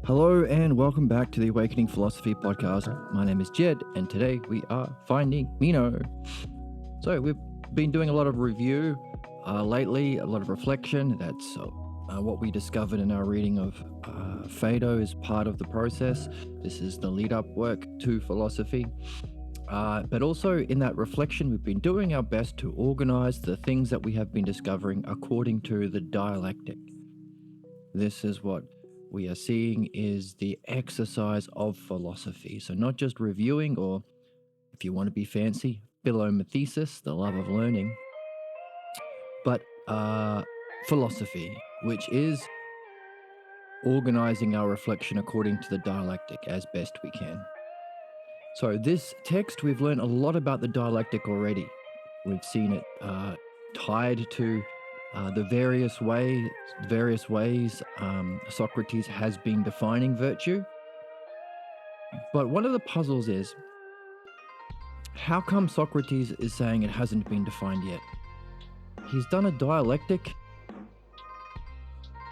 Hello and welcome back to the Awakening Philosophy podcast. My name is Jed and today we are finding Meno. So we've been doing a lot of review lately, a lot of reflection. That's what we discovered in our reading of Phaedo is part of the process. This is the lead up work to philosophy. But also in that reflection, we've been doing our best to organize the things that we have been discovering according to the dialectic. This is what we are seeing is the exercise of philosophy. So not just reviewing, or if you want to be fancy, philomathesis, the love of learning, but philosophy, which is organizing our reflection according to the dialectic as best we can. So this text, we've learned a lot about the dialectic already. We've seen it tied to the various ways Socrates has been defining virtue. But one of the puzzles is, how come Socrates is saying it hasn't been defined yet? He's done a dialectic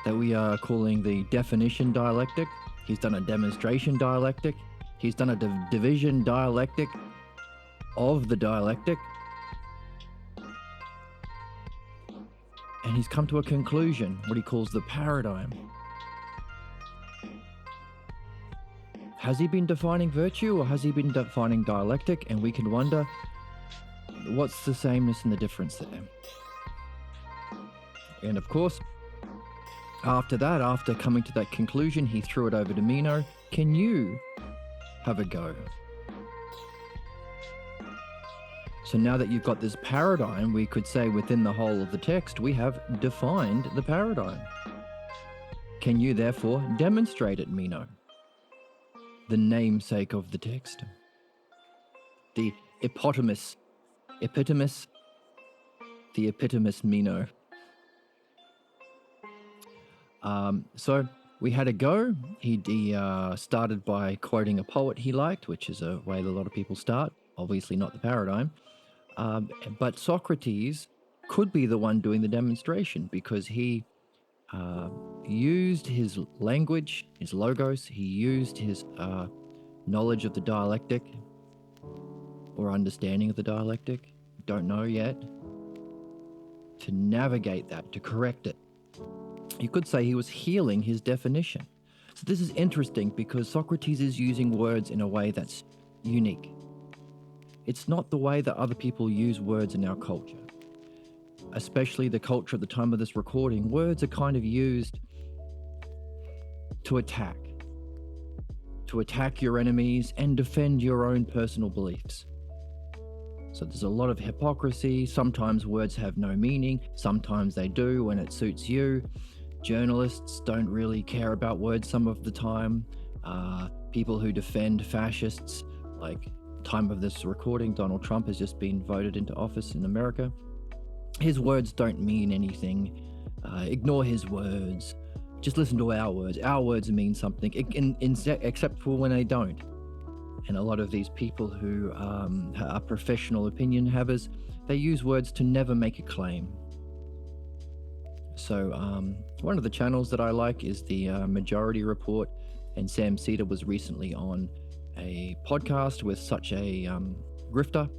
that we are calling the definition dialectic. He's done a demonstration dialectic. He's done a division dialectic of the dialectic. And he's come to a conclusion, what he calls the paradigm. Has he been defining virtue or has he been defining dialectic? And we can wonder, what's the sameness and the difference there? And of course, after that, after coming to that conclusion, he threw it over to Meno. Can you have a go? So now that you've got this paradigm, we could say within the whole of the text, we have defined the paradigm. Can you therefore demonstrate it, Meno? The namesake of the text. The epitomis, the epitomis Meno. So we had a go. He started by quoting a poet he liked, which is a way that a lot of people start. Obviously not the paradigm. But Socrates could be the one doing the demonstration because he used his language, his logos, he used his knowledge of the dialectic or understanding of the dialectic, don't know yet, to navigate that, to correct it. You could say he was healing his definition. So this is interesting because Socrates is using words in a way that's unique. It's not the way that other people use words in our culture. Especially the culture at the time of this recording, words are kind of used to attack your enemies and defend your own personal beliefs. So there's a lot of hypocrisy. Sometimes words have no meaning. Sometimes they do when it suits you. Journalists don't really care about words some of the time. People who defend fascists, like time of this recording, Donald Trump has just been voted into office in America. His words don't mean anything. Ignore his words. Just listen to our words. Our words mean something, except for when they don't. And a lot of these people who are professional opinion havers, they use words to never make a claim. So one of the channels that I like is the Majority Report, and Sam Cedar was recently on a podcast with such a grifter,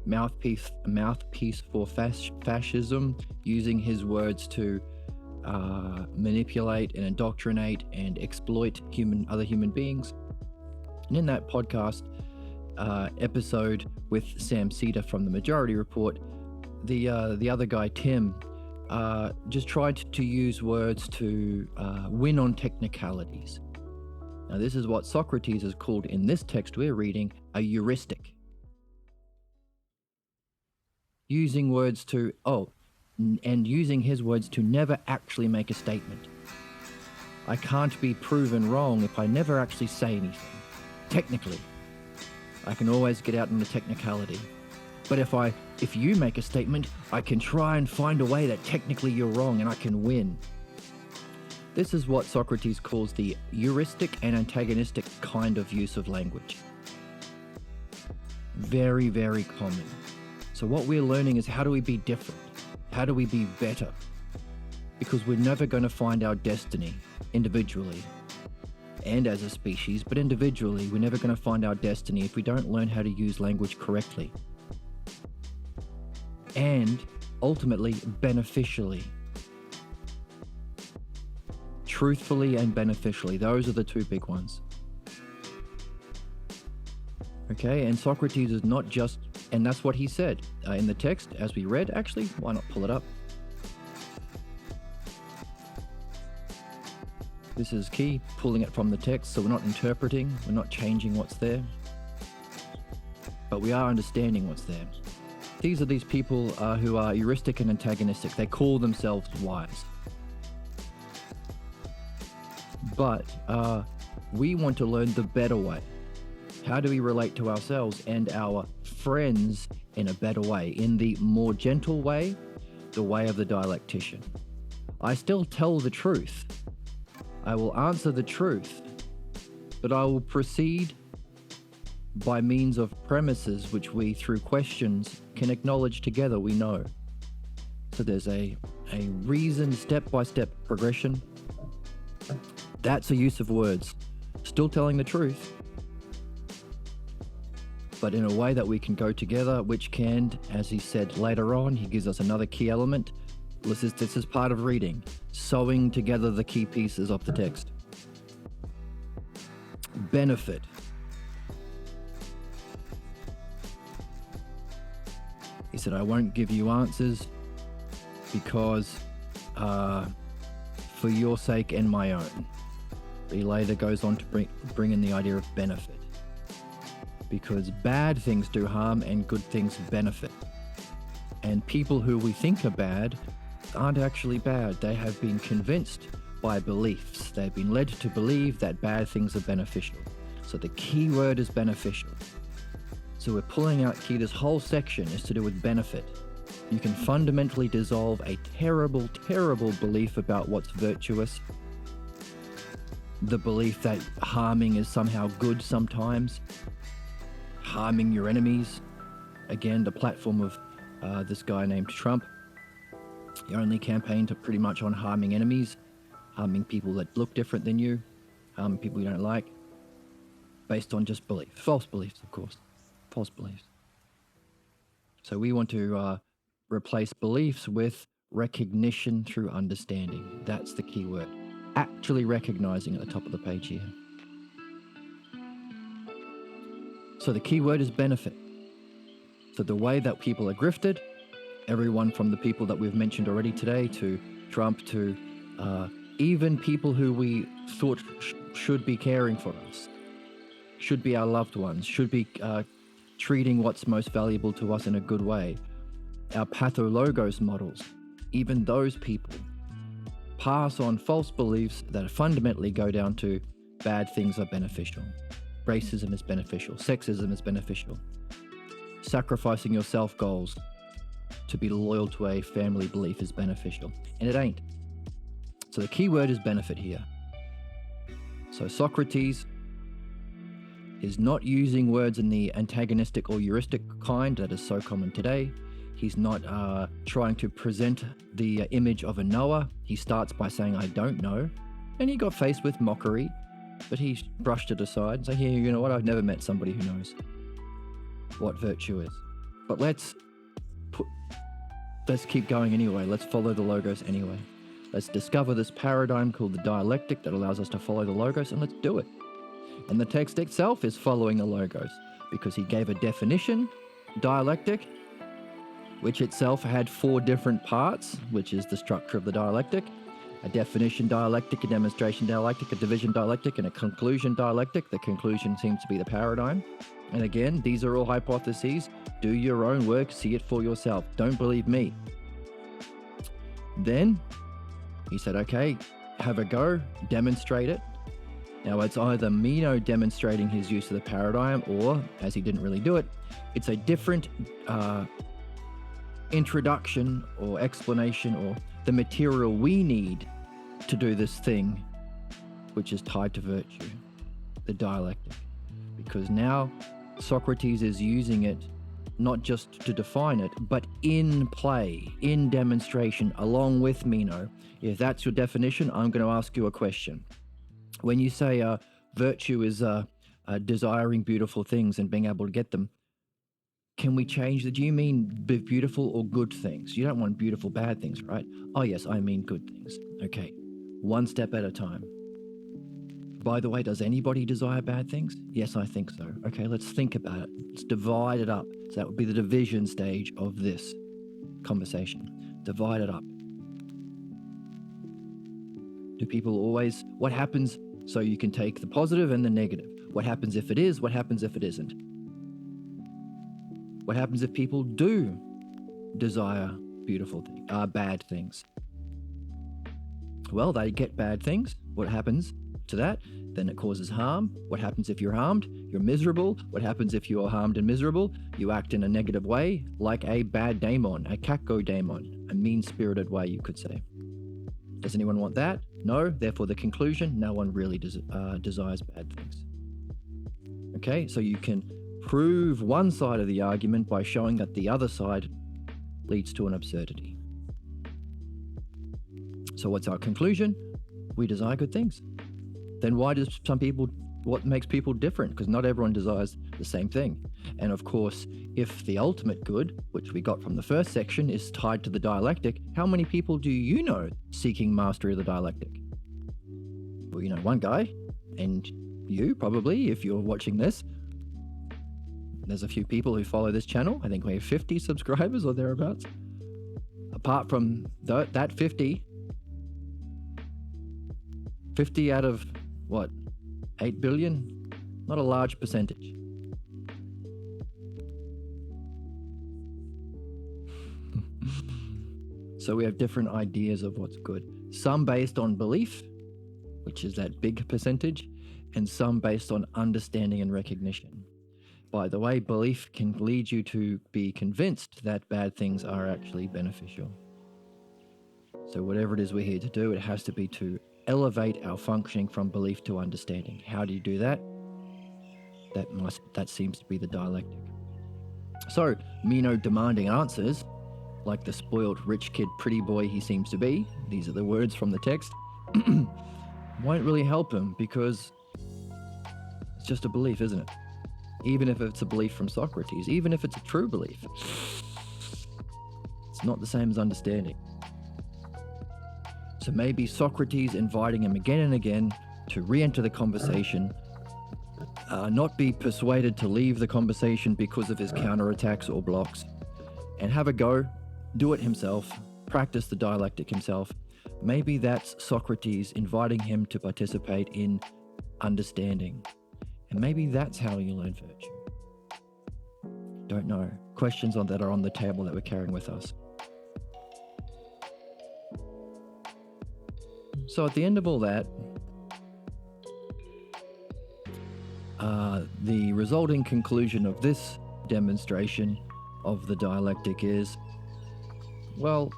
mouthpiece for fascism, using his words to manipulate and indoctrinate and exploit other human beings. And in that podcast episode with Sam Cedar from the Majority Report, the other guy, Tim, just tried to use words to win on technicalities. Now, this is what Socrates has called in this text we're reading a heuristic. Using words to, and using his words to never actually make a statement. I can't be proven wrong if I never actually say anything. Technically, I can always get out on the technicality. But if you make a statement, I can try and find a way that technically you're wrong and I can win. This is what Socrates calls the heuristic and antagonistic kind of use of language. Very, very common. So what we're learning is, how do we be different? How do we be better? Because we're never going to find our destiny individually. and as a species, but individually, we're never going to find our destiny if we don't learn how to use language correctly. And ultimately, beneficially. Truthfully and beneficially. Those are the two big ones. Okay, and Socrates is not just, and that's what he said in the text as we read. Actually, why not pull it up? This is key, pulling it from the text, so we're not interpreting, we're not changing what's there, but we are understanding what's there. These are these people who are heuristic and antagonistic. They call themselves wise. But we want to learn the better way. How do we relate to ourselves and our friends in a better way, in the more gentle way, the way of the dialectician? I still tell the truth. I will answer the truth, but I will proceed by means of premises which we, through questions, can acknowledge together we know. So there's a reasoned step-by-step progression. That's a use of words. Still telling the truth, but in a way that we can go together, which can, as he said later on, he gives us another key element. This is part of reading, sewing together the key pieces of the text. Benefit. He said, I won't give you answers because for your sake and my own. He later goes on to bring in the idea of benefit. Because bad things do harm and good things benefit. And people who we think are bad aren't actually bad. They have been convinced by beliefs. They've been led to believe that bad things are beneficial. So the key word is beneficial. So we're pulling out key. This whole section is to do with benefit. You can fundamentally dissolve a terrible, terrible belief about what's virtuous. The belief that harming is somehow good sometimes. Harming your enemies. Again, the platform of this guy named Trump. He only campaigned pretty much on harming enemies, harming people that look different than you, harming people you don't like, based on just belief. False beliefs, of course. False beliefs. So we want to replace beliefs with recognition through understanding. That's the key word. Actually recognizing at the top of the page here. So the key word is benefit. So the way that people are grifted, everyone from the people that we've mentioned already today to Trump to even people who we thought should be caring for us, should be our loved ones, should be treating what's most valuable to us in a good way. Our pathologos models, even those people pass on false beliefs that fundamentally go down to bad things are beneficial. Racism is beneficial. Sexism is beneficial. Sacrificing your self-goals to be loyal to a family belief is beneficial. And it ain't. So the key word is benefit here. So Socrates is not using words in the antagonistic or heuristic kind that is so common today. He's not trying to present the image of a knower. He starts by saying, I don't know. And he got faced with mockery, but he brushed it aside and said, yeah, you know what? I've never met somebody who knows what virtue is. But let's keep going anyway. Let's follow the logos anyway. Let's discover this paradigm called the dialectic that allows us to follow the logos, and let's do it. And the text itself is following the logos because he gave a definition, dialectic, which itself had 4 different parts, which is the structure of the dialectic. A definition dialectic, a demonstration dialectic, a division dialectic, and a conclusion dialectic. The conclusion seems to be the paradigm. And again, these are all hypotheses. Do your own work, see it for yourself. Don't believe me. Then he said, okay, have a go, demonstrate it. Now it's either Meno demonstrating his use of the paradigm, or, as he didn't really do it, it's a different introduction or explanation or the material we need to do this thing, which is tied to virtue, the dialectic. Because now Socrates is using it not just to define it, but in play, in demonstration, along with Meno. If that's your definition, I'm going to ask you a question. When you say, virtue is desiring beautiful things and being able to get them. Can we change that? Do you mean beautiful or good things? You don't want beautiful bad things, right? Oh yes, I mean good things. Okay, one step at a time. By the way, does anybody desire bad things? Yes, I think so. Okay, let's think about it. Let's divide it up. So that would be the division stage of this conversation. Divide it up. Do people always, what happens, so you can take the positive and the negative. What happens if it is? What happens if it isn't? What happens if people do desire beautiful things, bad things? Well, they get bad things. What happens to that? Then it causes harm. What happens if you're harmed? You're miserable. What happens if you are harmed and miserable? You act in a negative way, like a bad daemon, a kakko daemon, a mean-spirited way, you could say. Does anyone want that? No. Therefore, the conclusion, no one really desires bad things. Okay, so you can prove one side of the argument by showing that the other side leads to an absurdity. So what's our conclusion? We desire good things. Then why does what makes people different? Because not everyone desires the same thing. And of course, if the ultimate good, which we got from the first section, is tied to the dialectic, how many people do you know seeking mastery of the dialectic? Well, you know one guy, and you probably, if you're watching this. There's a few people who follow this channel. I think we have 50 subscribers or thereabouts. Apart from that 50 out of what, 8 billion? Not a large percentage. So we have different ideas of what's good. Some based on belief, which is that big percentage, and some based on understanding and recognition. By the way, belief can lead you to be convinced that bad things are actually beneficial. So whatever it is we're here to do, it has to be to elevate our functioning from belief to understanding. How do you do that? That seems to be the dialectic. So Meno demanding answers, like the spoiled rich kid pretty boy he seems to be, these are the words from the text, won't really help him because it's just a belief, isn't it? Even if it's a belief from Socrates, even if it's a true belief, it's not the same as understanding. So maybe Socrates inviting him again and again to re-enter the conversation, not be persuaded to leave the conversation because of his counterattacks or blocks, and have a go, do it himself, practice the dialectic himself. Maybe that's Socrates inviting him to participate in understanding. And maybe that's how you learn virtue. Don't know. Questions on that are on the table that we're carrying with us. So at the end of all that, the resulting conclusion of this demonstration of the dialectic is, well,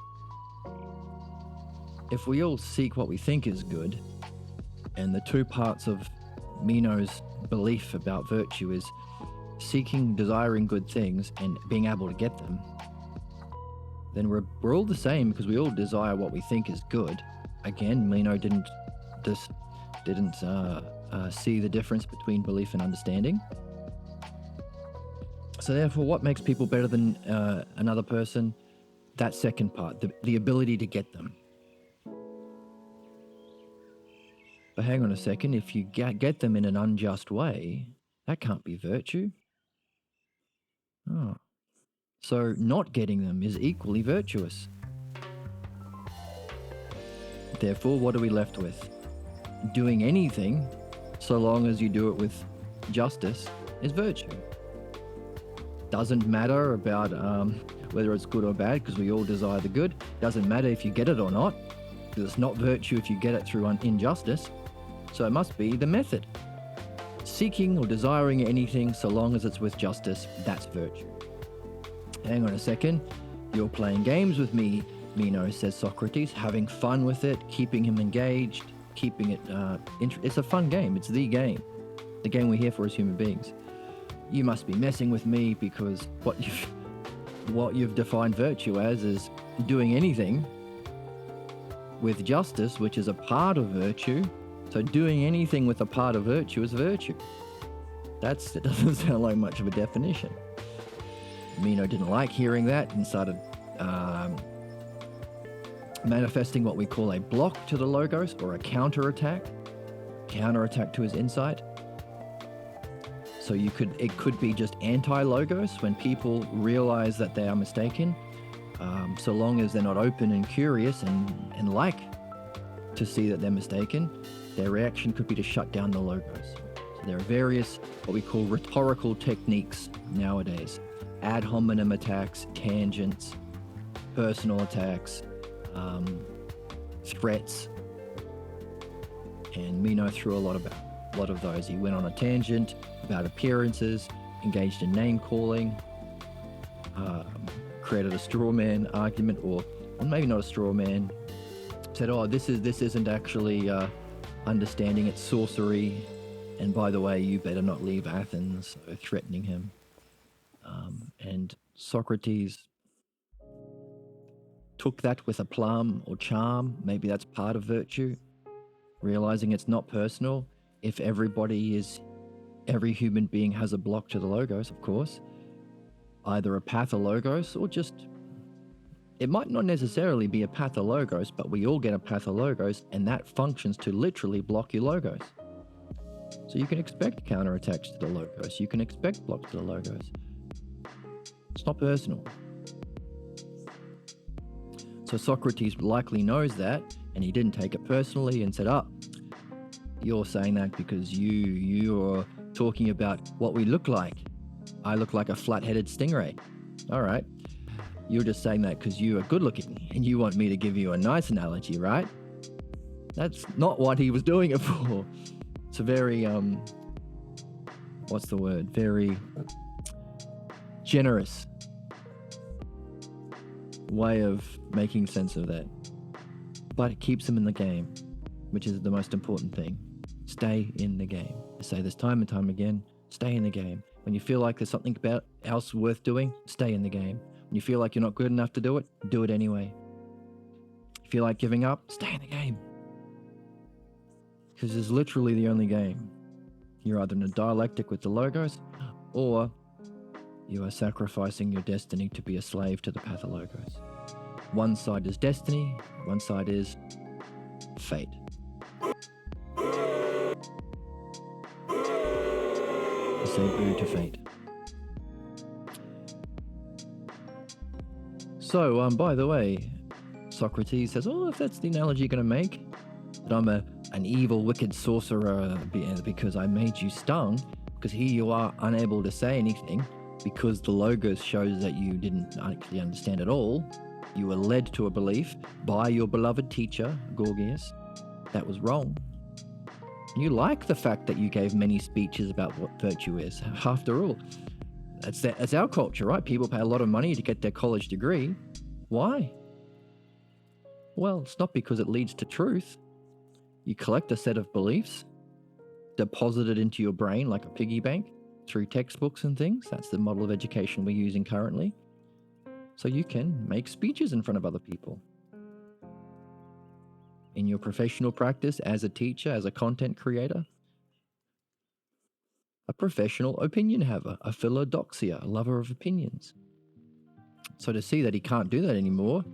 if we all seek what we think is good, and the two parts of Meno's belief about virtue is desiring good things and being able to get them, then we're all the same because we all desire what we think is good. Again, Meno didn't see the difference between belief and understanding. So therefore, what makes people better than another person? That second part, the ability to get them. But hang on a second, if you get them in an unjust way, that can't be virtue. Oh. So not getting them is equally virtuous. Therefore, what are we left with? Doing anything, so long as you do it with justice, is virtue. Doesn't matter about whether it's good or bad, because we all desire the good. Doesn't matter if you get it or not, because it's not virtue if you get it through injustice. So it must be the method. Seeking or desiring anything so long as it's with justice, that's virtue. Hang on a second. You're playing games with me, Meno, says Socrates, having fun with it, keeping him engaged, keeping it it's a fun game. It's the game we're here for as human beings. You must be messing with me because what you've defined virtue as is doing anything with justice, which is a part of virtue, So doing anything with a part of virtue is virtue. That doesn't sound like much of a definition. Meno didn't like hearing that and started manifesting what we call a block to the logos, or a counterattack to his insight. So it could be just anti-logos when people realize that they are mistaken. So long as they're not open and curious and like to see that they're mistaken, their reaction could be to shut down the logos. So there are various what we call rhetorical techniques nowadays: ad hominem attacks, tangents, personal attacks, threats, and Meno threw a lot of those. He went on a tangent about appearances, engaged in name calling, created a straw man argument, or maybe not a straw man. Said, "Oh, this isn't actually understanding; it's sorcery. And by the way, you better not leave Athens," so threatening him. And Socrates took that with aplomb or charm. Maybe that's part of virtue, realizing it's not personal. If every human being has a block to the logos, of course, either a pathologos or just, it might not necessarily be a pathologos, but we all get a pathologos, and that functions to literally block your logos. So you can expect counterattacks to the logos. You can expect blocks to the logos. It's not personal. So Socrates likely knows that, and he didn't take it personally and said, you're saying that because you're talking about what we look like. I look like a flat-headed stingray. All right. You're just saying that because you are good looking and you want me to give you a nice analogy, right? That's not what he was doing it for. It's a very, very generous way of making sense of that. But it keeps him in the game, which is the most important thing. Stay in the game. I say this time and time again, stay in the game. When you feel like there's something else worth doing, stay in the game. When you feel like you're not good enough to do it anyway. If you feel like giving up, stay in the game. Because it's literally the only game. You're either in a dialectic with the logos, or you are sacrificing your destiny to be a slave to the pathologos. One side is destiny, one side is fate. I say boo to fate. So, by the way, Socrates says, if that's the analogy you're going to make, that I'm an evil, wicked sorcerer because I made you stung, because here you are unable to say anything, because the logos shows that you didn't actually understand at all. You were led to a belief by your beloved teacher, Gorgias. That was wrong. You like the fact that you gave many speeches about what virtue is. After all, that's our culture, right? People pay a lot of money to get their college degree. Why? Well, it's not because it leads to truth. You collect a set of beliefs, deposit it into your brain like a piggy bank through textbooks and things. That's the model of education we're using currently. So you can make speeches in front of other people. In your professional practice as a teacher, as a content creator, a professional opinion haver, a philodoxia, a lover of opinions. So to see that he can't do that anymore,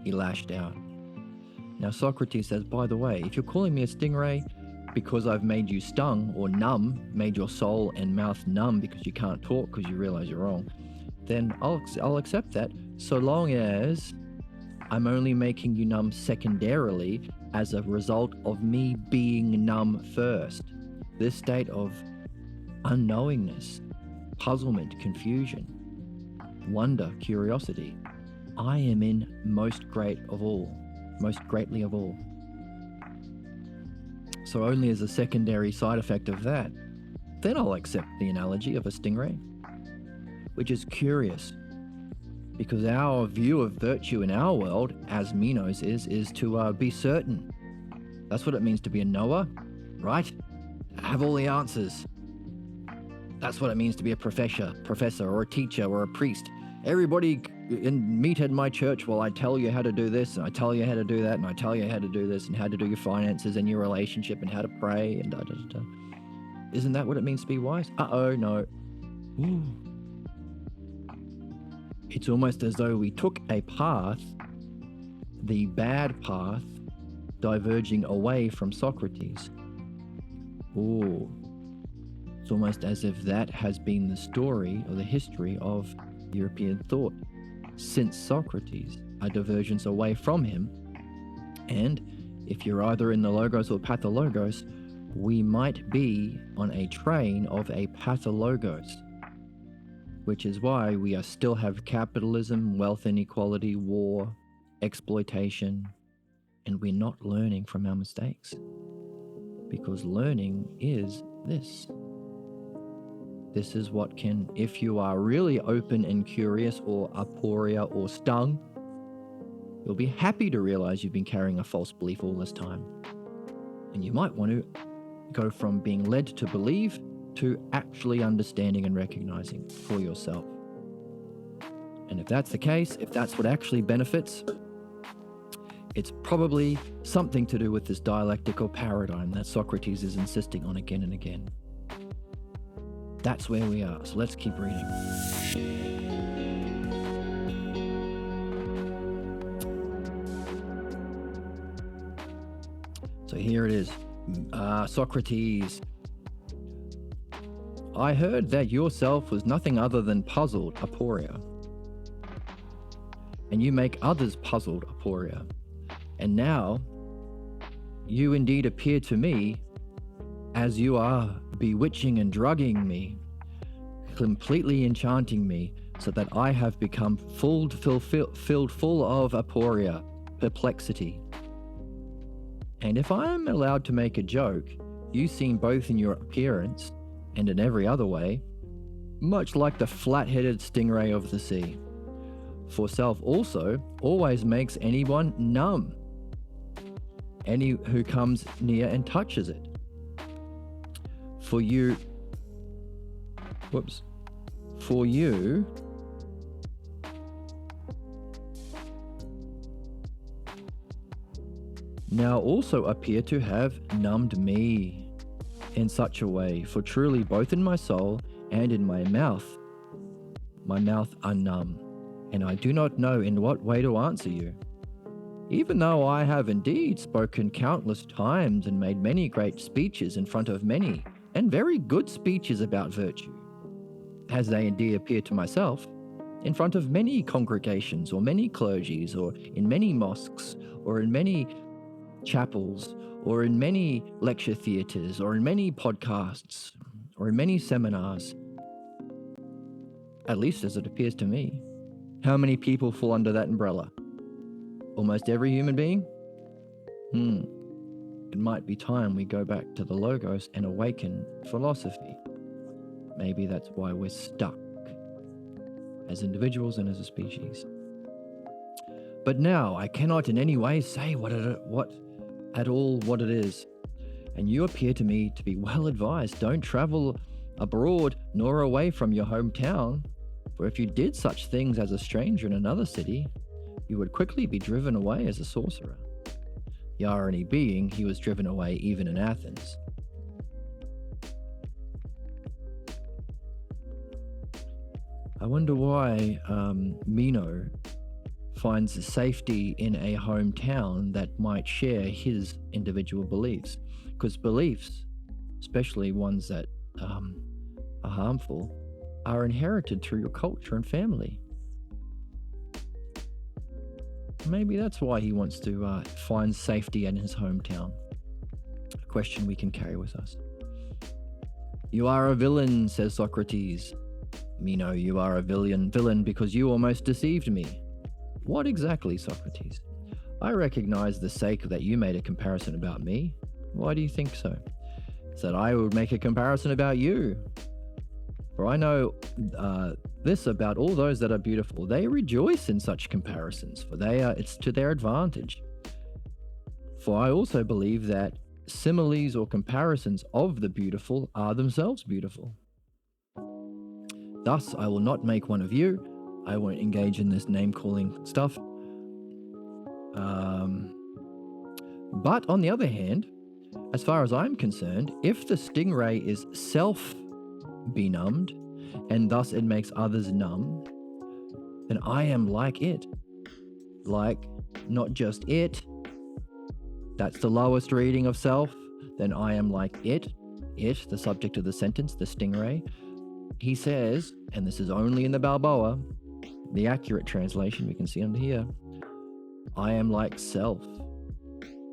he lashed out. Now Socrates says, by the way, if you're calling me a stingray because I've made you stung or numb, made your soul and mouth numb because you can't talk because you realize you're wrong, then I'll accept that, so long as I'm only making you numb secondarily as a result of me being numb first. This state of unknowingness, puzzlement, confusion, wonder, curiosity, I am in most greatly of all. So only as a secondary side effect of that, then I'll accept the analogy of a stingray, which is curious, because our view of virtue in our world, as Meno's is to be certain. That's what it means to be a knower, right? Have all the answers. That's what it means to be a professor or a teacher or a priest. Everybody and meet at my church while I tell you how to do this, and I tell you how to do that, and I tell you how to do this, and how to do your finances and your relationship, and how to pray, and da da da. Isn't that what it means to be wise? No. Ooh. It's almost as though we took a path, the bad path, diverging away from Socrates. Ooh. It's almost as if that has been the story or the history of European thought since Socrates, a divergence away from him. And if you're either in the logos or pathologos, we might be on a train of a pathologos, which is why we still have capitalism, wealth inequality, war, exploitation, and we're not learning from our mistakes. Because learning is this. This is what can, if you are really open and curious or aporia or stung, you'll be happy to realize you've been carrying a false belief all this time. And you might want to go from being led to believe to actually understanding and recognizing for yourself. And if that's the case, if that's what actually benefits, it's probably something to do with this dialectical paradigm that Socrates is insisting on again and again. That's where we are. So let's keep reading. So here it is. Socrates. I heard that yourself was nothing other than puzzled, aporia. And you make others puzzled, aporia. And now you indeed appear to me as you are bewitching and drugging me, completely enchanting me, so that I have become filled full of aporia, perplexity. And if I am allowed to make a joke, you seem both in your appearance and in every other way, much like the flat-headed stingray of the sea. For self also always makes anyone numb, any who comes near and touches it. For you, now also appear to have numbed me in such a way, for truly both in my soul and in my mouth are numb, and I do not know in what way to answer you. Even though I have indeed spoken countless times and made many great speeches in front of many, and very good speeches about virtue, as they indeed appear to myself, in front of many congregations or many clergies, or in many mosques, or in many chapels, or in many lecture theatres, or in many podcasts, or in many seminars, at least as it appears to me. How many people fall under that umbrella? Almost every human being? It might be time we go back to the logos and awaken philosophy. Maybe that's why we're stuck as individuals and as a species. But now I cannot in any way say what it is. And you appear to me to be well advised. Don't travel abroad nor away from your hometown, for if you did such things as a stranger in another city, you would quickly be driven away as a sorcerer. The irony being, he was driven away even in Athens. I wonder why Meno finds safety in a hometown that might share his individual beliefs. Because beliefs, especially ones that are harmful, are inherited through your culture and family. Maybe that's why he wants to find safety in his hometown. A question we can carry with us. You are a villain, says Socrates. Meno, you are a villain because you almost deceived me. What exactly, Socrates? I recognize the sake that you made a comparison about me. Why do you think so? So that I would make a comparison about you. For I know this about all those that are beautiful. They rejoice in such comparisons, for it's to their advantage. For I also believe that similes or comparisons of the beautiful are themselves beautiful. Thus I will not make one of you, I won't engage in this name-calling stuff. But on the other hand, as far as I'm concerned, if the stingray is self-benumbed, and thus it makes others numb, then I am like it. Like, not just it, that's the lowest reading of self, then I am like it, the subject of the sentence, the stingray. He says, and this is only in the Balboa, the accurate translation we can see under here, I am like self.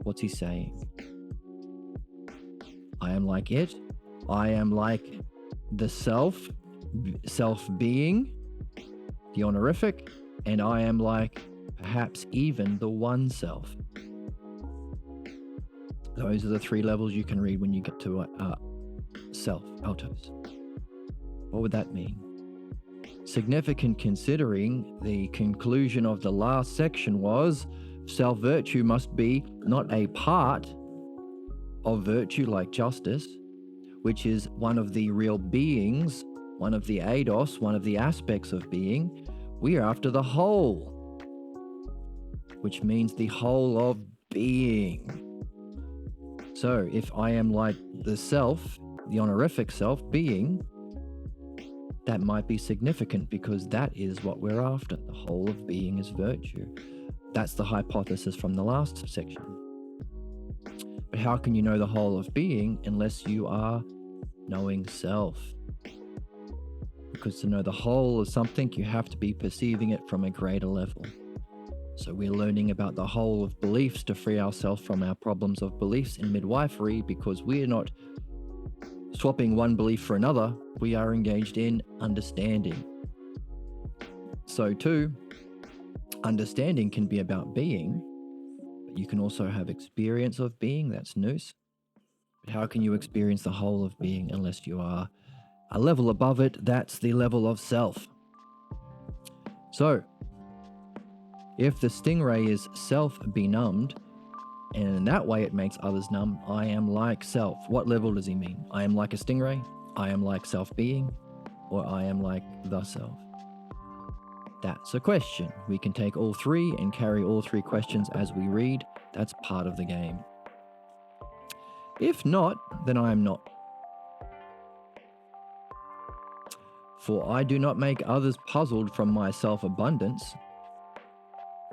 What's he saying? I am like it. I am like the self being, the honorific, and I am like perhaps even the one self. Those are the three levels you can read when you get to self, autos. What would that mean? Significant considering the conclusion of the last section was self-virtue must be not a part of virtue like justice, which is one of the real beings, one of the eidos, one of the aspects of being. We are after the whole, which means the whole of being. So if I am like the self, the honorific self being, that might be significant because that is what we're after. The whole of being is virtue. That's the hypothesis from the last section. But how can you know the whole of being unless you are knowing self? Because to know the whole of something, you have to be perceiving it from a greater level. So we're learning about the whole of beliefs to free ourselves from our problems of beliefs in midwifery, because we're not swapping one belief for another. We are engaged in understanding. So too, understanding can be about being, but you can also have experience of being, that's nous. But how can you experience the whole of being unless you are a level above it? That's the level of self. So, if the stingray is self-benumbed, and in that way it makes others numb, I am like self. What level does he mean? I am like a stingray, I am like self-being, or I am like the self? That's a question. We can take all three and carry all three questions as we read. That's part of the game. If not, then I am not. For I do not make others puzzled from my self-abundance,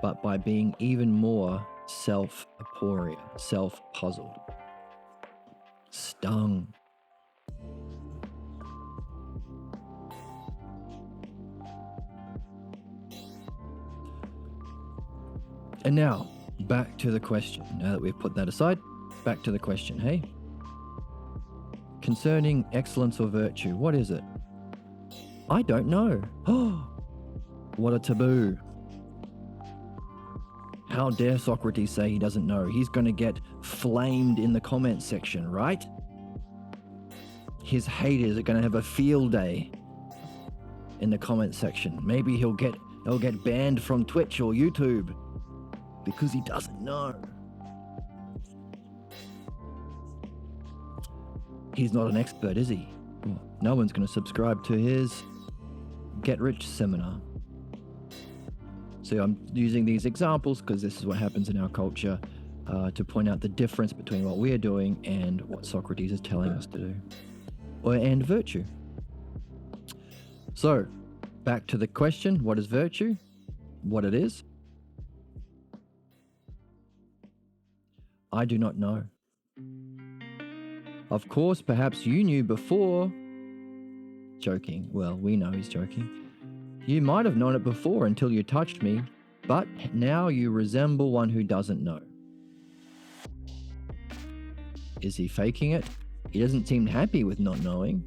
but by being even more self-aporia, self-puzzled. Stung. And now, back to the question. Now that we've put that aside, back to the question, hey? Concerning excellence or virtue, what is it? I don't know. Oh, what a taboo. How dare Socrates say he doesn't know? He's going to get flamed in the comment section, right? His haters are going to have a field day in the comment section. Maybe he'll get banned from Twitch or YouTube because he doesn't know. He's not an expert, is he? No one's going to subscribe to his Get Rich seminar. So I'm using these examples because this is what happens in our culture, to point out the difference between what we're doing and what Socrates is telling us to do. And virtue. So, back to the question, what is virtue? What it is? I do not know. Of course, perhaps you knew before. Joking. Well, we know he's joking. You might have known it before until you touched me, but now you resemble one who doesn't know. Is he faking it? He doesn't seem happy with not knowing.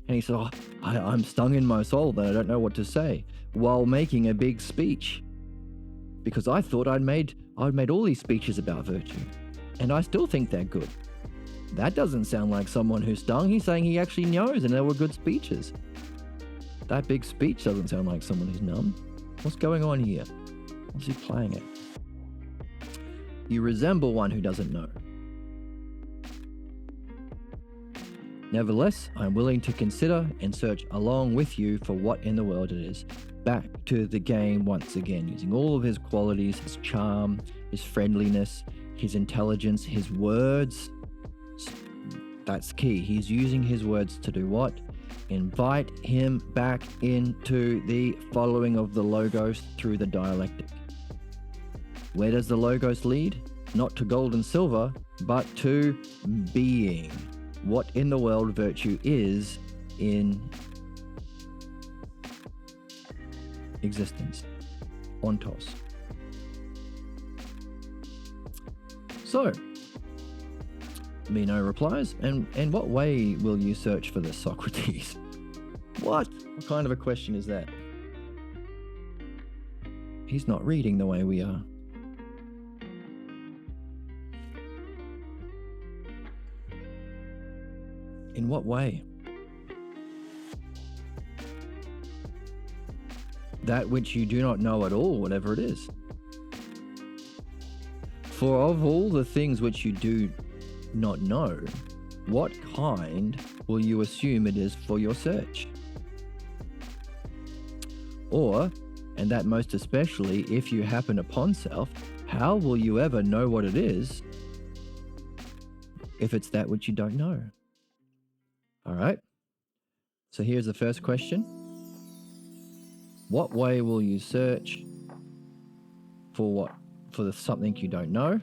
And he said, I'm stung in my soul that I don't know what to say, while making a big speech. Because I thought I'd made all these speeches about virtue. And I still think they're good. That doesn't sound like someone who's stung. He's saying he actually knows and they were good speeches. That big speech doesn't sound like someone who's numb. What's going on here? What's he playing at? You resemble one who doesn't know. Nevertheless, I'm willing to consider and search along with you for what in the world it is. Back to the game once again, using all of his qualities, his charm, his friendliness, his intelligence, his words. That's key. He's using his words to do what? Invite him back into the following of the logos through the dialectic. Where does the logos lead? Not to gold and silver, but to being. What in the world virtue is in existence. Ontos. So, Meno replies, and what way will you search for this, Socrates? What? What kind of a question is that? He's not reading the way we are. In what way? That which you do not know at all, whatever it is. For of all the things which you do not know, what kind will you assume it is for your search? Or, and that most especially if you happen upon self, how will you ever know what it is if it's that which you don't know? All right. So here's the first question. What way will you search for what? For the something you don't know?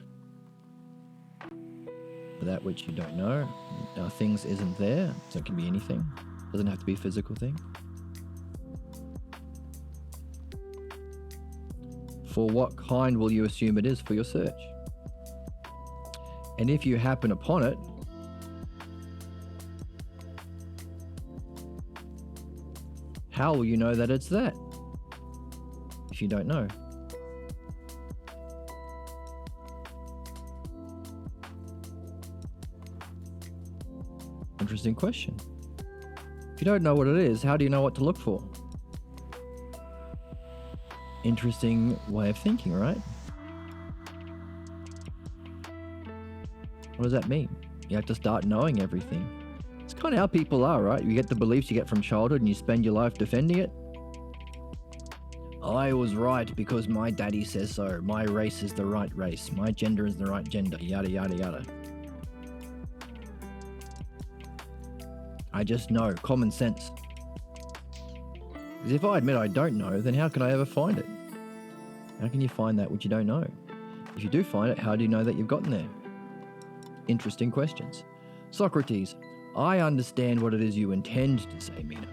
For that which you don't know? Things isn't there, so it can be anything. Doesn't have to be a physical thing. For what kind will you assume it is for your search? And if you happen upon it, how will you know that it's that? If you don't know. Interesting question. If you don't know what it is, how do you know what to look for? Interesting way of thinking, right? What does that mean? You have to start knowing everything. It's kind of how people are, right? You get the beliefs you get from childhood and you spend your life defending it. I was right because my daddy says so. My race is the right race. My gender is the right gender. Yada, yada, yada. I just know. Common sense. Because if I admit I don't know, then how can I ever find it? How can you find that which you don't know? If you do find it, how do you know that you've gotten there? Interesting questions. Socrates, I understand what it is you intend to say, Meno.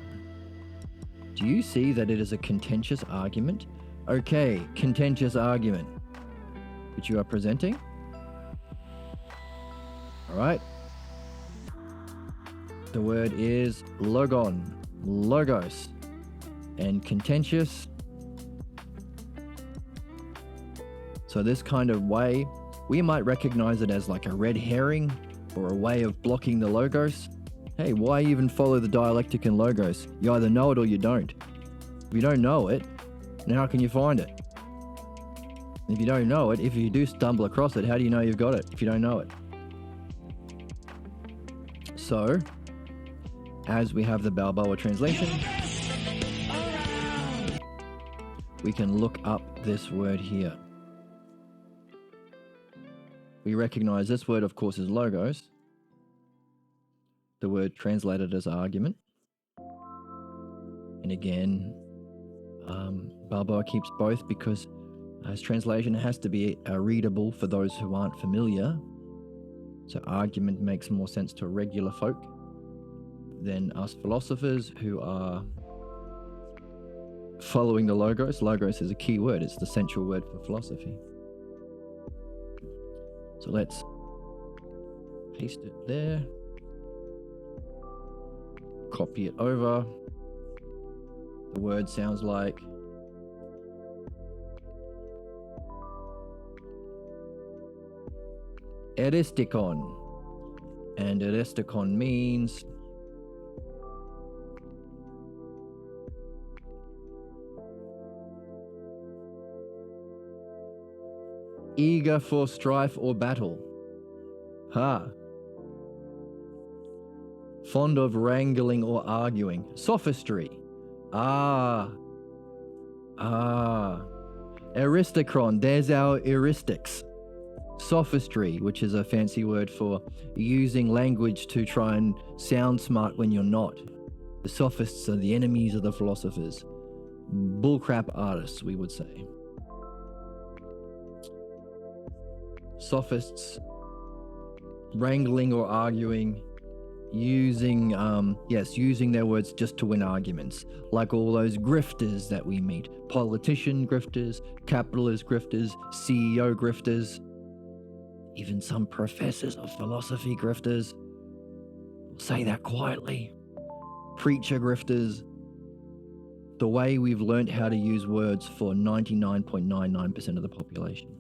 Do you see that it is a contentious argument? Okay, contentious argument, which you are presenting. All right. The word is logon, logos, and contentious. So this kind of way, we might recognize it as like a red herring or a way of blocking the logos. Hey, why even follow the dialectic and logos? You either know it or you don't. If you don't know it, then how can you find it? If you don't know it, if you do stumble across it, how do you know you've got it if you don't know it? So, as we have the Balboa translation, we can look up this word here. We recognize this word, of course, is logos. The word translated as argument. And again, Balboa keeps both because his translation has to be readable for those who aren't familiar. So argument makes more sense to regular folk than us philosophers who are following the logos. Logos is a key word. It's the central word for philosophy. So let's paste it there. Copy it over. The word sounds like eristikon. And eristikon means eager for strife or battle. Fond of wrangling or arguing. Sophistry. Aristocron. There's our heuristics. Sophistry, which is a fancy word for using language to try and sound smart when you're not. The sophists are the enemies of the philosophers. Bullcrap artists, we would say. Sophists, wrangling or arguing, using their words just to win arguments, like all those grifters that we meet. Politician grifters, capitalist grifters, CEO grifters, even some professors of philosophy grifters. We'll say that quietly. Preacher grifters. The way we've learnt how to use words for 99.99% of the population.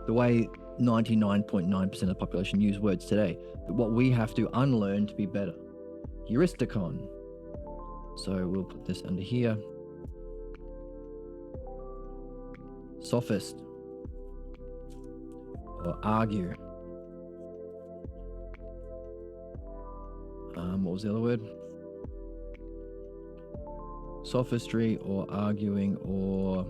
The way 99.9% of the population use words today. What we have to unlearn to be better. Heuristicon. So we'll put this under here. Sophist. Or argue. What was the other word? Sophistry or arguing or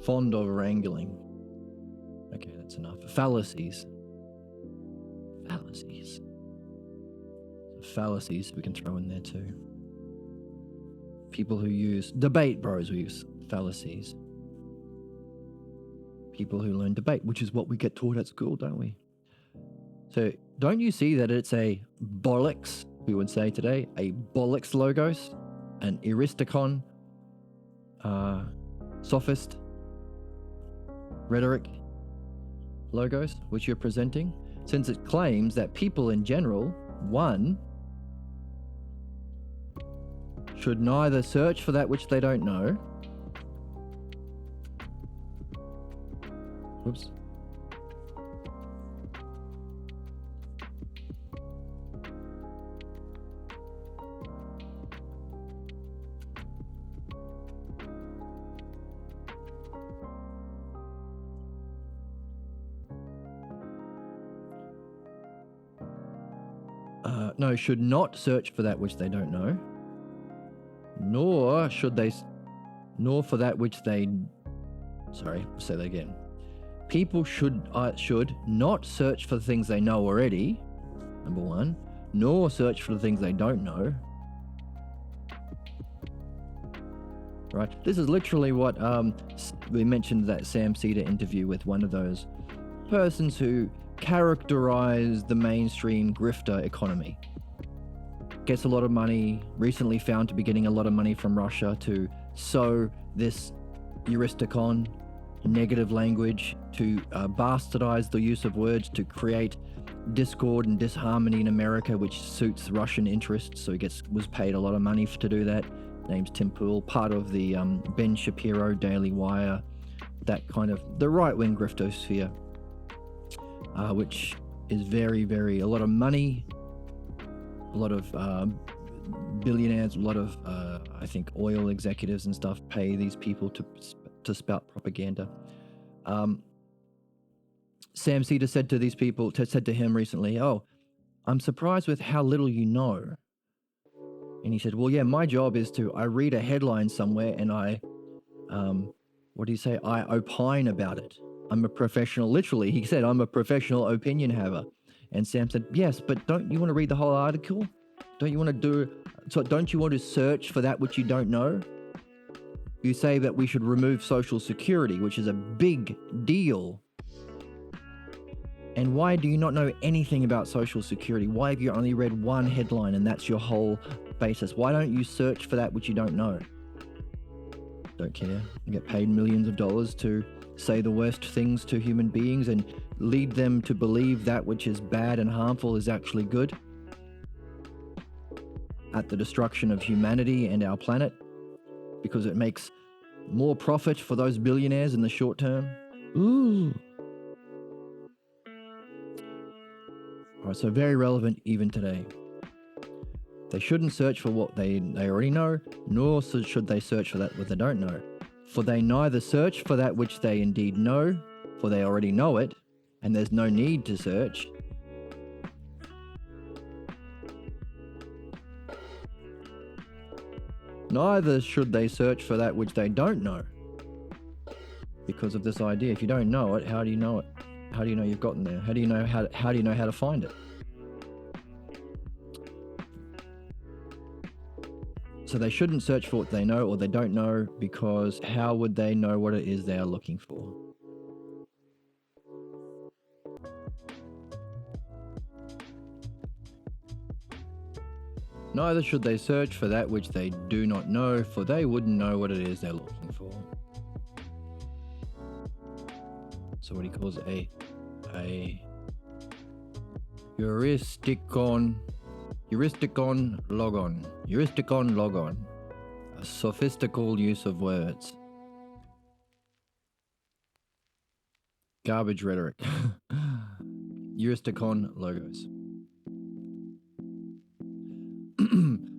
fond of wrangling. Okay, that's enough. Fallacies. Fallacies we can throw in there too. People who use debate bros, we use fallacies. People who learn debate, which is what we get taught at school, don't we? So don't you see that it's a bollocks, we would say today, a bollocks logos, an heuristicon, sophist, rhetoric logos, which you're presenting, since it claims that people in general, one, should neither search for that which they don't know. Whoops. No, should not search for that which they don't know, nor for that which they, say that again. People should not search for the things they know already, number one, nor search for the things they don't know. Right? This is literally what we mentioned that Sam Cedar interview with one of those persons who characterize the mainstream grifter economy. Gets a lot of money, recently found to be getting a lot of money from Russia to sow this heuristicon, negative language, to bastardize the use of words to create discord and disharmony in America, which suits Russian interests. So he was paid a lot of money to do that. Name's Tim Pool, part of the Ben Shapiro, Daily Wire, that kind of the right-wing griftosphere, which is very, very, a lot of money, a lot of billionaires, a lot of, I think, oil executives and stuff pay these people to spout propaganda. Sam Cedar said to these people, said to him recently, "Oh, I'm surprised with how little you know." And he said, "Well, yeah, my job is I read a headline somewhere and I opine about it. I'm a professional," literally, he said, "I'm a professional opinion haver." And Sam said, "Yes, but don't you want to read the whole article? Don't you want to search for that which you don't know? You say that we should remove Social Security, which is a big deal. And why do you not know anything about Social Security? Why have you only read one headline and that's your whole basis? Why don't you search for that which you don't know?" Don't care. You get paid millions of dollars to say the worst things to human beings and lead them to believe that which is bad and harmful is actually good, at the destruction of humanity and our planet, because it makes more profit for those billionaires in the short term. Ooh. All right, so very relevant even today. They shouldn't search for what they already know, nor should they search for that what they don't know. For they neither search for that which they indeed know, for they already know it, and there's no need to search, Neither should they search for that which they don't know. Because of this idea, if you don't know it, how do you know it? How do you know you've gotten there? How do you know how to find it? So they shouldn't search for what they know or they don't know, because how would they know what it is they are looking for? Neither should they search for that which they do not know, for they wouldn't know what it is they're looking for. So what he calls a heuristicon logon, a sophistical use of words. Garbage rhetoric. Heuristicon logos.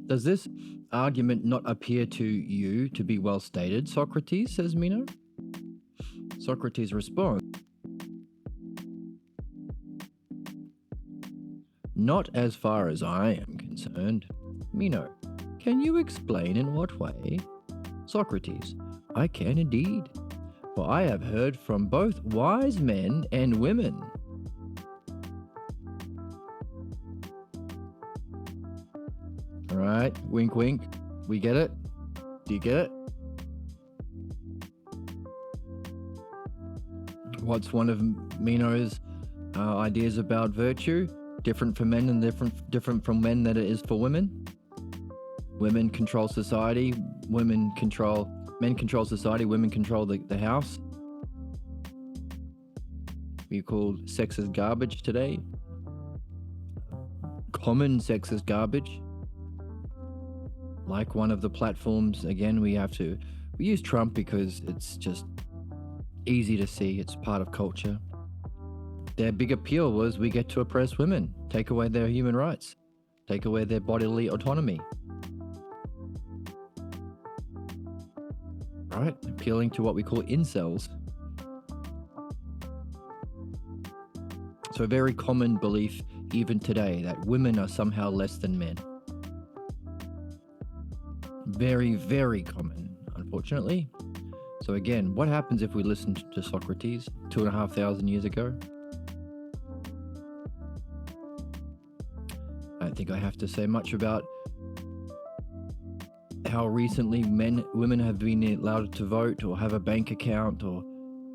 Does this argument not appear to you to be well stated, Socrates, says Meno? Socrates responds, not as far as I am concerned. Meno, can you explain in what way? Socrates, I can indeed, for I have heard from both wise men and women. All right, wink wink, we get it? Do you get it? What's one of Meno's ideas about virtue? Different for men and different from men than it is for women. Women control society, men control society, women control the house. We call sexist garbage today. Common sexist garbage. Like one of the platforms, again, we use Trump because it's just easy to see, it's part of culture. Their big appeal was we get to oppress women, take away their human rights, take away their bodily autonomy. Right? Appealing to what we call incels. So a very common belief even today that women are somehow less than men. Very, very common, unfortunately. So again, what happens if we listened to Socrates 2,500 years ago? I don't think I have to say much about how recently women have been allowed to vote or have a bank account or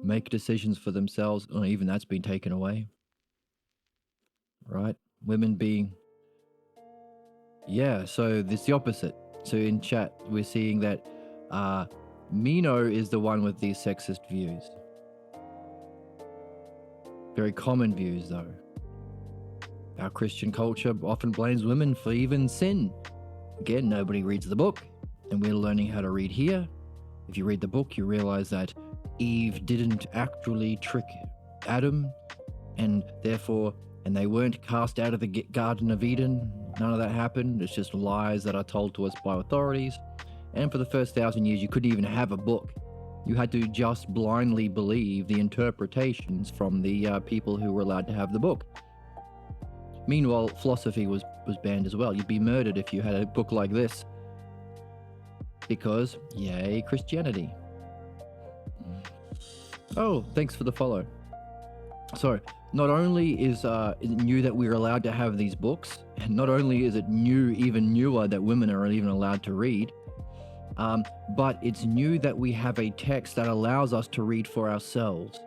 make decisions for themselves, or even that's been taken away. Right? Women being... Yeah, so it's the opposite. So in chat, we're seeing that Meno is the one with these sexist views. Very common views, though. Our Christian culture often blames women for even sin. Again, nobody reads the book, and we're learning how to read here. If you read the book, you realize that Eve didn't actually trick Adam, and they weren't cast out of the Garden of Eden. None of that happened. It's just lies that are told to us by authorities. And for the first 1,000 years, you couldn't even have a book. You had to just blindly believe the interpretations from the people who were allowed to have the book. Meanwhile, philosophy was banned as well. You'd be murdered if you had a book like this. Because, yay, Christianity. Oh, thanks for the follow. So, not only is it new that we're allowed to have these books, and not only is it even newer that women are even allowed to read, but it's new that we have a text that allows us to read for ourselves.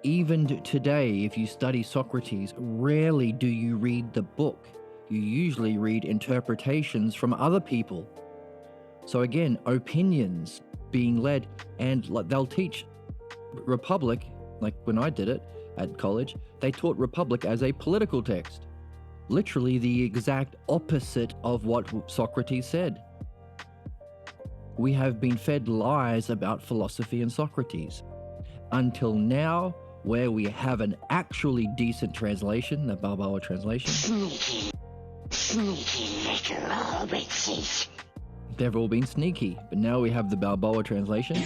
Even today, if you study Socrates, rarely do you read the book. You usually read interpretations from other people. So again, opinions being led, and they'll teach Republic, like when I did it at college, they taught Republic as a political text. Literally the exact opposite of what Socrates said. We have been fed lies about philosophy and Socrates. Until now, where we have an actually decent translation, the Balboa translation. Sneaky little hobbitses. They've all been sneaky, but now we have the Balboa translation,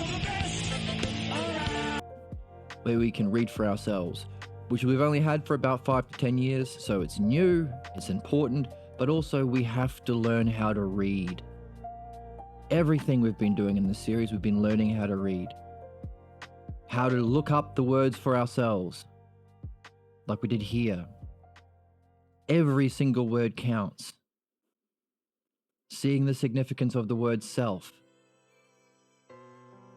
where we can read for ourselves, which we've only had for about 5 to 10 years, so it's new, it's important, but also we have to learn how to read. Everything we've been doing in this series, we've been learning how to read, how to look up the words for ourselves, like we did here. Every single word counts. Seeing the significance of the word self.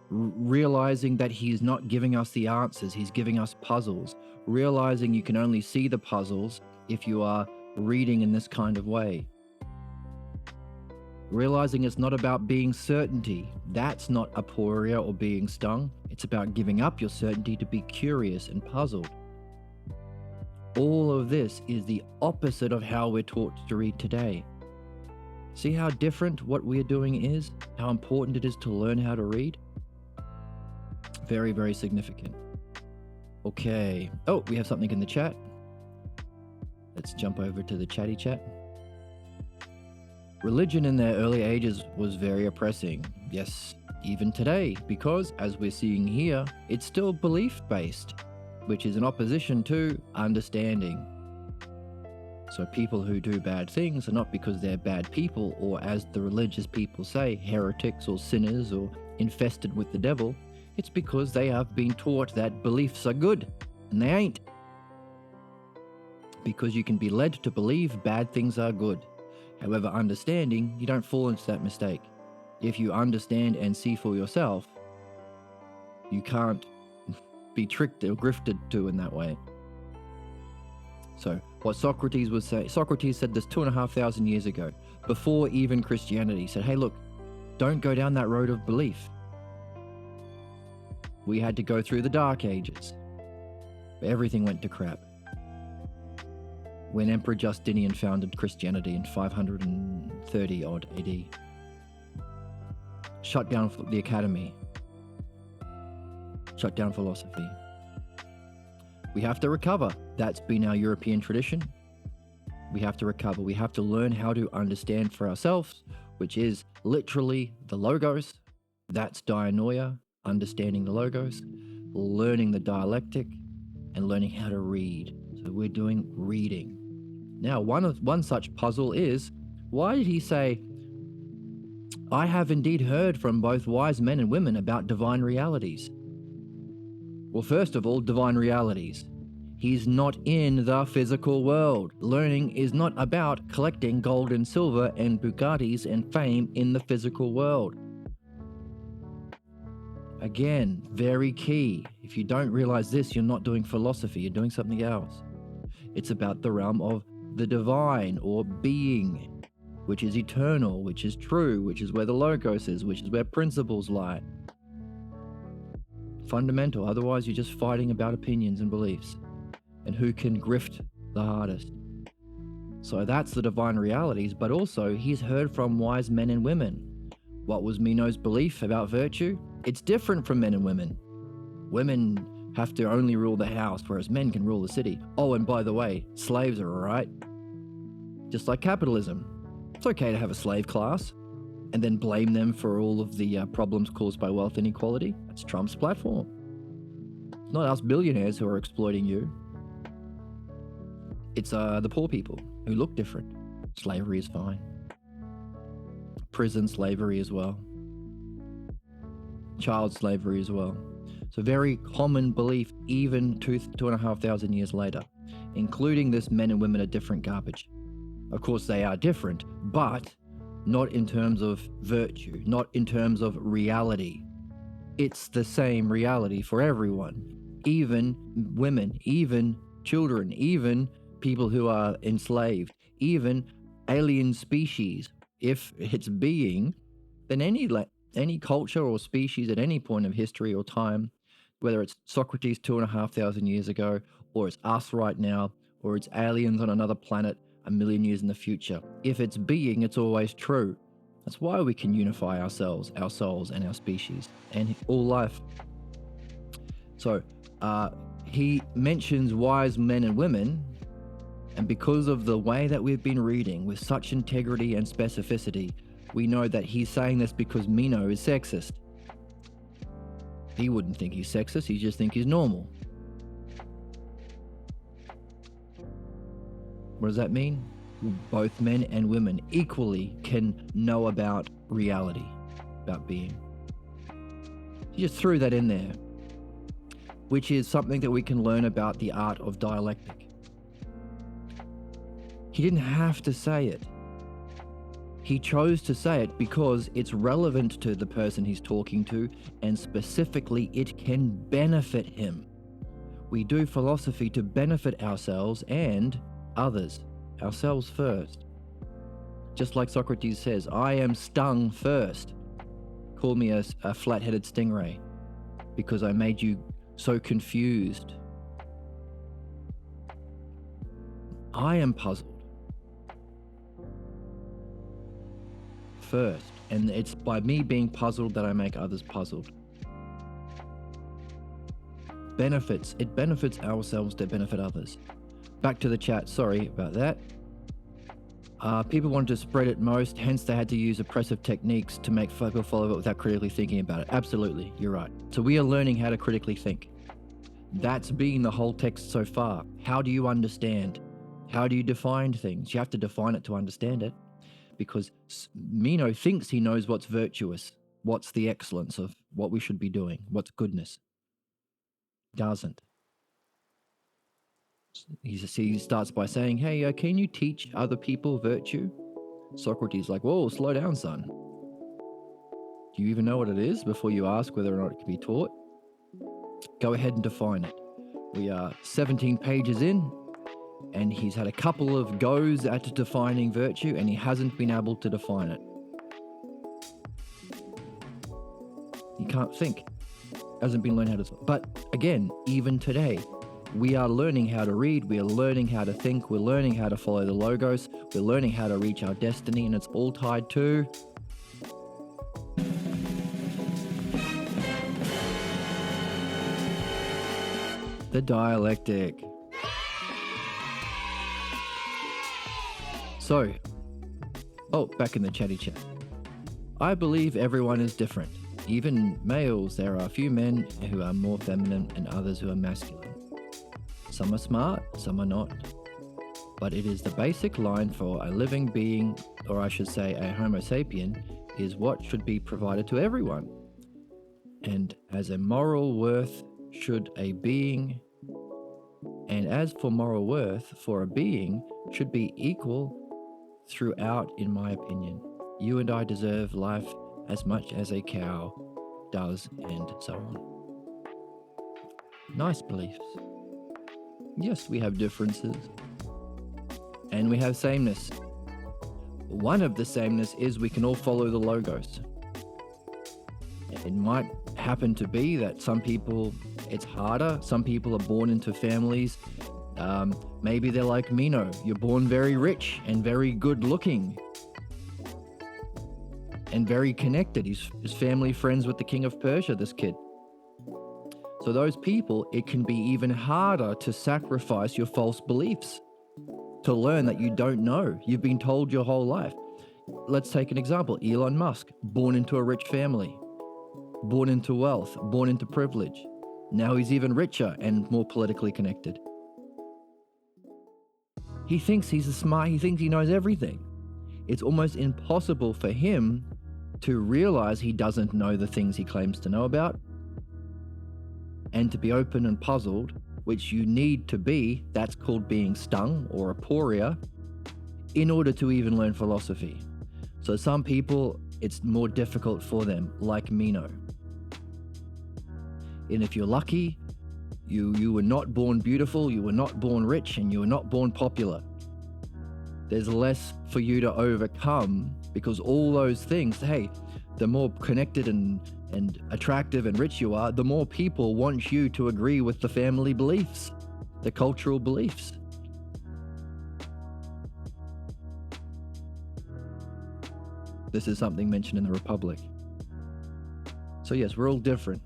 Realizing that he's not giving us the answers, he's giving us puzzles. Realizing you can only see the puzzles if you are reading in this kind of way. Realizing it's not about being certainty. That's not aporia or being stung. It's about giving up your certainty to be curious and puzzled. All of this is the opposite of how we're taught to read today. See how different what we're doing is? How important it is to learn how to read? Very, very significant. Okay. Oh, we have something in the chat. Let's jump over to the chatty chat. Religion in their early ages was very oppressing. Yes, even today, because as we're seeing here, it's still belief-based, which is in opposition to understanding. So people who do bad things are not because they're bad people, or as the religious people say, heretics or sinners or infested with the devil. It's because they have been taught that beliefs are good, and they ain't. Because you can be led to believe bad things are good. However, understanding, you don't fall into that mistake. If you understand and see for yourself, you can't be tricked or grifted to in that way. So what Socrates would say, Socrates said this 2,500 years ago, before even Christianity. He said, hey, look, don't go down that road of belief. We had to go through the Dark Ages. Everything went to crap. When Emperor Justinian founded Christianity in 530 odd AD. Shut down the academy. Shut down philosophy. We have to recover. That's been our European tradition. We have to recover. We have to learn how to understand for ourselves, which is literally the logos. That's dianoia, understanding the logos, learning the dialectic, and learning how to read. So we're doing reading. Now, one such puzzle is, why did he say, I have indeed heard from both wise men and women about divine realities? Well, first of all, divine realities. He's not in the physical world. Learning is not about collecting gold and silver and Bugattis and fame in the physical world. Again, very key. If you don't realize this, you're not doing philosophy, you're doing something else. It's about the realm of the divine or being, which is eternal, which is true, which is where the logos is, which is where principles lie. Fundamental, otherwise you're just fighting about opinions and beliefs and who can grift the hardest. So that's the divine realities, but also he's heard from wise men and women. What was Meno's belief about virtue? It's different from men and women. Women have to only rule the house, whereas men can rule the city. Oh, and by the way, slaves are all right. Just like capitalism. It's okay to have a slave class and then blame them for all of the problems caused by wealth inequality. That's Trump's platform. It's not us billionaires who are exploiting you. It's the poor people who look different. Slavery is fine. Prison slavery as well. Child slavery as well. So very common belief even 2,500 years later, including this men and women are different garbage. Of course they are different, but not in terms of virtue, not in terms of reality. It's the same reality for everyone, even women, even children, even people who are enslaved, even alien species. If it's being, then any culture or species at any point of history or time, whether it's Socrates 2,500 years ago, or it's us right now, or it's aliens on another planet 1,000,000 years in the future. If it's being, it's always true. That's why we can unify ourselves, our souls, and our species, and all life. So he mentions wise men and women, and because of the way that we've been reading with such integrity and specificity, we know that he's saying this because Meno is sexist. He wouldn't think he's sexist, he just think he's normal. What does that mean? Both men and women equally can know about reality. about being. He just threw that in there, which is something that we can learn about the art of dialectic. He didn't have to say it. He chose to say it because it's relevant to the person he's talking to, and specifically, it can benefit him. We do philosophy to benefit ourselves and others, ourselves first. Just like Socrates says, I am stung first. Call me a flat-headed stingray because I made you so confused. I am puzzled first, and it's by me being puzzled that I make others puzzled. It benefits ourselves to benefit others. Back to the chat, sorry about that. People wanted to spread it most, hence they had to use oppressive techniques to make people follow it without critically thinking about it. Absolutely, you're right. So we are learning how to critically think. That's been the whole text so far. How do you understand? How do you define things? You have to define it to understand it, because Meno thinks he knows what's virtuous, what's the excellence of what we should be doing, what's goodness. Doesn't. He starts by saying, hey, can you teach other people virtue? Socrates is like, whoa, slow down, son. Do you even know what it is before you ask whether or not it can be taught? Go ahead and define it. We are 17 pages in, and he's had a couple of goes at defining virtue, and he hasn't been able to define it. He can't think. Hasn't been learning how to. But again, even today, we are learning how to read, we are learning how to think, we're learning how to follow the logos, we're learning how to reach our destiny, and it's all tied to the dialectic. So, back in the chatty chat. I believe everyone is different. Even males, there are a few men who are more feminine and others who are masculine. Some are smart, some are not. But it is the basic line for a living being, or I should say a Homo sapien, is what should be provided to everyone. And as a moral worth should a being, and as for moral worth for a being, should be equal throughout, in my opinion. You and I deserve life as much as a cow does, and so on. Nice beliefs. Yes, we have differences. And we have sameness. One of the sameness is we can all follow the logos. It might happen to be that some people, it's harder. Some people are born into families. Maybe they're like Meno. You're born very rich and very good looking. And very connected. His family friends with the king of Persia, this kid. So those people, it can be even harder to sacrifice your false beliefs, to learn that you don't know. You've been told your whole life. Let's take an example. Elon Musk, born into a rich family, born into wealth, born into privilege. Now he's even richer and more politically connected. He thinks he thinks he knows everything. It's almost impossible for him to realize he doesn't know the things he claims to know about, and to be open and puzzled, which you need to be. That's called being stung or aporia, in order to even learn philosophy. So some people, it's more difficult for them, like Meno. And if you're lucky, you were not born beautiful, you were not born rich, and you were not born popular. There's less for you to overcome, because all those things, hey, the more connected and attractive and rich you are, the more people want you to agree with the family beliefs, the cultural beliefs. This is something mentioned in the Republic. So yes, we're all different,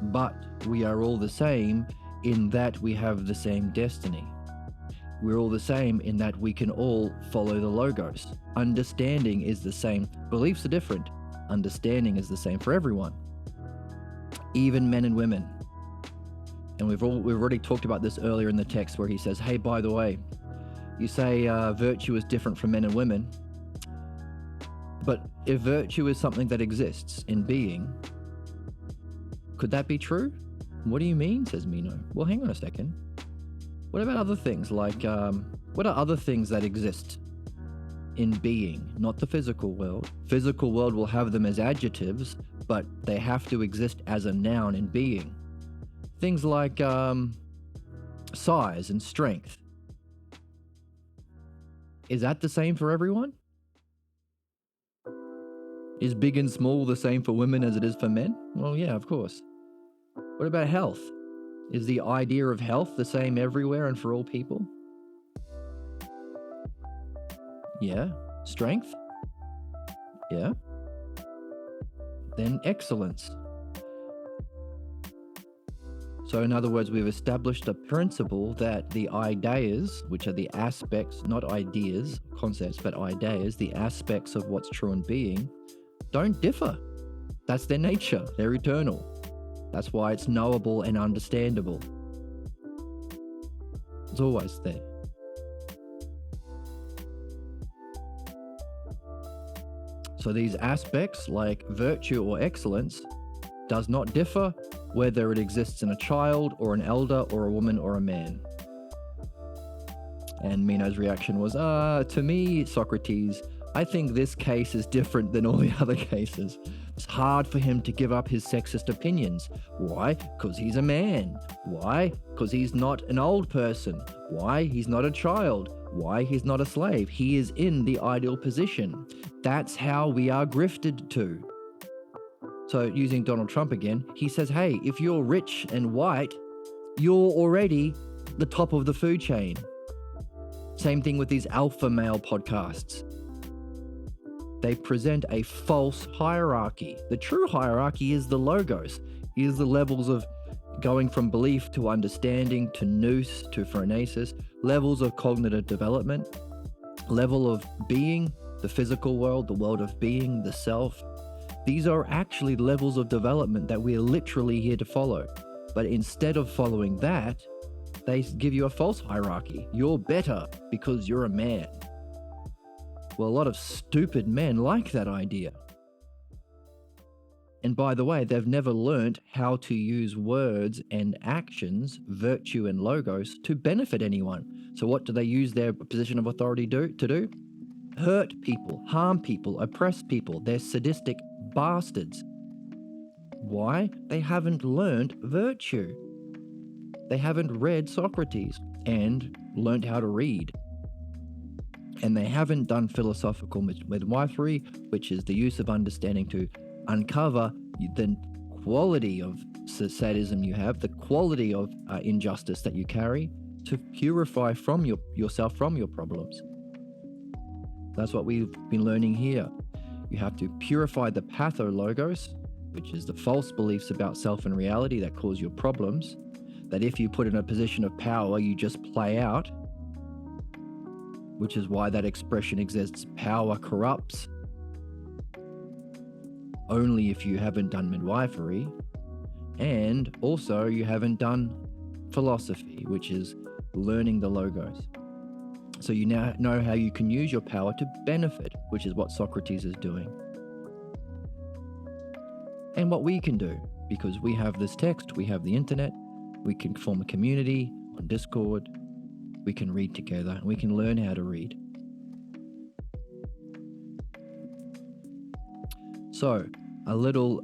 but we are all the same in that we have the same destiny. We're all the same in that we can all follow the logos. Understanding is the same. Beliefs are different. Understanding is the same for everyone, even men and women. And we've already talked about this earlier in the text, where he says, hey, by the way, you say virtue is different from men and women, But if virtue is something that exists in being, could that be true? What do you mean, says Meno. Well, hang on a second. What about other things like, what are other things that exist in being, not the physical world? Physical world will have them as adjectives, but they have to exist as a noun in being. Things like size and strength. Is that the same for everyone? Is big and small the same for women as it is for men? Well, yeah, of course. What about health? Is the idea of health the same everywhere and for all people? Yeah. Strength? Yeah. Then excellence. So in other words, we've established a principle that the ideas, which are the aspects, not ideas, concepts, but ideas, the aspects of what's true in being, don't differ. That's their nature. They're eternal. That's why it's knowable and understandable. It's always there. So these aspects, like virtue or excellence, does not differ whether it exists in a child or an elder or a woman or a man. And Meno's reaction was, to me, Socrates, I think this case is different than all the other cases. It's hard for him to give up his sexist opinions. Why? Because he's a man. Why? Because he's not an old person. Why? He's not a child. Why? He's not a slave. He is in the ideal position. That's how we are grifted to. So using Donald Trump again, he says, hey, if you're rich and white, you're already the top of the food chain. Same thing with these alpha male podcasts. They present a false hierarchy. The true hierarchy is the logos, is the levels of going from belief to understanding to nous to phronesis, levels of cognitive development, level of being, the physical world, the world of being, the self. These are actually levels of development that we are literally here to follow. But instead of following that, they give you a false hierarchy. You're better because you're a man. Well, a lot of stupid men like that idea. And by the way, they've never learnt how to use words and actions, virtue and logos, to benefit anyone. So what do they use their position of authority to do? Hurt people, harm people, oppress people. They're sadistic bastards. Why? They haven't learned virtue. They haven't read Socrates and learned how to read. And they haven't done philosophical midwifery, which is the use of understanding to uncover the quality of sadism you have, the quality of injustice that you carry, to purify from yourself from your problems. That's what we've been learning here. You have to purify the pathologos, which is the false beliefs about self and reality that cause your problems, that if you put in a position of power, you just play out, which is why that expression exists. Power corrupts. Only if you haven't done midwifery, and also you haven't done philosophy, which is learning the logos. So you now know how you can use your power to benefit, which is what Socrates is doing. And what we can do, because we have this text, we have the internet, we can form a community on Discord, we can read together, and we can learn how to read. So, a little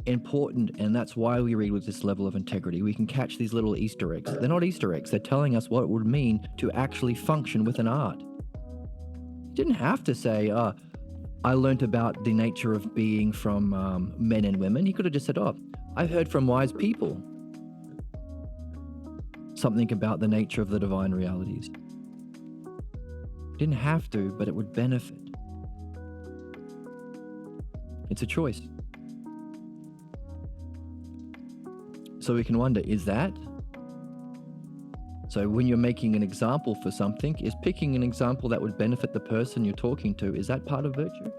important, and that's why we read with this level of integrity. We can catch these little Easter eggs. They're not Easter eggs. They're telling us what it would mean to actually function with an art. You didn't have to say, I learnt about the nature of being from men and women. He could have just said, I've heard from wise people something about the nature of the divine realities. Didn't have to, but it would benefit. It's a choice. So we can wonder, is that? So when you're making an example for something, is picking an example that would benefit the person you're talking to, is that part of virtue?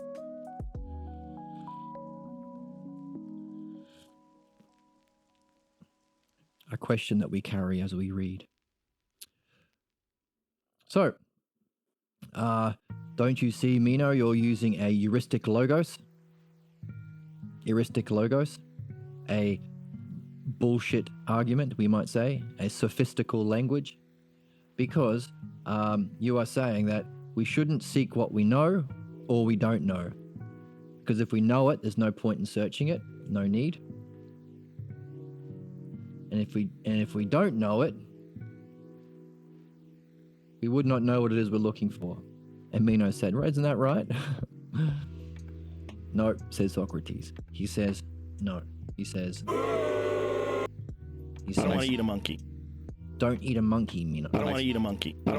A question that we carry as we read. So, Don't you see, Meno, you're using a heuristic logos? Heuristic logos? A bullshit argument, we might say, a sophistical language, because you are saying that we shouldn't seek what we know or we don't know, because if we know it, there's no point in searching it, no need. And if we don't know it, we would not know what it is we're looking for. And Meno said, "Isn't that right?" No, says Socrates. He says, no. He says, I don't want to eat a monkey. Don't eat a monkey, Meno. I don't want to eat a monkey. I don't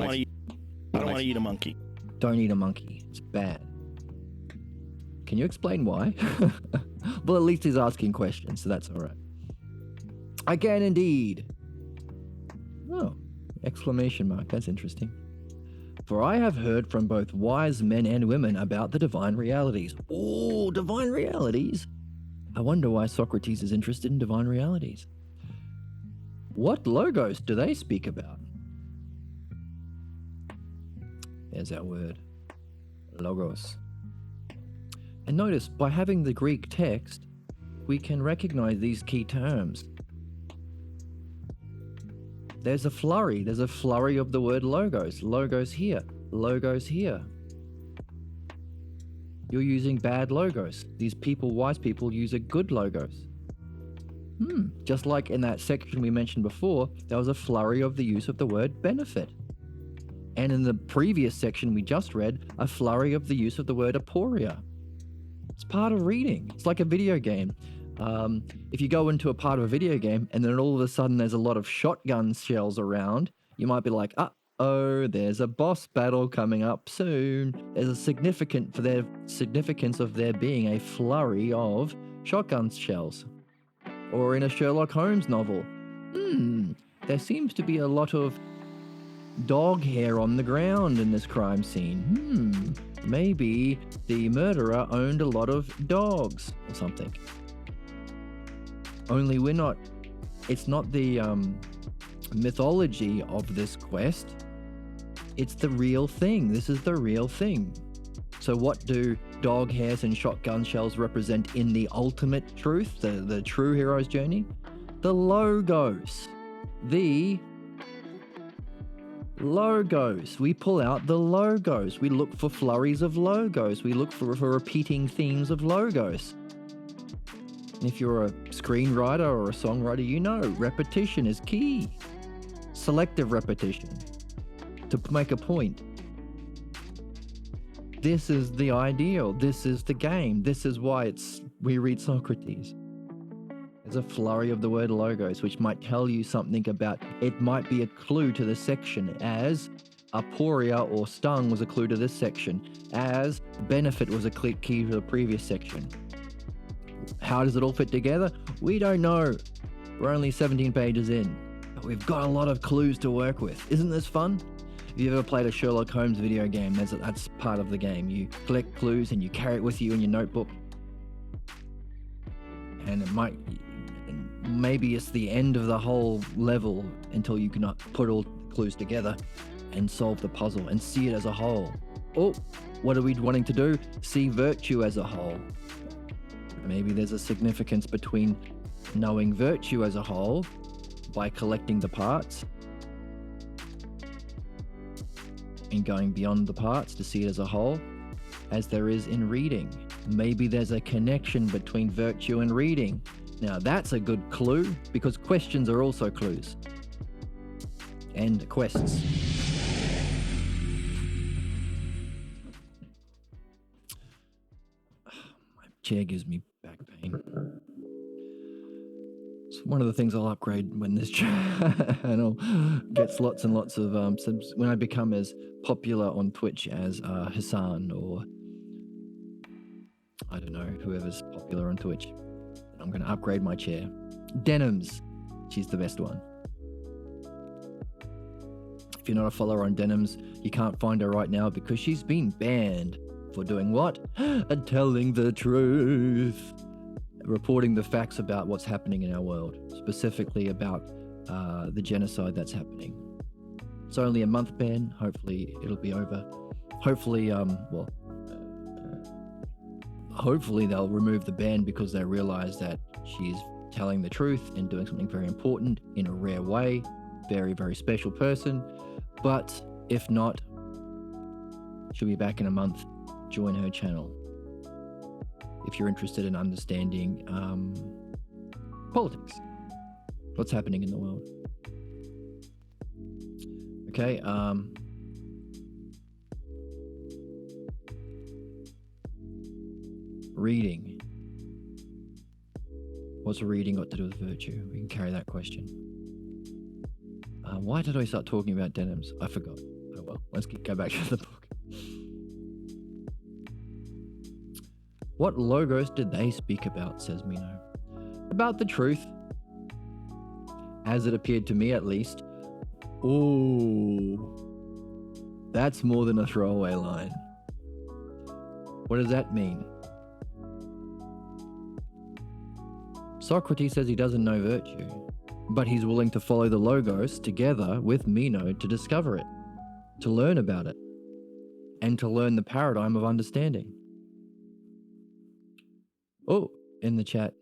want to eat a monkey. Don't eat a monkey. It's bad. Can you explain why? Well, at least he's asking questions, so that's all right. I can indeed. Oh, exclamation mark. That's interesting. For I have heard from both wise men and women about the divine realities. Oh, divine realities. I wonder why Socrates is interested in divine realities. What logos do they speak about? There's our word. Logos. And notice, by having the Greek text, we can recognize these key terms. There's a flurry of the word logos. Logos here, logos here. You're using bad logos. These people, wise people, use a good logos. Just like in that section we mentioned before, there was a flurry of the use of the word benefit. And in the previous section we just read, a flurry of the use of the word aporia. It's part of reading. It's like a video game. If you go into a part of a video game and then all of a sudden there's a lot of shotgun shells around, you might be like, uh-oh, there's a boss battle coming up soon. There's a significance of there being a flurry of shotgun shells. Or in a Sherlock Holmes novel, there seems to be a lot of dog hair on the ground in this crime scene. Maybe the murderer owned a lot of dogs or something. Only it's not the mythology of this quest, it's the real thing. This is the real thing. So what do dog hairs and shotgun shells represent in the ultimate truth, the true hero's journey? The logos. The logos. We pull out the logos. We look for flurries of logos. We look for repeating themes of logos. If you're a screenwriter or a songwriter, you know repetition is key. Selective repetition to make a point. This is the ideal. This is the game. This is why we read Socrates. There's a flurry of the word logos, which might tell you something about, it might be a clue to the section, as aporia or stung was a clue to this section, as benefit was a key to the previous section. How does it all fit together? We don't know. We're only 17 pages in, but we've got a lot of clues to work with. Isn't this fun? If you've ever played a Sherlock Holmes video game, that's part of the game. You collect clues and you carry it with you in your notebook. And maybe it's the end of the whole level until you can put all the clues together and solve the puzzle and see it as a whole. Oh, what are we wanting to do? See virtue as a whole. Maybe there's a significance between knowing virtue as a whole by collecting the parts and going beyond the parts to see it as a whole, as there is in reading. Maybe there's a connection between virtue and reading. Now that's a good clue, because questions are also clues. And quests. My chair gives me back pain. It's one of the things I'll upgrade when this channel gets lots and lots of subs, when I become as popular on Twitch as Hassan, or I don't know, whoever's popular on Twitch. I'm going to upgrade my chair. Denims. She's the best one. If you're not a follower on Denims, you can't find her right now because she's been banned for doing what? Telling the truth. Reporting the facts about what's happening in our world, specifically about the genocide that's happening. It's only a month ban. Hopefully it'll be over hopefully, hopefully they'll remove the ban because they realize that she's telling the truth and doing something very important in a rare way. Very, very special person. But if not, she'll be back in a month. Join her channel if you're interested in understanding politics, what's happening in the world. Okay. Reading. What's reading got to do with virtue? We can carry that question. Why did I start talking about denims? I forgot. Oh well, let's go back to the book. What logos did they speak about, says Meno. About the truth, as it appeared to me at least. Ooh, that's more than a throwaway line. What does that mean? Socrates says he doesn't know virtue, but he's willing to follow the logos together with Meno to discover it, to learn about it, and to learn the paradigm of understanding. Oh, in the chat,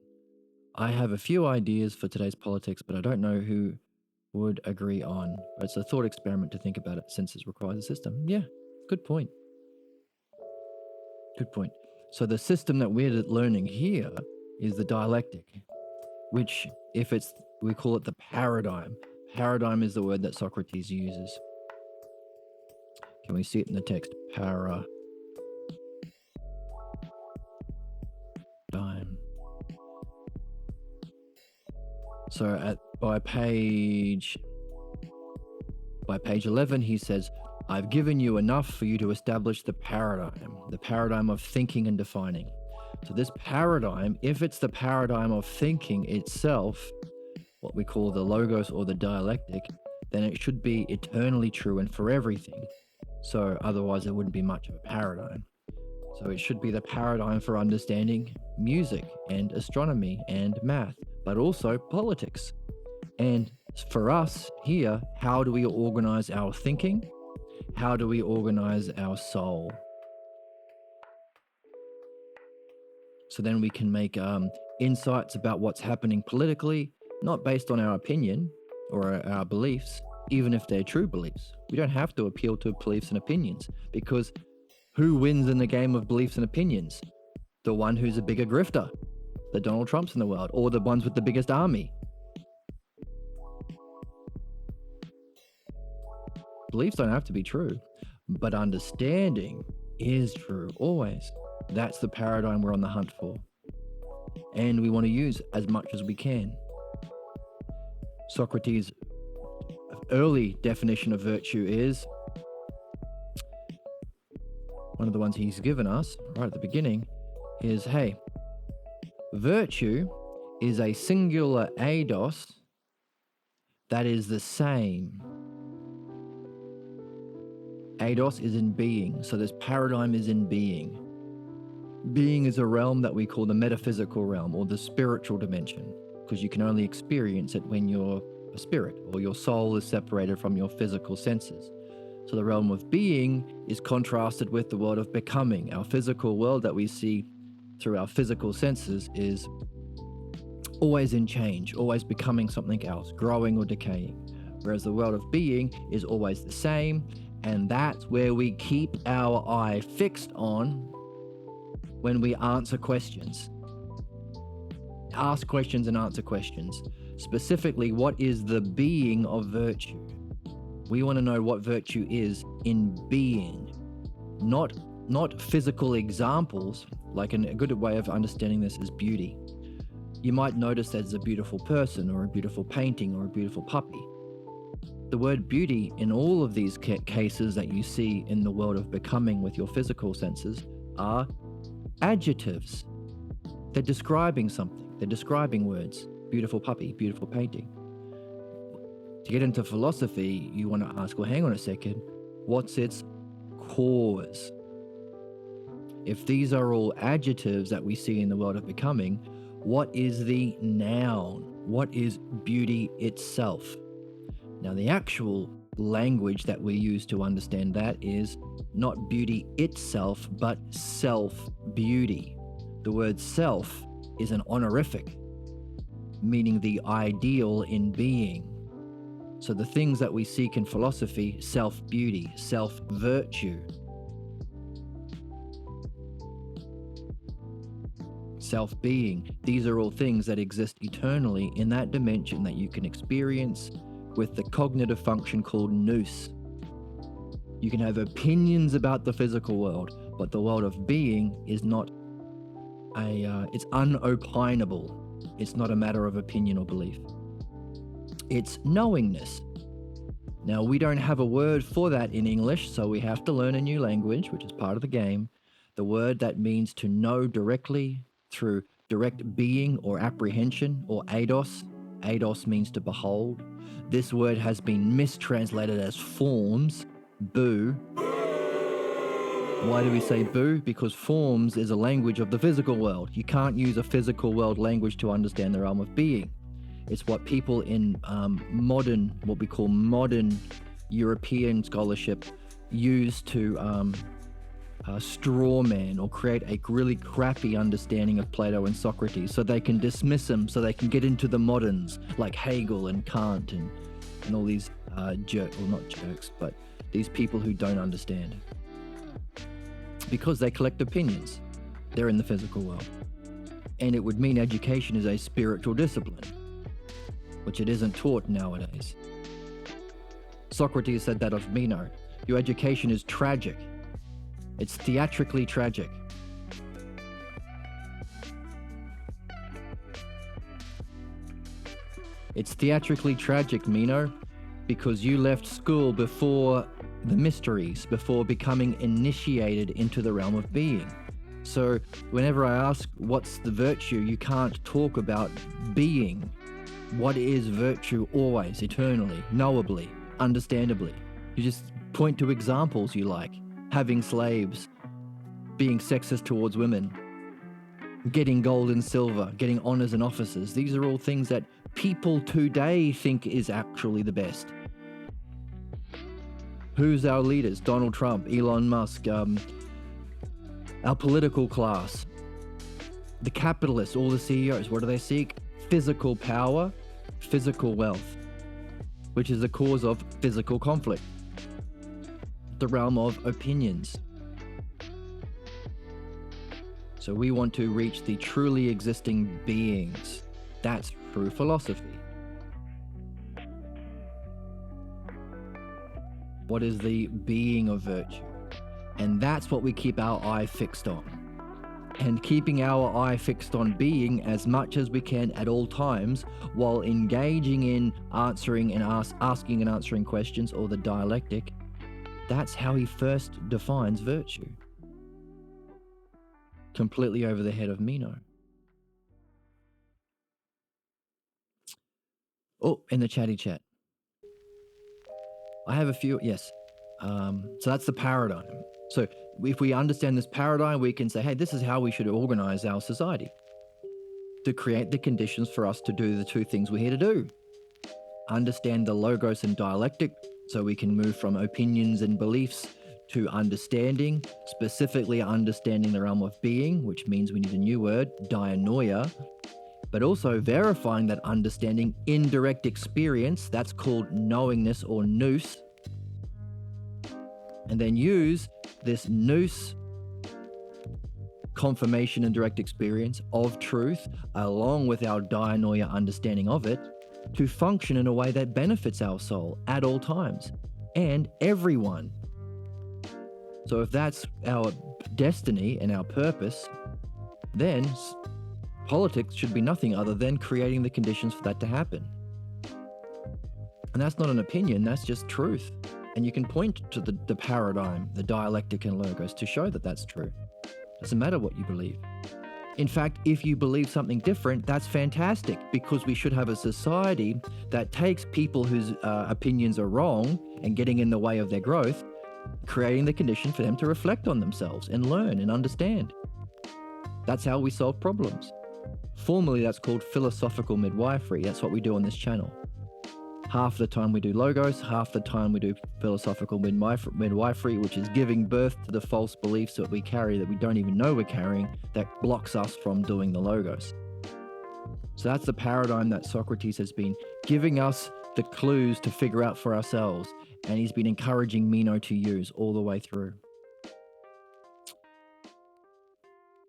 I have a few ideas for today's politics, but I don't know who would agree on. But it's a thought experiment to think about it since it requires a system. Yeah, good point. Good point. So the system that we're learning here is the dialectic, which we call it the paradigm. Paradigm is the word that Socrates uses. Can we see it in the text? Paradigm. So by page 11, he says, I've given you enough for you to establish the paradigm of thinking and defining. So this paradigm, if it's the paradigm of thinking itself, what we call the logos or the dialectic, then it should be eternally true and for everything. So otherwise there wouldn't be much of a paradigm. So it should be the paradigm for understanding music and astronomy and math, but also politics. And for us here, how do we organize our thinking? How do we organize our soul? So then we can make insights about what's happening politically, not based on our opinion or our beliefs, even if they're true beliefs. We don't have to appeal to beliefs and opinions, because who wins in the game of beliefs and opinions? The one who's a bigger grifter, the Donald Trumps in the world, or the ones with the biggest army. Beliefs don't have to be true, but understanding is true, always. That's the paradigm we're on the hunt for. And we want to use as much as we can. Socrates' early definition of virtue is, one of the ones he's given us right at the beginning is, hey, virtue is a singular eidos that is the same. Eidos is in being, so this paradigm is in being. Being is a realm that we call the metaphysical realm or the spiritual dimension, because you can only experience it when you're a spirit or your soul is separated from your physical senses. So the realm of being is contrasted with the world of becoming. Our physical world that we see through our physical senses is always in change, always becoming something else, growing or decaying. Whereas the world of being is always the same, and that's where we keep our eye fixed on when we answer questions. Ask questions and answer questions. Specifically, what is the being of virtue? We want to know what virtue is in being, not physical examples. Like a good way of understanding this is beauty. You might notice there's a beautiful person or a beautiful painting or a beautiful puppy. The word beauty in all of these cases that you see in the world of becoming with your physical senses are adjectives. They're describing something. They're describing words. Beautiful puppy, beautiful painting. To get into philosophy, you want to ask, well, hang on a second, what's its cause? If these are all adjectives that we see in the world of becoming, what is the noun? What is beauty itself? Now, the actual language that we use to understand that is not beauty itself, but self-beauty. The word self is an honorific, meaning the ideal in being. So the things that we seek in philosophy, self-beauty, self-virtue, self-being, these are all things that exist eternally in that dimension that you can experience with the cognitive function called nous. You can have opinions about the physical world, but the world of being is not it's unopinable. It's not a matter of opinion or belief. It's knowingness. Now, we don't have a word for that in English, so we have to learn a new language, which is part of the game. The word that means to know directly through direct being or apprehension, or eidos. Eidos means to behold. This word has been mistranslated as forms, boo. Why do we say boo? Because forms is a language of the physical world. You can't use a physical world language to understand the realm of being. It's what people in what we call modern European scholarship use to straw man or create a really crappy understanding of Plato and Socrates, so they can dismiss them, so they can get into the moderns like Hegel and Kant and all these not jerks, but these people who don't understand. Because they collect opinions. They're in the physical world. And it would mean education is a spiritual discipline, which it isn't taught nowadays. Socrates said that of Meno. Your education is tragic. It's theatrically tragic. It's theatrically tragic, Meno, because you left school before the mysteries, before becoming initiated into the realm of being. So whenever I ask what's the virtue, you can't talk about being. What is virtue always, eternally, knowably, understandably? You just point to examples you like. Having slaves, being sexist towards women, getting gold and silver, getting honors and offices. These are all things that people today think is actually the best. Who's our leaders? Donald Trump, Elon Musk, our political class, the capitalists, all the CEOs. What do they seek? Physical power, physical wealth, which is the cause of physical conflict. The realm of opinions. So we want to reach the truly existing beings. That's true philosophy. What is the being of virtue? And that's what we keep our eye fixed on. And keeping our eye fixed on being as much as we can at all times, while engaging in answering and asking and answering questions, or the dialectic, that's how he first defines virtue. Completely over the head of Meno. Oh, in the chatty chat. I have a few, yes. So that's the paradigm. So if we understand this paradigm, we can say, hey, this is how we should organize our society to create the conditions for us to do the two things we're here to do. Understand the logos and dialectic, so we can move from opinions and beliefs to understanding, specifically understanding the realm of being, which means we need a new word, dianoia, but also verifying that understanding in direct experience, that's called knowingness or nous, and then use this nous confirmation and direct experience of truth, along with our dianoia understanding of it, to function in a way that benefits our soul at all times and everyone. So if that's our destiny and our purpose, then politics should be nothing other than creating the conditions for that to happen. And that's not an opinion, that's just truth. And you can point to the paradigm, the dialectic and logos to show that that's true. Doesn't matter what you believe. In fact, if you believe something different, that's fantastic, because we should have a society that takes people whose opinions are wrong and getting in the way of their growth, creating the condition for them to reflect on themselves and learn and understand. That's how we solve problems. Formally, that's called philosophical midwifery. That's what we do on this channel. Half the time we do logos, half the time we do philosophical midwifery, which is giving birth to the false beliefs that we carry that we don't even know we're carrying, that blocks us from doing the logos. So that's the paradigm that Socrates has been giving us the clues to figure out for ourselves, and he's been encouraging Meno to use all the way through.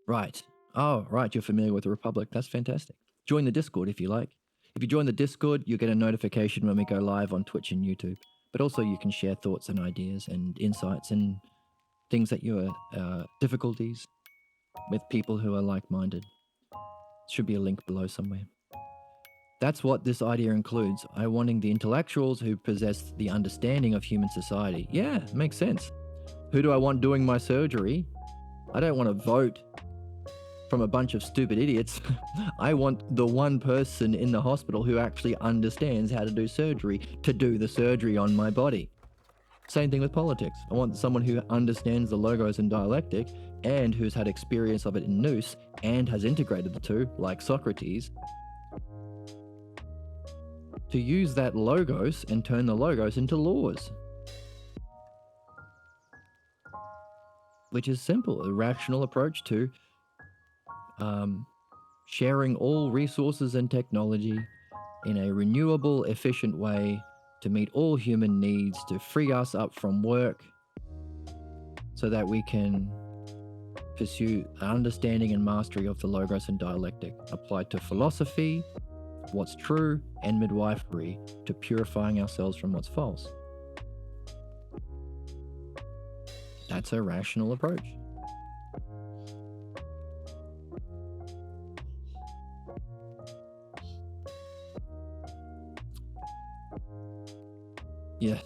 Right. Oh, right. You're familiar with the Republic. That's fantastic. Join the Discord if you like. If you join the Discord, you'll get a notification when we go live on Twitch and YouTube. But also you can share thoughts and ideas and insights and things that you are difficulties with people who are like-minded. Should be a link below somewhere. That's what this idea includes. I wanting the intellectuals who possess the understanding of human society. Yeah, makes sense. Who do I want doing my surgery? I don't want to vote from a bunch of stupid idiots. I want the one person in the hospital who actually understands how to do surgery to do the surgery on my body. Same thing with politics. I want someone who understands the logos and dialectic and who's had experience of it in nous and has integrated the two, like Socrates, to use that logos and turn the logos into laws. Which is simple, a rational approach to sharing all resources and technology in a renewable, efficient way to meet all human needs, to free us up from work so that we can pursue understanding and mastery of the logos and dialectic, applied to philosophy, what's true, and midwifery, to purifying ourselves from what's false. That's a rational approach. Yes.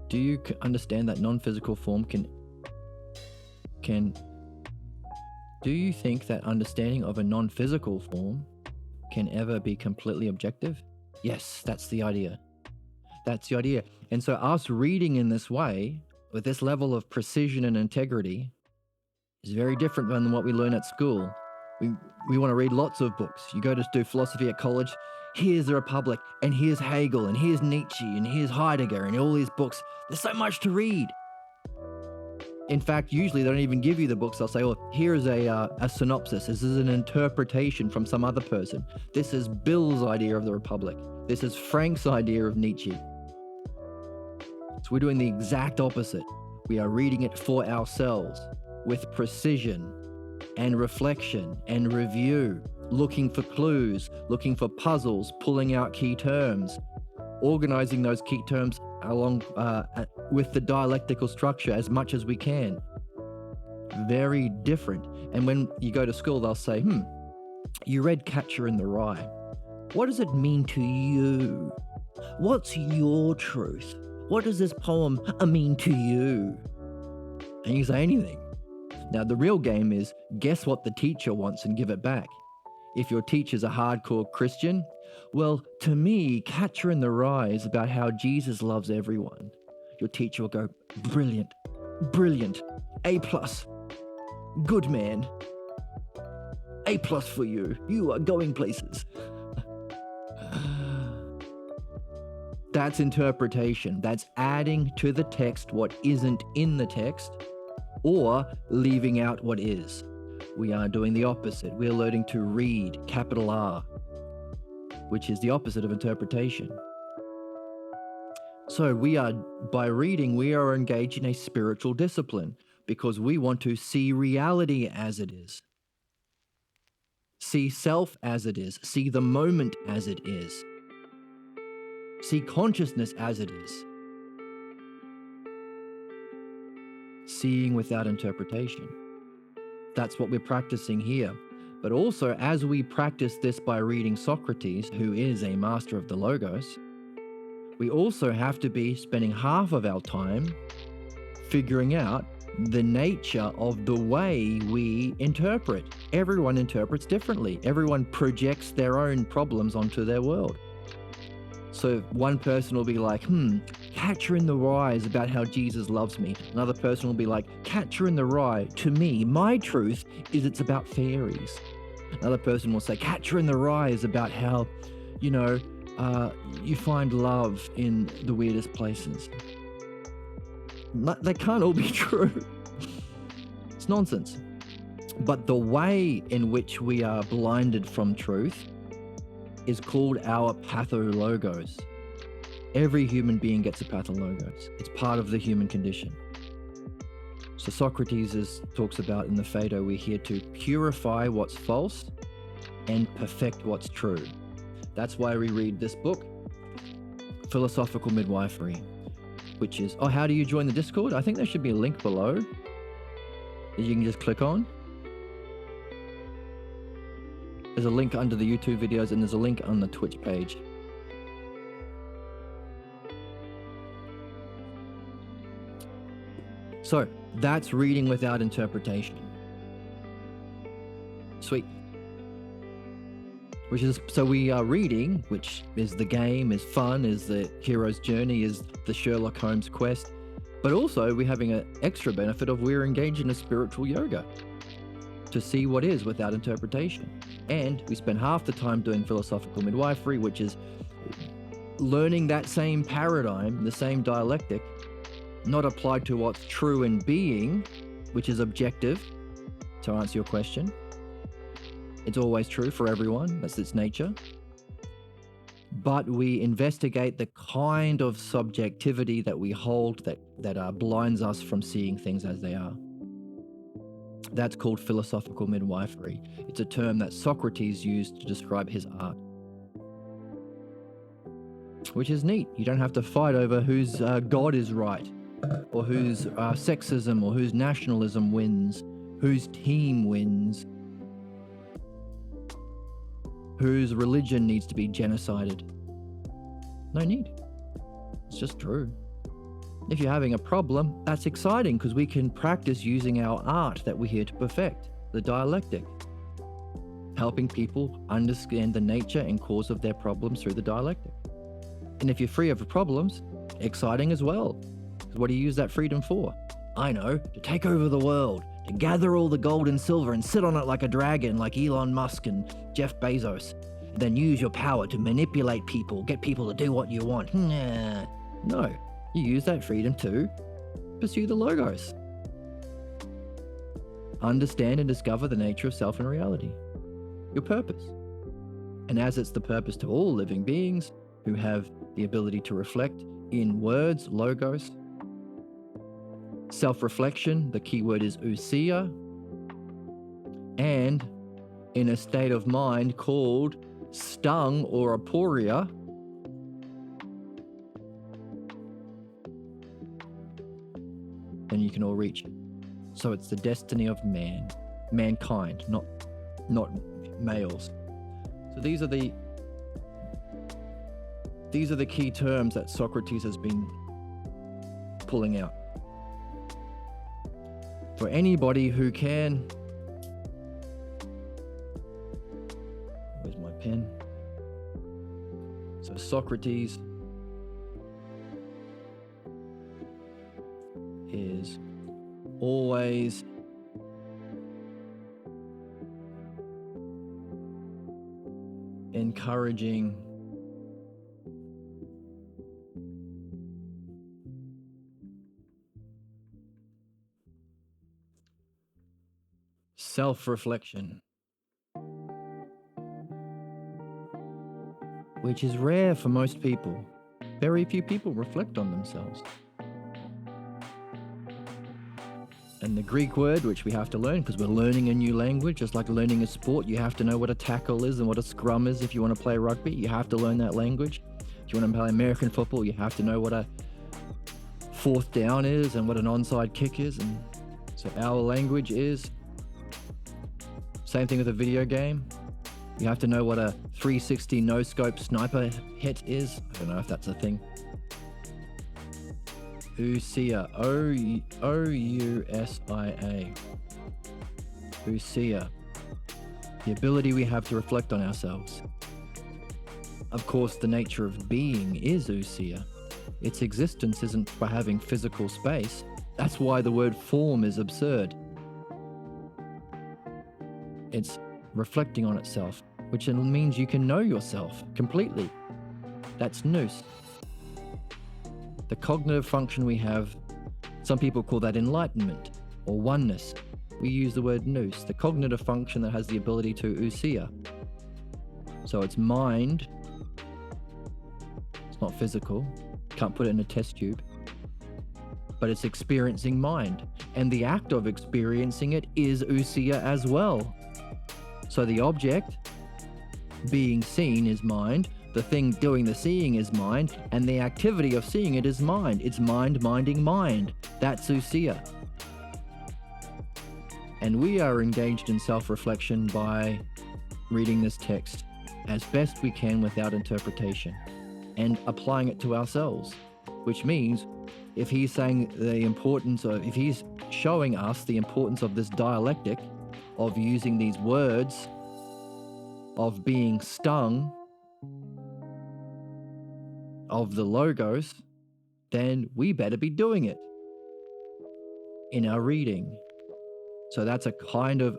Do you understand that non-physical form can... Do you think that understanding of a non-physical form can ever be completely objective? Yes, that's the idea. That's the idea. And so us reading in this way, with this level of precision and integrity, is very different than what we learn at school. We want to read lots of books. You go to do philosophy at college, here's the Republic, and here's Hegel, and here's Nietzsche, and here's Heidegger, and all these books. There's so much to read. In fact, usually they don't even give you the books. They'll say, oh, here's a synopsis. This is an interpretation from some other person. This is Bill's idea of the Republic. This is Frank's idea of Nietzsche. So we're doing the exact opposite. We are reading it for ourselves with precision and reflection and review, looking for clues, looking for puzzles, pulling out key terms, organizing those key terms along with the dialectical structure as much as we can. Very different. And when you go to school, they'll say, you read Catcher in the Rye. What does it mean to you? What's your truth? What does this poem mean to you? And you say anything. Now, the real game is guess what the teacher wants and give it back. If your teacher's a hardcore Christian, well, to me, Catcher in the Rye is about how Jesus loves everyone. Your teacher will go, brilliant, brilliant, A+, good man, A+ for you. You are going places. That's interpretation. That's adding to the text what isn't in the text or leaving out what is. We are doing the opposite. We're learning to read, capital R, which is the opposite of interpretation. So by reading, we are engaged in a spiritual discipline because we want to see reality as it is. See self as it is. See the moment as it is. See consciousness as it is. Seeing without interpretation. That's what we're practicing here. But also, as we practice this by reading Socrates, who is a master of the Logos, we also have to be spending half of our time figuring out the nature of the way we interpret. Everyone interprets differently. Everyone projects their own problems onto their world. So one person will be like, Catcher in the Rye is about how Jesus loves me. Another person will be like, Catcher in the Rye, to me, my truth is it's about fairies. Another person will say, Catcher in the Rye is about how, You find love in the weirdest places. They can't all be true. It's nonsense. But the way in which we are blinded from truth is called our pathologos. Every human being gets a pathologos. It's part of the human condition. So Socrates talks about in the Phaedo, we're here to purify what's false and perfect what's true. That's why we read this book, Philosophical Midwifery, which is, how do you join the Discord? I think there should be a link below that you can just click on. There's a link under the YouTube videos and there's a link on the Twitch page. So that's reading without interpretation. Sweet. So we are reading, which is the game, is fun, is the hero's journey, is the Sherlock Holmes quest. But also we're having an extra benefit of we're engaged in a spiritual yoga to see what is without interpretation. And we spend half the time doing philosophical midwifery, which is learning that same paradigm, the same dialectic, not applied to what's true in being, which is objective, to answer your question. It's always true for everyone, that's its nature. But we investigate the kind of subjectivity that we hold that blinds us from seeing things as they are. That's called philosophical midwifery. It's a term that Socrates used to describe his art. Which is neat. You don't have to fight over whose God is right, or whose sexism or whose nationalism wins, whose team wins, whose religion needs to be genocided. No need. It's just true. If you're having a problem, that's exciting because we can practice using our art that we're here to perfect, the dialectic, helping people understand the nature and cause of their problems through the dialectic. And if you're free of problems, exciting as well. What do you use that freedom for? I know, to take over the world, to gather all the gold and silver and sit on it like a dragon, like Elon Musk and Jeff Bezos. Then use your power to manipulate people, get people to do what you want. Nah. No, you use that freedom to pursue the logos. Understand and discover the nature of self and reality, your purpose. And as it's the purpose to all living beings who have the ability to reflect in words, logos, self-reflection, the key word is ousia, and in a state of mind called stung or aporia, then you can all reach it. So it's the destiny of mankind, not males. So these are the key terms that Socrates has been pulling out. For anybody who can, where's my pen? So Socrates is always encouraging self-reflection, which is rare for most people. Very few people reflect on themselves. And the Greek word, which we have to learn because we're learning a new language, just like learning a sport, you have to know what a tackle is and what a scrum is. If you want to play rugby, you have to learn that language. If you want to play American football, you have to know what a fourth down is and what an onside kick is. And so our language is same thing with a video game. You have to know what a 360 no-scope sniper hit is. I don't know if that's a thing. Ousia, O-U-S-I-A. Ousia. The ability we have to reflect on ourselves. Of course, the nature of being is ousia. Its existence isn't by having physical space. That's why the word form is absurd. It's reflecting on itself, which means you can know yourself completely. That's nous. The cognitive function we have, some people call that enlightenment or oneness. We use the word nous, the cognitive function that has the ability to ousia. So it's mind. It's not physical. Can't put it in a test tube. But it's experiencing mind. And the act of experiencing it is ousia as well. So the object being seen is mind. The thing doing the seeing is mind. And the activity of seeing it is mind. It's mind minding mind. That's ousia. And we are engaged in self-reflection by reading this text as best we can without interpretation and applying it to ourselves, which means if he's saying the importance of, if he's showing us the importance of this dialectic, of using these words, of being stung, of the logos, then we better be doing it in our reading. So that's a kind of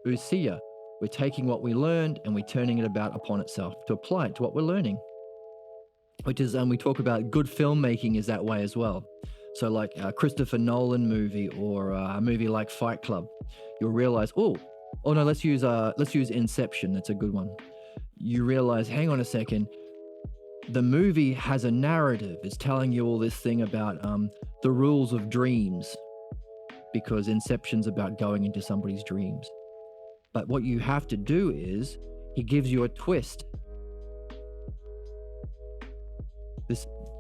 ousia. We're taking what we learned and we're turning it about upon itself to apply it to what we're learning. Which is, we talk about good filmmaking is that way as well. So like a Christopher Nolan movie or a movie like Fight Club, you'll realize, oh no, let's use Inception. That's a good one. You realize, hang on a second, the movie has a narrative. It's telling you all this thing about the rules of dreams, because Inception's about going into somebody's dreams. But what you have to do is, he gives you a twist.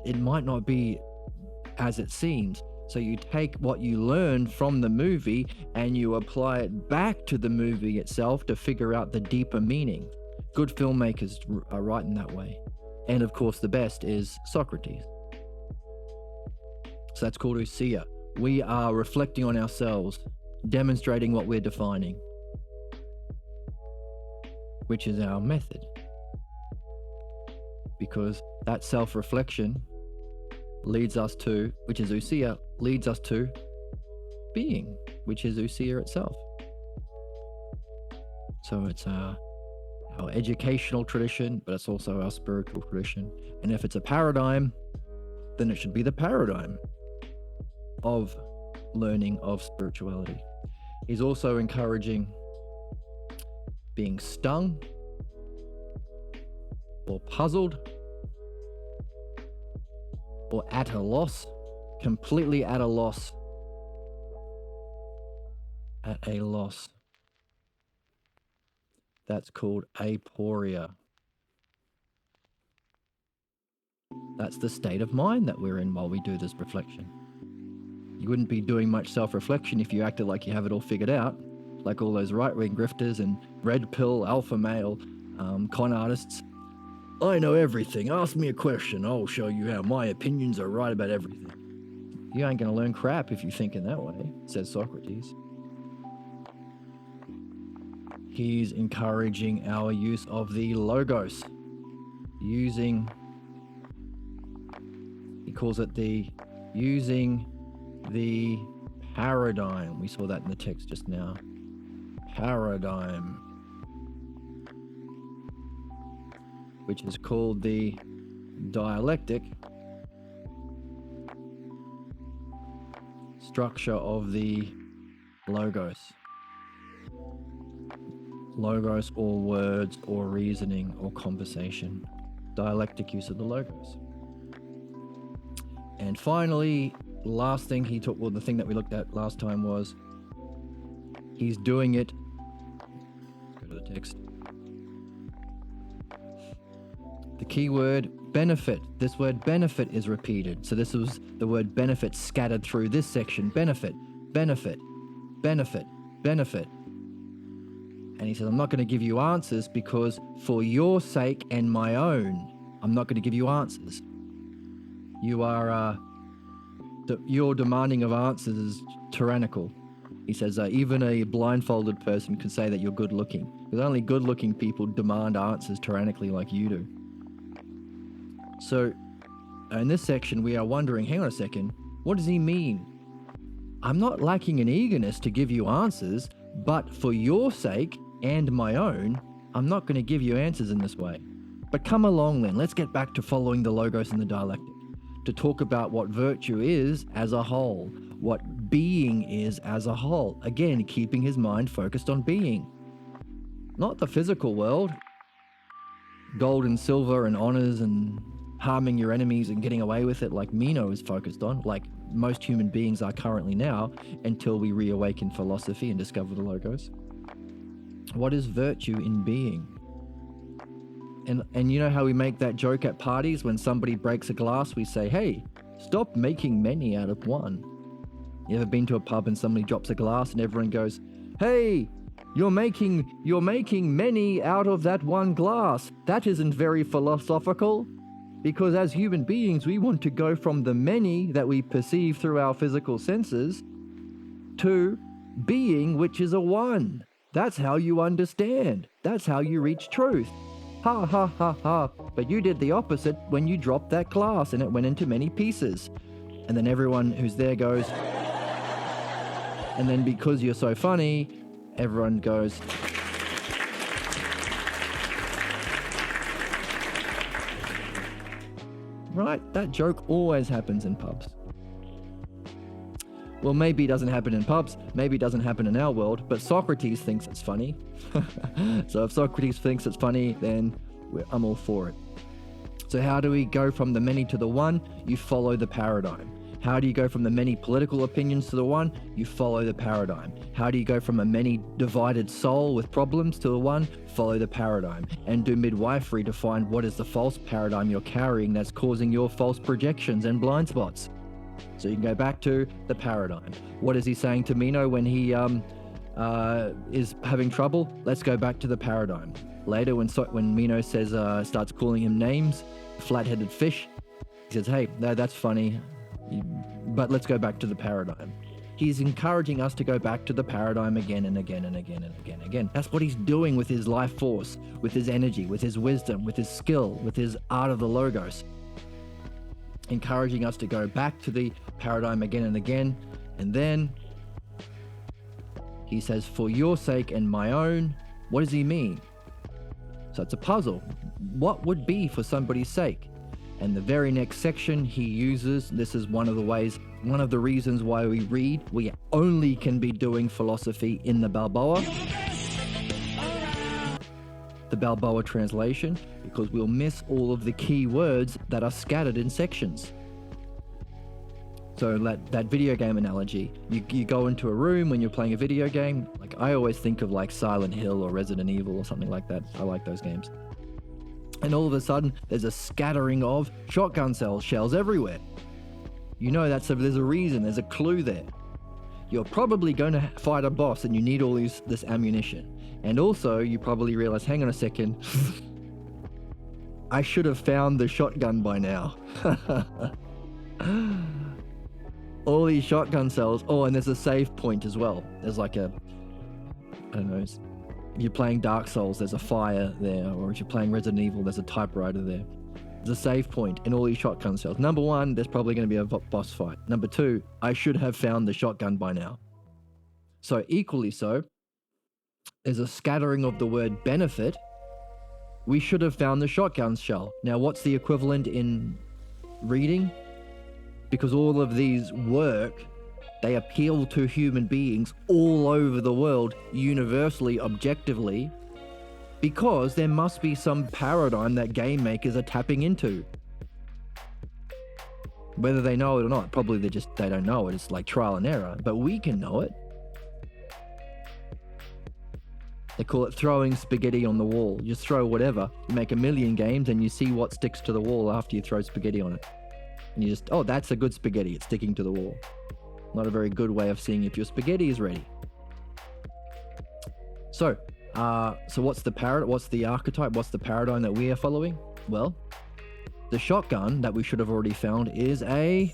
It might not be as it seems. So you take what you learned from the movie and you apply it back to the movie itself to figure out the deeper meaning. Good filmmakers are right in that way. And of course, the best is Socrates. So that's called ousia. We are reflecting on ourselves, demonstrating what we're defining, which is our method. Because that self-reflection leads us to, which is ousia, leads us to being, which is ousia itself. So it's our educational tradition, but it's also our spiritual tradition. And if it's a paradigm, then it should be the paradigm of learning of spirituality. He's also encouraging being stung or puzzled or at a loss, completely at a loss. At a loss. That's called aporia. That's the state of mind that we're in while we do this reflection. You wouldn't be doing much self-reflection if you acted like you have it all figured out, like all those right-wing grifters and red pill alpha male con artists. I know everything. Ask me a question. I'll show you how my opinions are right about everything. You ain't going to learn crap if you think in that way, says Socrates. He's encouraging our use of the logos. He calls it using the paradigm. We saw that in the text just now. Paradigm. Which is called the dialectic structure of the logos. Logos or words or reasoning or conversation. Dialectic use of the logos. And finally, last thing he took, well, the thing that we looked at last time was he's doing it. Go to the text. The key word benefit. This word benefit is repeated. So this was the word benefit scattered through this section. Benefit, benefit, benefit, benefit. And he says, I'm not going to give you answers because for your sake and my own, I'm not going to give you answers. You are, your demanding of answers is tyrannical. He says, even a blindfolded person can say that you're good looking. Because only good looking people demand answers tyrannically like you do. So in this section, we are wondering, hang on a second, what does he mean? I'm not lacking in eagerness to give you answers, but for your sake and my own, I'm not going to give you answers in this way. But come along then, let's get back to following the logos and the dialectic, to talk about what virtue is as a whole, what being is as a whole. Again, keeping his mind focused on being, not the physical world, gold and silver and honors and harming your enemies and getting away with it like Meno is focused on, like most human beings are currently now, until we reawaken philosophy and discover the logos. What is virtue in being? And you know how we make that joke at parties when somebody breaks a glass, we say, hey, stop making many out of one. You ever been to a pub and somebody drops a glass and everyone goes, hey, you're making many out of that one glass. That isn't very philosophical. Because as human beings, we want to go from the many that we perceive through our physical senses to being, which is a one. That's how you understand. That's how you reach truth. Ha ha ha ha. But you did the opposite when you dropped that glass and it went into many pieces. And then everyone who's there goes, and then because you're so funny, everyone goes, right? That joke always happens in pubs. Well, maybe it doesn't happen in pubs, maybe it doesn't happen in our world, but Socrates thinks it's funny. So if Socrates thinks it's funny, then I'm all for it. So how do we go from the many to the one? You follow the paradigm. How do you go from the many political opinions to the one? You follow the paradigm. How do you go from a many divided soul with problems to the one? Follow the paradigm. And do midwifery to find what is the false paradigm you're carrying that's causing your false projections and blind spots. So you can go back to the paradigm. What is he saying to Meno when he is having trouble? Let's go back to the paradigm. Later, when Meno says starts calling him names, flat-headed fish, he says, hey, that's funny, but let's go back to the paradigm. He's encouraging us to go back to the paradigm again and again and again and again and again. That's what he's doing with his life force, with his energy, with his wisdom, with his skill, with his art of the logos. Encouraging us to go back to the paradigm again and again. And then he says, for your sake and my own. What does he mean? So it's a puzzle. What would be for somebody's sake? And the very next section he uses, this is one of the reasons why we read, we only can be doing philosophy in the Balboa. The Balboa translation, because we'll miss all of the key words that are scattered in sections. So that video game analogy, you go into a room when you're playing a video game, like I always think of like Silent Hill or Resident Evil or something like that. I like those games. And all of a sudden, there's a scattering of shotgun shells everywhere. You know there's a reason, there's a clue there. You're probably going to fight a boss and you need all this ammunition. And also, you probably realize, hang on a second, I should have found the shotgun by now. All these shotgun cells. Oh, and there's a save point as well. There's like I don't know, you're playing Dark Souls, there's a fire there. Or if you're playing Resident Evil, there's a typewriter there. There's a save point in all these shotgun cells. Number one, there's probably going to be a boss fight. Number two, I should have found the shotgun by now. So equally so, there's a scattering of the word benefit. We should have found the shotgun shell. Now, what's the equivalent in reading? Because all of these work, they appeal to human beings all over the world, universally, objectively, because there must be some paradigm that game makers are tapping into. Whether they know it or not, probably they don't know it. It's like trial and error, but we can know it. They call it throwing spaghetti on the wall. You just throw whatever. You make a million games and you see what sticks to the wall after you throw spaghetti on it. And you just, oh, that's a good spaghetti. It's sticking to the wall. Not a very good way of seeing if your spaghetti is ready. So what's the archetype? What's the paradigm that we are following? Well, the shotgun that we should have already found is a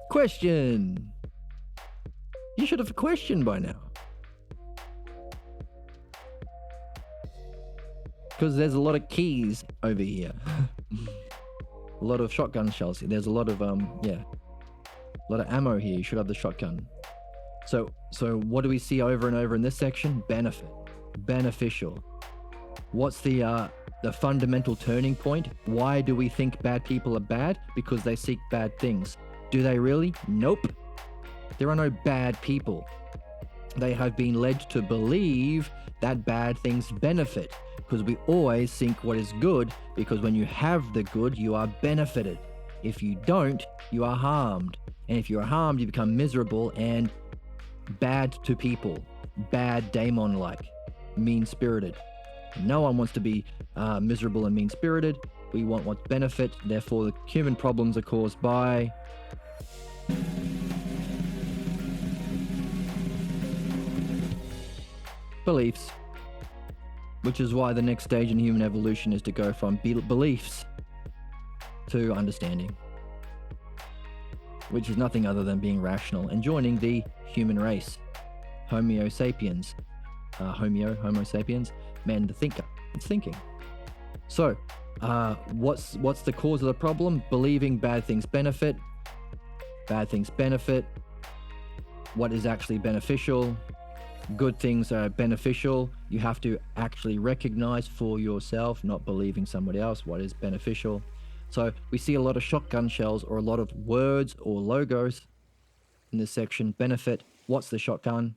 question. You should have a question by now. Because there's a lot of keys over here. A lot of shotgun shells. There's a lot of, A lot of ammo here. You should have the shotgun. So what do we see over and over in this section? Benefit. Beneficial. What's the fundamental turning point? Why do we think bad people are bad? Because they seek bad things. Do they really? Nope. There are no bad people. They have been led to believe that bad things benefit, because we always think what is good, because when you have the good, you are benefited. If you don't, you are harmed. And if you are harmed, you become miserable and bad to people, bad daemon-like, mean-spirited. No one wants to be miserable and mean-spirited. We want what's benefit. Therefore, the human problems are caused by beliefs, which is why the next stage in human evolution is to go from beliefs to understanding, which is nothing other than being rational and joining the human race, Homo sapiens, Homo sapiens, man, the thinker. It's thinking. So, what's the cause of the problem? Believing bad things benefit. Bad things benefit. What is actually beneficial? Good things are beneficial. You have to actually recognize for yourself, not believing somebody else, what is beneficial. So we see a lot of shotgun shells or a lot of words or logos in this section. Benefit. What's the shotgun?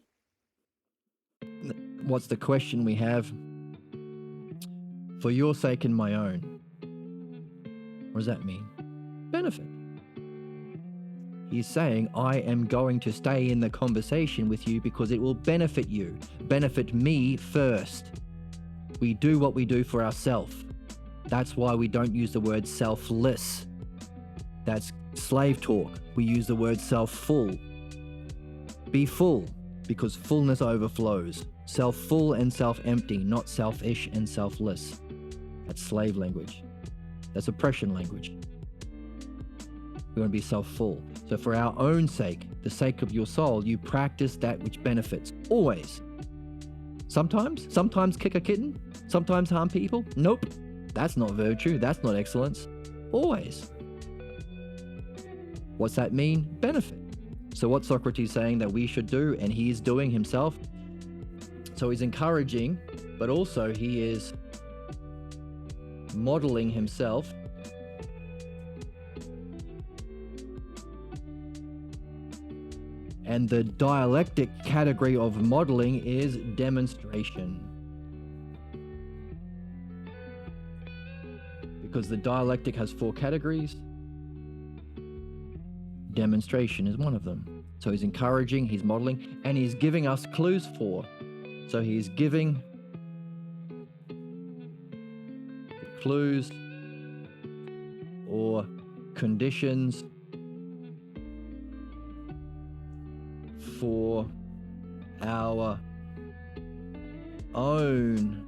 What's the question we have? For your sake and my own. What does that mean? Benefit. He's saying, I am going to stay in the conversation with you because it will benefit you. Benefit me first. We do what we do for ourselves. That's why we don't use the word selfless. That's slave talk. We use the word self-full. Be full, because fullness overflows. Self-full and self-empty, not selfish and selfless. That's slave language. That's oppression language. We want to be self-full. So for our own sake, the sake of your soul, you practice that which benefits. Always. Sometimes kick a kitten. Sometimes harm people. Nope. That's not virtue. That's not excellence. Always. What's that mean? Benefit. So what's Socrates saying that we should do, and he is doing himself? So he's encouraging, but also he is modeling himself. And the dialectic category of modeling is demonstration. Because the dialectic has 4 categories. Demonstration is one of them. So he's encouraging, he's modeling, and he's giving us clues for. So he's giving clues or conditions for our own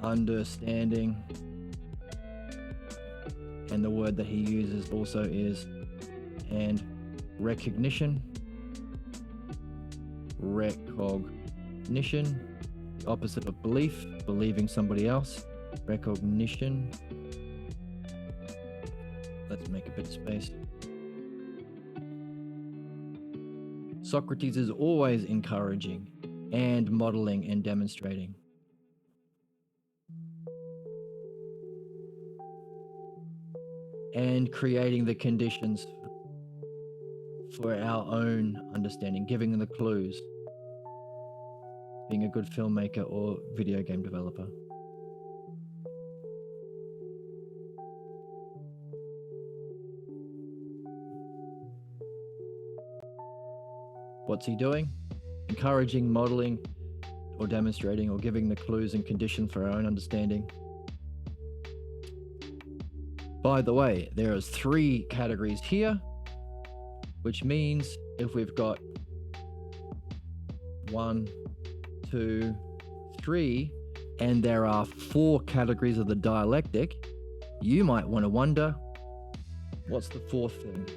understanding. And the word that he uses also is and recognition. Recognition, the opposite of belief, believing somebody else. Recognition. Let's make a bit of space. Socrates is always encouraging and modeling and demonstrating. And creating the conditions for our own understanding, giving them the clues. Being a good filmmaker or video game developer. What's he doing? Encouraging, modeling, or demonstrating, or giving the clues and conditions for our own understanding. By the way, there is 3 categories here, which means if we've got 1, 2, 3, and there are 4 categories of the dialectic, you might want to wonder, what's the 4th thing?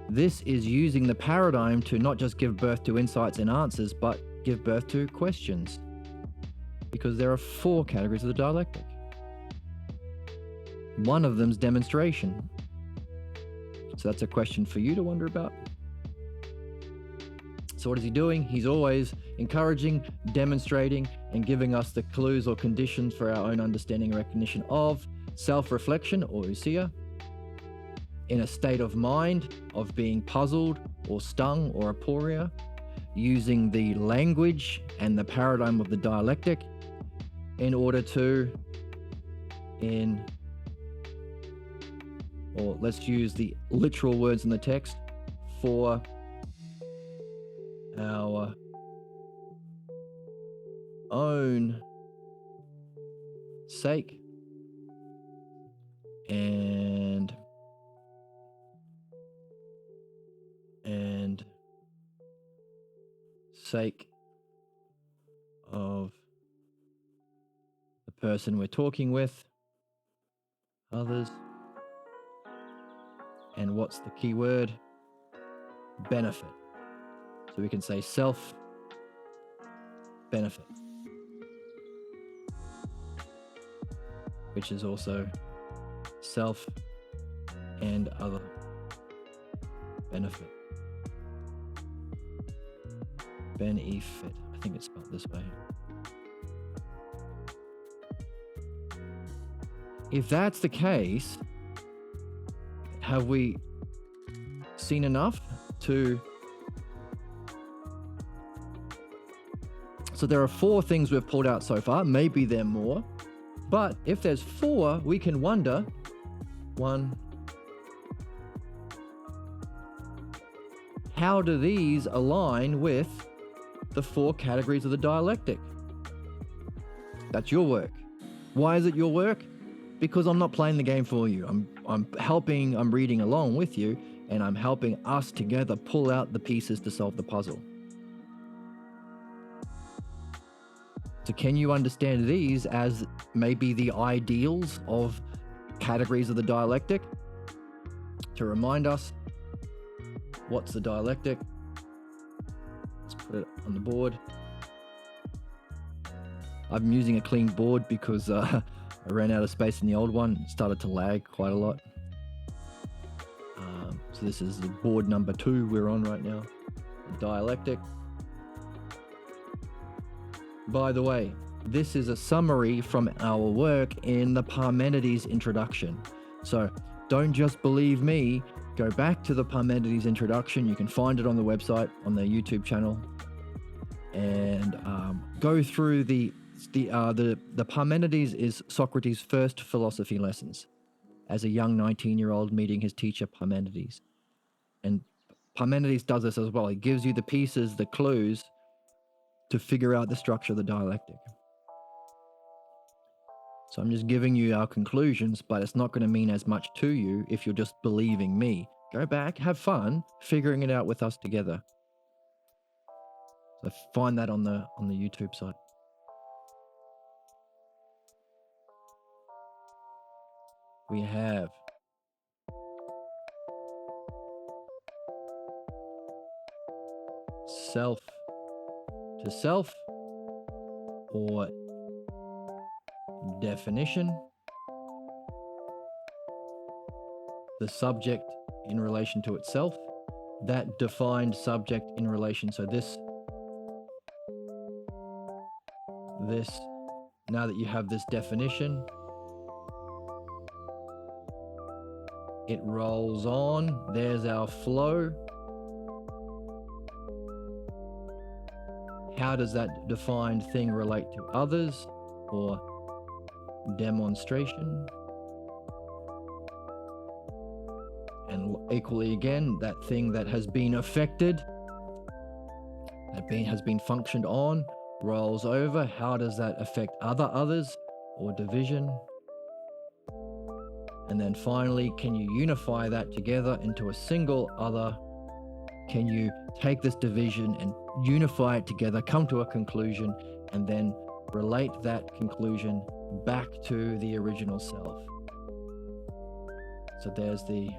This is using the paradigm to not just give birth to insights and answers, but give birth to questions. Because there are 4 categories of the dialectic. One of them's demonstration. So that's a question for you to wonder about. So what is he doing? He's always encouraging, demonstrating, and giving us the clues or conditions for our own understanding and recognition of self-reflection, or ousia, in a state of mind of being puzzled or stung or aporia, using the language and the paradigm of the dialectic in order to, or let's use the literal words in the text, for our own sake and sake of the person we're talking with, others, and what's the key word? Benefit. So we can say self benefit, which is also self and other benefit. Benefit. I think it's spelled this way. If that's the case, have we seen enough to... So there are 4 things we've pulled out so far. Maybe there are more. But if there's 4, we can wonder, 1, how do these align with the 4 categories of the dialectic? That's your work. Why is it your work? Because I'm not playing the game for you. I'm reading along with you, and I'm helping us together pull out the pieces to solve the puzzle. So can you understand these as maybe the ideals of categories of the dialectic? To remind us, what's the dialectic? Let's put it on the board. I'm using a clean board because I ran out of space in the old one. It started to lag quite a lot. So this is the board number 2 we're on right now, the dialectic. By the way, this is a summary from our work in the Parmenides introduction. So don't just believe me, go back to the Parmenides introduction. You can find it on the website, on the YouTube channel, and go through the Parmenides is Socrates' first philosophy lessons as a young 19-year-old meeting his teacher Parmenides. And Parmenides does this as well. He gives you the pieces, the clues, to figure out the structure of the dialectic. So I'm just giving you our conclusions, but it's not going to mean as much to you if you're just believing me. Go back, have fun, figuring it out with us together. So find that on the YouTube site. We have self to self, or definition, the subject in relation to itself, that defined subject in relation. So this, now that you have this definition, it rolls on. There's our flow. How does that defined thing relate to others, or demonstration? And equally again, that thing that has been affected, has been functioned on, rolls over. How does that affect others, or division? And then finally, can you unify that together into a single other? Can you take this division and unify it together, come to a conclusion, and then relate that conclusion back to the original self? So there's use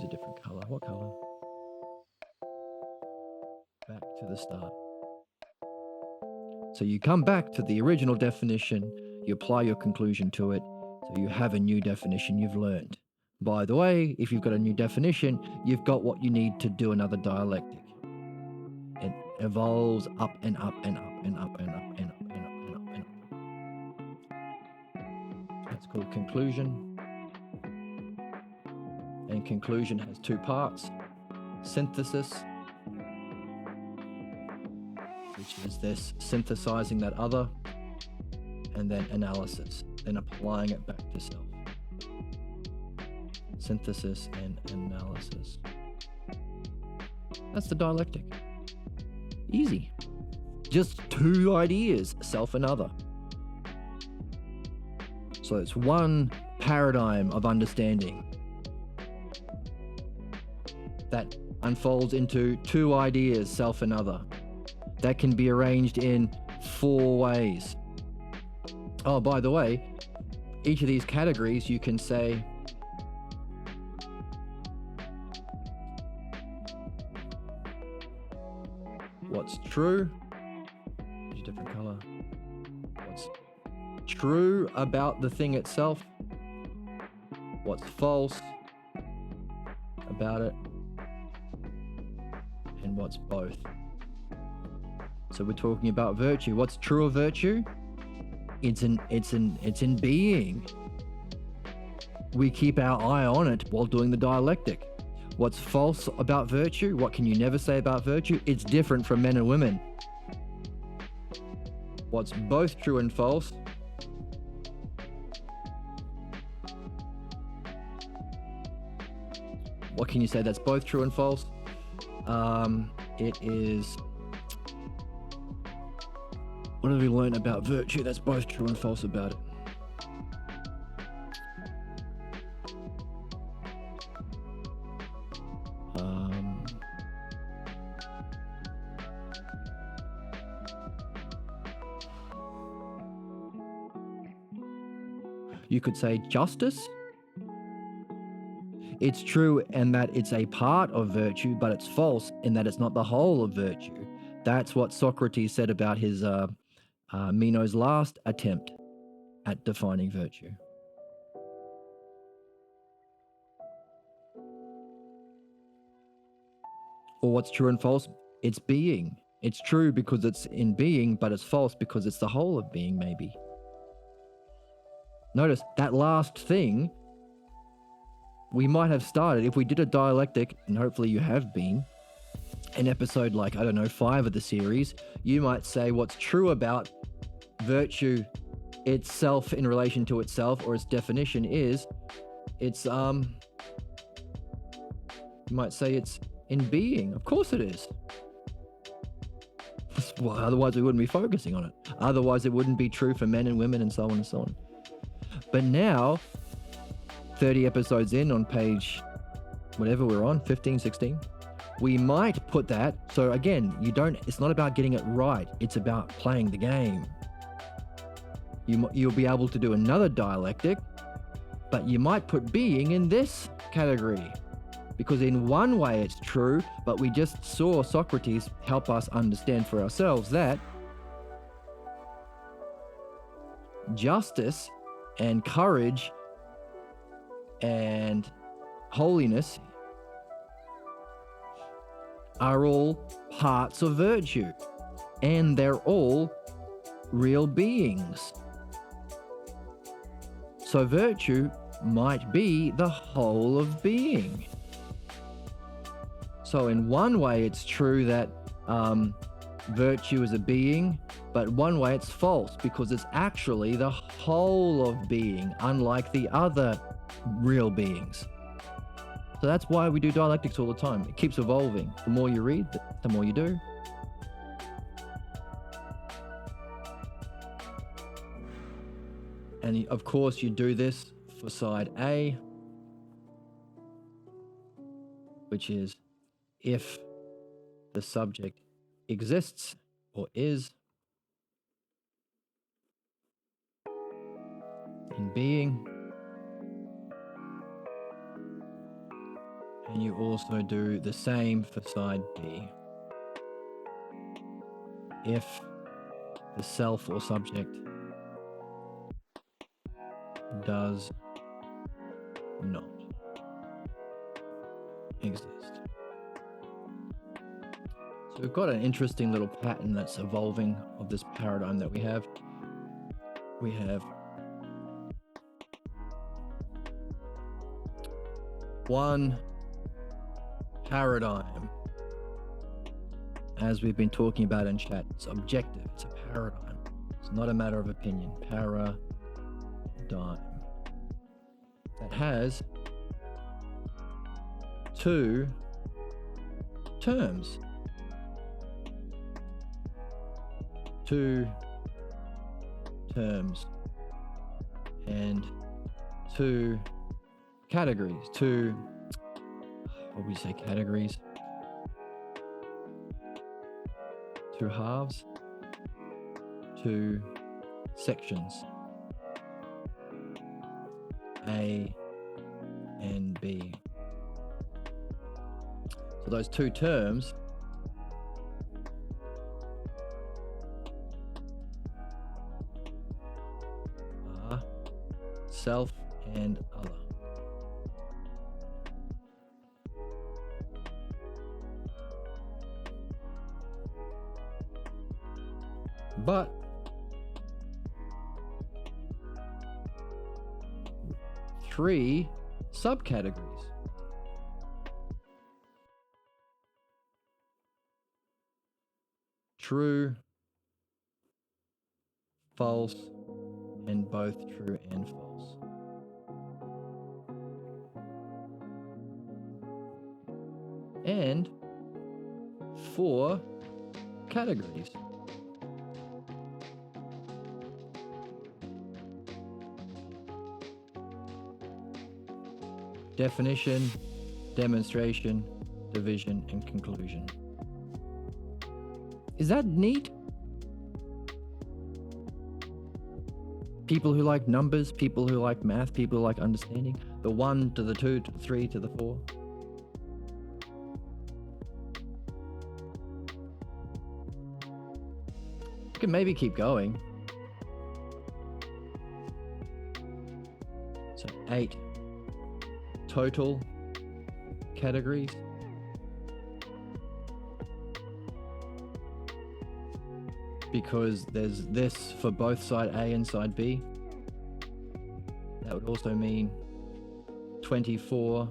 a different color. What color? Back to the start. So you come back to the original definition, you apply your conclusion to it, so you have a new definition you've learned. By the way, if you've got a new definition, you've got what you need to do another dialectic. It evolves up and up and up and up and up and up and up and up and up. That's called conclusion. And conclusion has two parts: synthesis, which is this synthesizing that other, and then analysis, then applying it back to self. Synthesis and analysis. That's the dialectic. Easy. Just two ideas, self and other. So it's one paradigm of understanding that unfolds into two ideas, self and other, that can be arranged in 4 ways. Oh, by the way, each of these categories you can say what's true, use a different color, what's true about the thing itself, what's false about it, and what's both. So we're talking about virtue. What's true of virtue? It's in being. We keep our eye on it while doing the dialectic. What's false about virtue? What can you never say about virtue? It's different from men and women. What's both true and false? What can you say that's both true and false? It is... What have we learned about virtue that's both true and false about it? You could say justice. It's true in that it's a part of virtue, but it's false in that it's not the whole of virtue. That's what Socrates said about his Meno's last attempt at defining virtue. Or what's true and false? It's being. It's true because it's in being, but it's false because it's the whole of being, maybe. Notice that last thing, we might have started, if we did a dialectic, and hopefully you have been, in episode 5 of the series, you might say what's true about virtue itself in relation to itself, or its definition is, it's, you might say it's in being. Of course it is. Well, otherwise we wouldn't be focusing on it. Otherwise it wouldn't be true for men and women and so on and so on. But now, 30 episodes in, on page whatever we're on, 15, 16, we might put that. So again, it's not about getting it right. It's about playing the game. You'll be able to do another dialectic, but you might put being in this category. Because in one way it's true, but we just saw Socrates help us understand for ourselves that justice and courage and holiness are all parts of virtue, and they're all real beings. So virtue might be the whole of being. So in one way it's true that virtue is a being, but one way it's false because it's actually the whole of being, unlike the other real beings. So that's why we do dialectics all the time. It keeps evolving. The more you read, the more you do. And of course you do this for side A, which is if the subject exists or is in being. And you also do the same for side B. If the self or subject does not. exist. So we've got an interesting little pattern that's evolving of this paradigm that we have. We have one paradigm, as we've been talking about in chat. It's objective, it's a paradigm. It's not a matter of opinion. Paradigm that has two terms. Two terms and two categories. What would you say, categories? Two halves, two sections, A and B. So those two terms are self and other. But three subcategories. True, false, and both true and false. And four categories. Definition, demonstration, division, and conclusion. Is that neat? People who like numbers, people who like math, people who like understanding. The 1 to the 2 to the 3 to the 4. You can maybe keep going. So 8 total categories. Because there's this for both side A and side B. That would also mean 24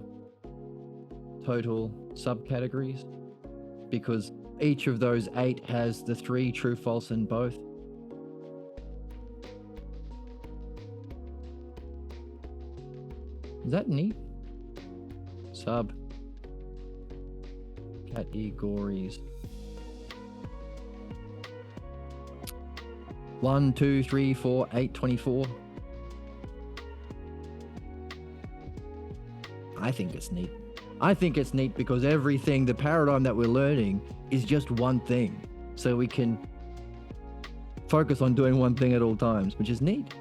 total subcategories, because each of those 8 has the 3 true, false, and both. Is that neat? Sub categories. 1, 2, 3, 4, 8, 24. I think it's neat. I think it's neat because everything, the paradigm that we're learning is just one thing. So we can focus on doing one thing at all times, which is neat.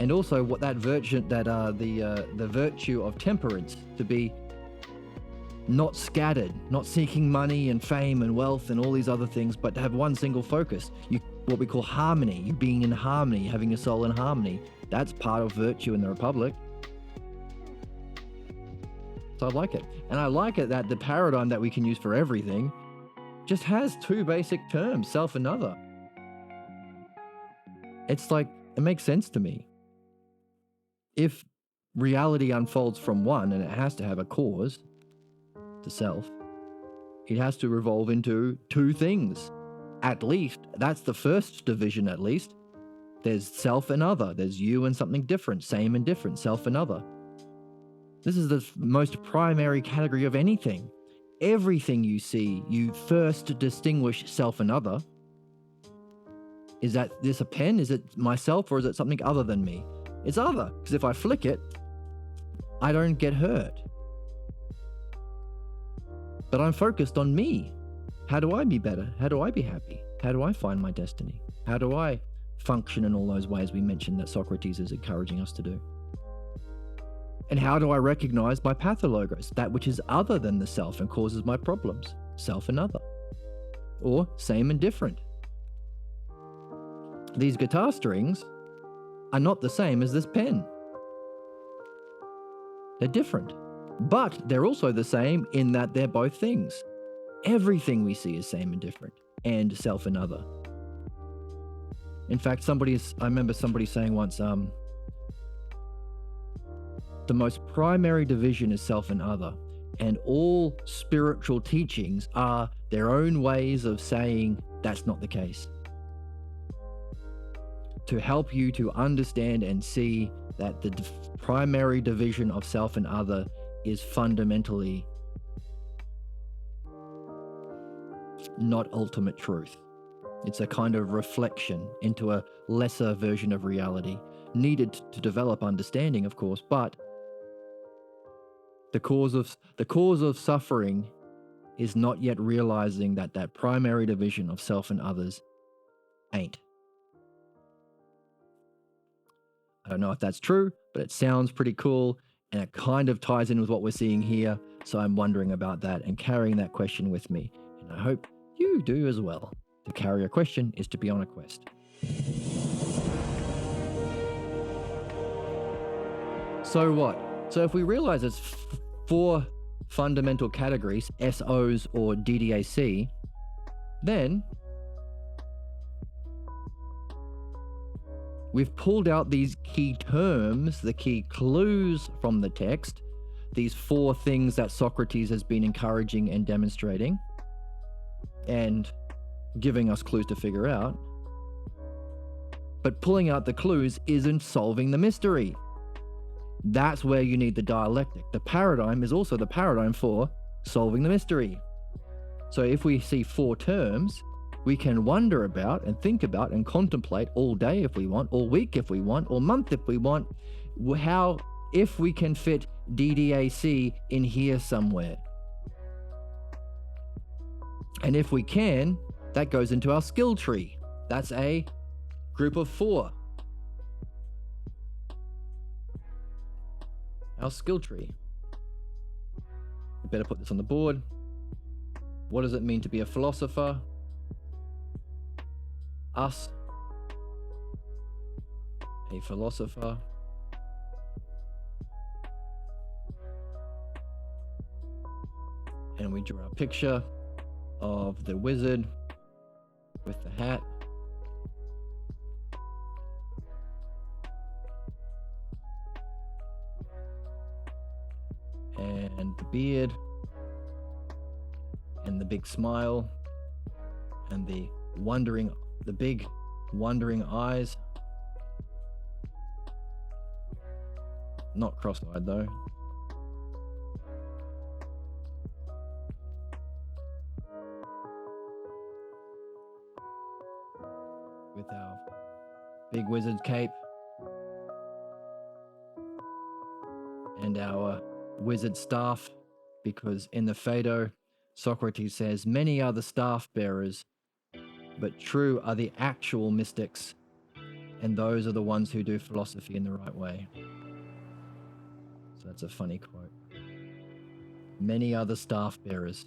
And also what that virtue, the virtue of temperance, to be not scattered, not seeking money and fame and wealth and all these other things, but to have one single focus. What we call harmony, you being in harmony, having your soul in harmony. That's part of virtue in the Republic. So I like it. And I like it that the paradigm that we can use for everything just has 2 basic terms, self and other. It's like, it makes sense to me. If reality unfolds from one and it has to have a cause, the self, it has to revolve into 2 things. At least, that's the first division at least. There's self and other. There's you and something different, same and different, self and other. This is the most primary category of anything. Everything you see, you first distinguish self and other. Is that this a pen? Is it myself, or is it something other than me? It's other, because if I flick it, I don't get hurt. But I'm focused on me. How do I be better? How do I be happy? How do I find my destiny? How do I function in all those ways we mentioned that Socrates is encouraging us to do? And how do I recognize my pathologos, that which is other than the self and causes my problems? Self and other. Or same and different. These guitar strings are not the same as this pen. They're different. But they're also the same in that they're both things. Everything we see is same and different, and self and other. In fact, I remember somebody saying once, the most primary division is self and other, and all spiritual teachings are their own ways of saying that's not the case. To help you to understand and see that the primary division of self and other is fundamentally not ultimate truth. It's a kind of reflection into a lesser version of reality, needed to develop understanding, of course, but the cause of suffering is not yet realizing that primary division of self and others ain't. I don't know if that's true, but it sounds pretty cool, and it kind of ties in with what we're seeing here, so I'm wondering about that and carrying that question with me, and I hope you do as well. To carry a question is to be on a quest. So what? So if we realize it's four fundamental categories, SOs or DDAC, then we've pulled out these key terms, the key clues from the text, these four things that Socrates has been encouraging and demonstrating, and giving us clues to figure out. But pulling out the clues isn't solving the mystery. That's where you need the dialectic. The paradigm is also the paradigm for solving the mystery. So if we see four terms, we can wonder about and think about and contemplate all day if we want, all week if we want, or month if we want, if we can fit DDAC in here somewhere. And if we can, that goes into our skill tree. That's a group of four. Our skill tree. We better put this on the board. What does it mean to be a philosopher? Us. A philosopher. And we draw a picture of the wizard with the hat. And the beard. And the big smile. And the big wondering eyes. Not cross-eyed though. With our big wizard cape and our wizard staff, because in the Phaedo, Socrates says, many are the staff bearers, but true are the actual mystics, and those are the ones who do philosophy in the right way. So that's a funny quote. Many are the staff bearers,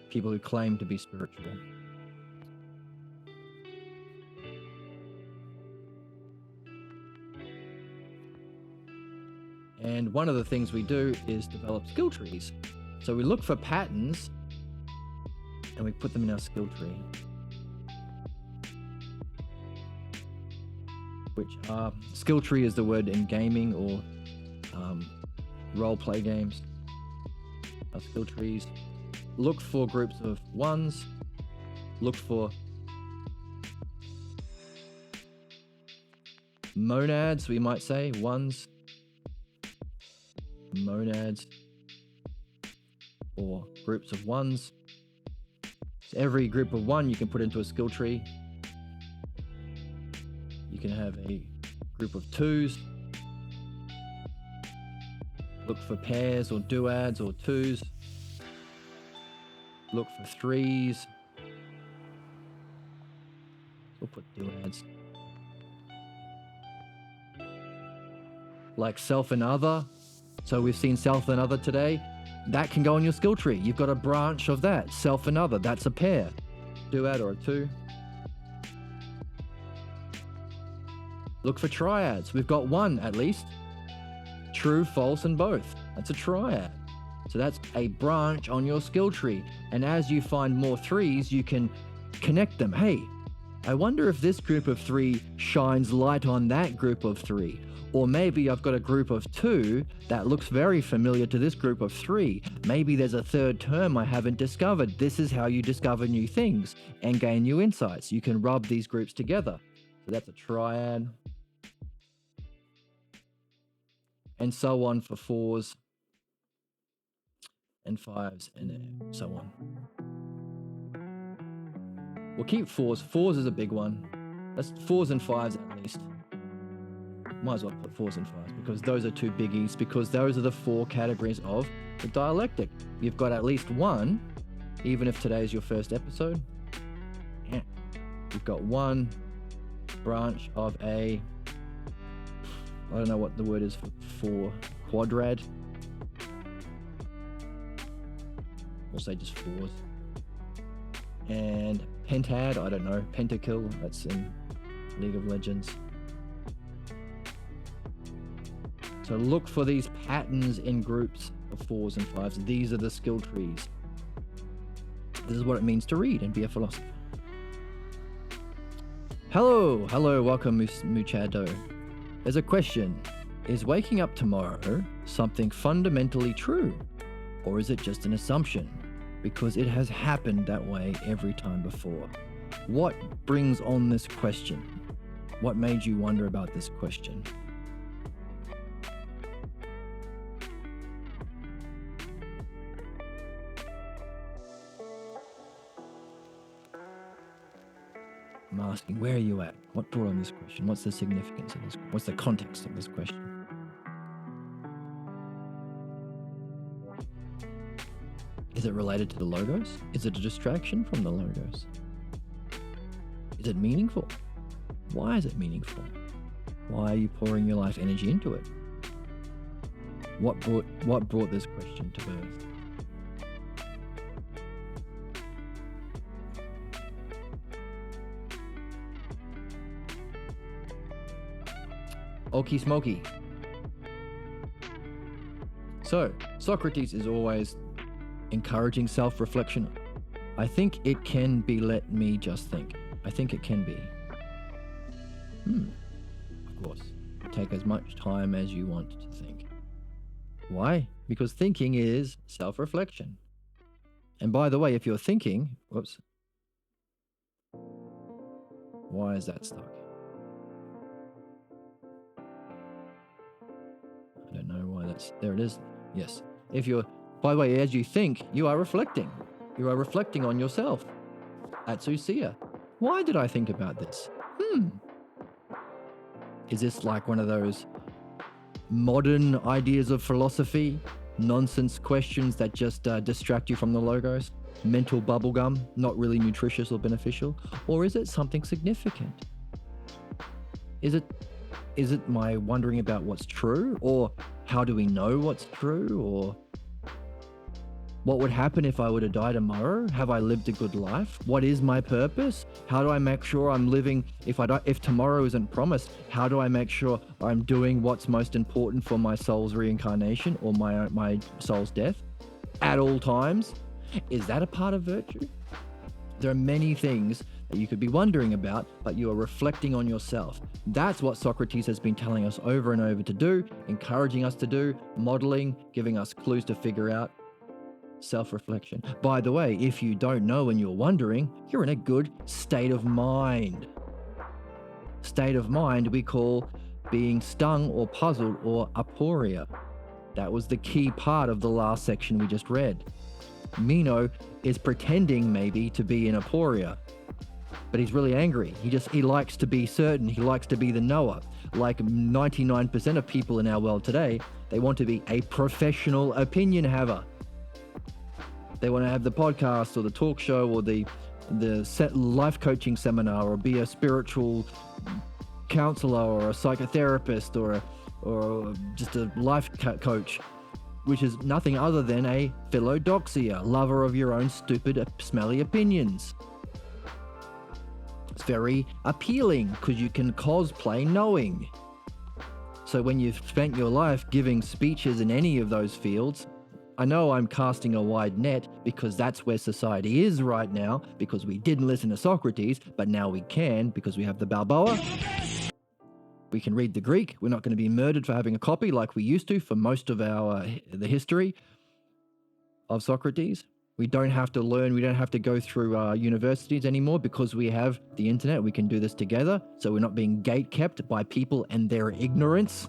people who claim to be spiritual. And one of the things we do is develop skill trees. So we look for patterns and we put them in our skill tree, which are, skill tree is the word in gaming or role play games. Our skill trees. Look for groups of ones. Look for monads, we might say, ones. Monads or groups of ones. So every group of one you can put into a skill tree. You can have a group of twos. Look for pairs or duads or twos. Look for threes. We'll put duads. Like self and other. So we've seen self and other today. That can go on your skill tree. You've got a branch of that. Self and other. That's a pair. Duad or a two. Look for triads. We've got one at least. true, false, and both. That's a triad. So that's a branch on your skill tree. And as you find more threes, you can connect them. Hey, I wonder if this group of three shines light on that group of three. Or maybe I've got a group of two that looks very familiar to this group of three. Maybe there's a third term I haven't discovered. This is how you discover new things and gain new insights. You can rub these groups together. So that's a triad. And so on for fours and fives and so on. We'll keep fours. Fours is a big one. That's fours and fives at least. Might as well put fours and fives because those are two biggies, because those are the four categories of the dialectic. You've got at least one, even if today is your first episode. Yeah. You've got one branch of I don't know what the word is for quadrad. We'll say just fours. And pentad, I don't know, pentakill, that's in League of Legends. So look for these patterns in groups of fours and fives. These are the skill trees. This is what it means to read and be a philosopher. Hello, welcome Muchado. There's a question. Is waking up tomorrow something fundamentally true? Or is it just an assumption? Because it has happened that way every time before. What brings on this question? What made you wonder about this question? I'm asking, where are you at? What brought on this question? What's the significance of this? What's the context of this question? Is it related to the logos? Is it a distraction from the logos? Is it meaningful? Why is it meaningful? Why are you pouring your life energy into it? What brought this question to birth? Okie smoky. So, Socrates is always encouraging self-reflection. I think it can be, let me just think. I think it can be. Of course, take as much time as you want to think. Why? Because thinking is self-reflection. And by the way, if you're thinking, whoops. Why is that stuck? I don't know why that's, there it is. Yes. By the way, as you think, you are reflecting. You are reflecting on yourself. Atsusia. Why did I think about this? Is this like one of those modern ideas of philosophy? Nonsense questions that just distract you from the logos? Mental bubblegum, not really nutritious or beneficial? Or is it something significant? Is it my wondering about what's true? Or how do we know what's true? Or what would happen if I were to die tomorrow? Have I lived a good life? What is my purpose? How do I make sure I'm living, if tomorrow isn't promised, how do I make sure I'm doing what's most important for my soul's reincarnation or my soul's death at all times? Is that a part of virtue? There are many things that you could be wondering about, but you are reflecting on yourself. That's what Socrates has been telling us over and over to do, encouraging us to do, modeling, giving us clues to figure out. Self-reflection. By the way, if you don't know and you're wondering, you're in a good state of mind. State of mind we call being stung or puzzled or aporia. That was the key part of the last section we just read. Meno is pretending maybe to be in aporia, but he's really angry. He likes to be certain. He likes to be the knower. Like 99% of people in our world today, they want to be a professional opinion haver. They want to have the podcast or the talk show or the life coaching seminar or be a spiritual counselor or a psychotherapist or just a life coach, which is nothing other than a philodoxia, lover of your own stupid, smelly opinions. It's very appealing because you can cosplay knowing. So when you've spent your life giving speeches in any of those fields, I know I'm casting a wide net because that's where society is right now, because we didn't listen to Socrates, but now we can because we have the Balboa. We can read the Greek. We're not going to be murdered for having a copy like we used to for most of the history of Socrates. We don't have to learn. We don't have to go through universities anymore because we have the internet. We can do this together. So we're not being gatekept by people and their ignorance.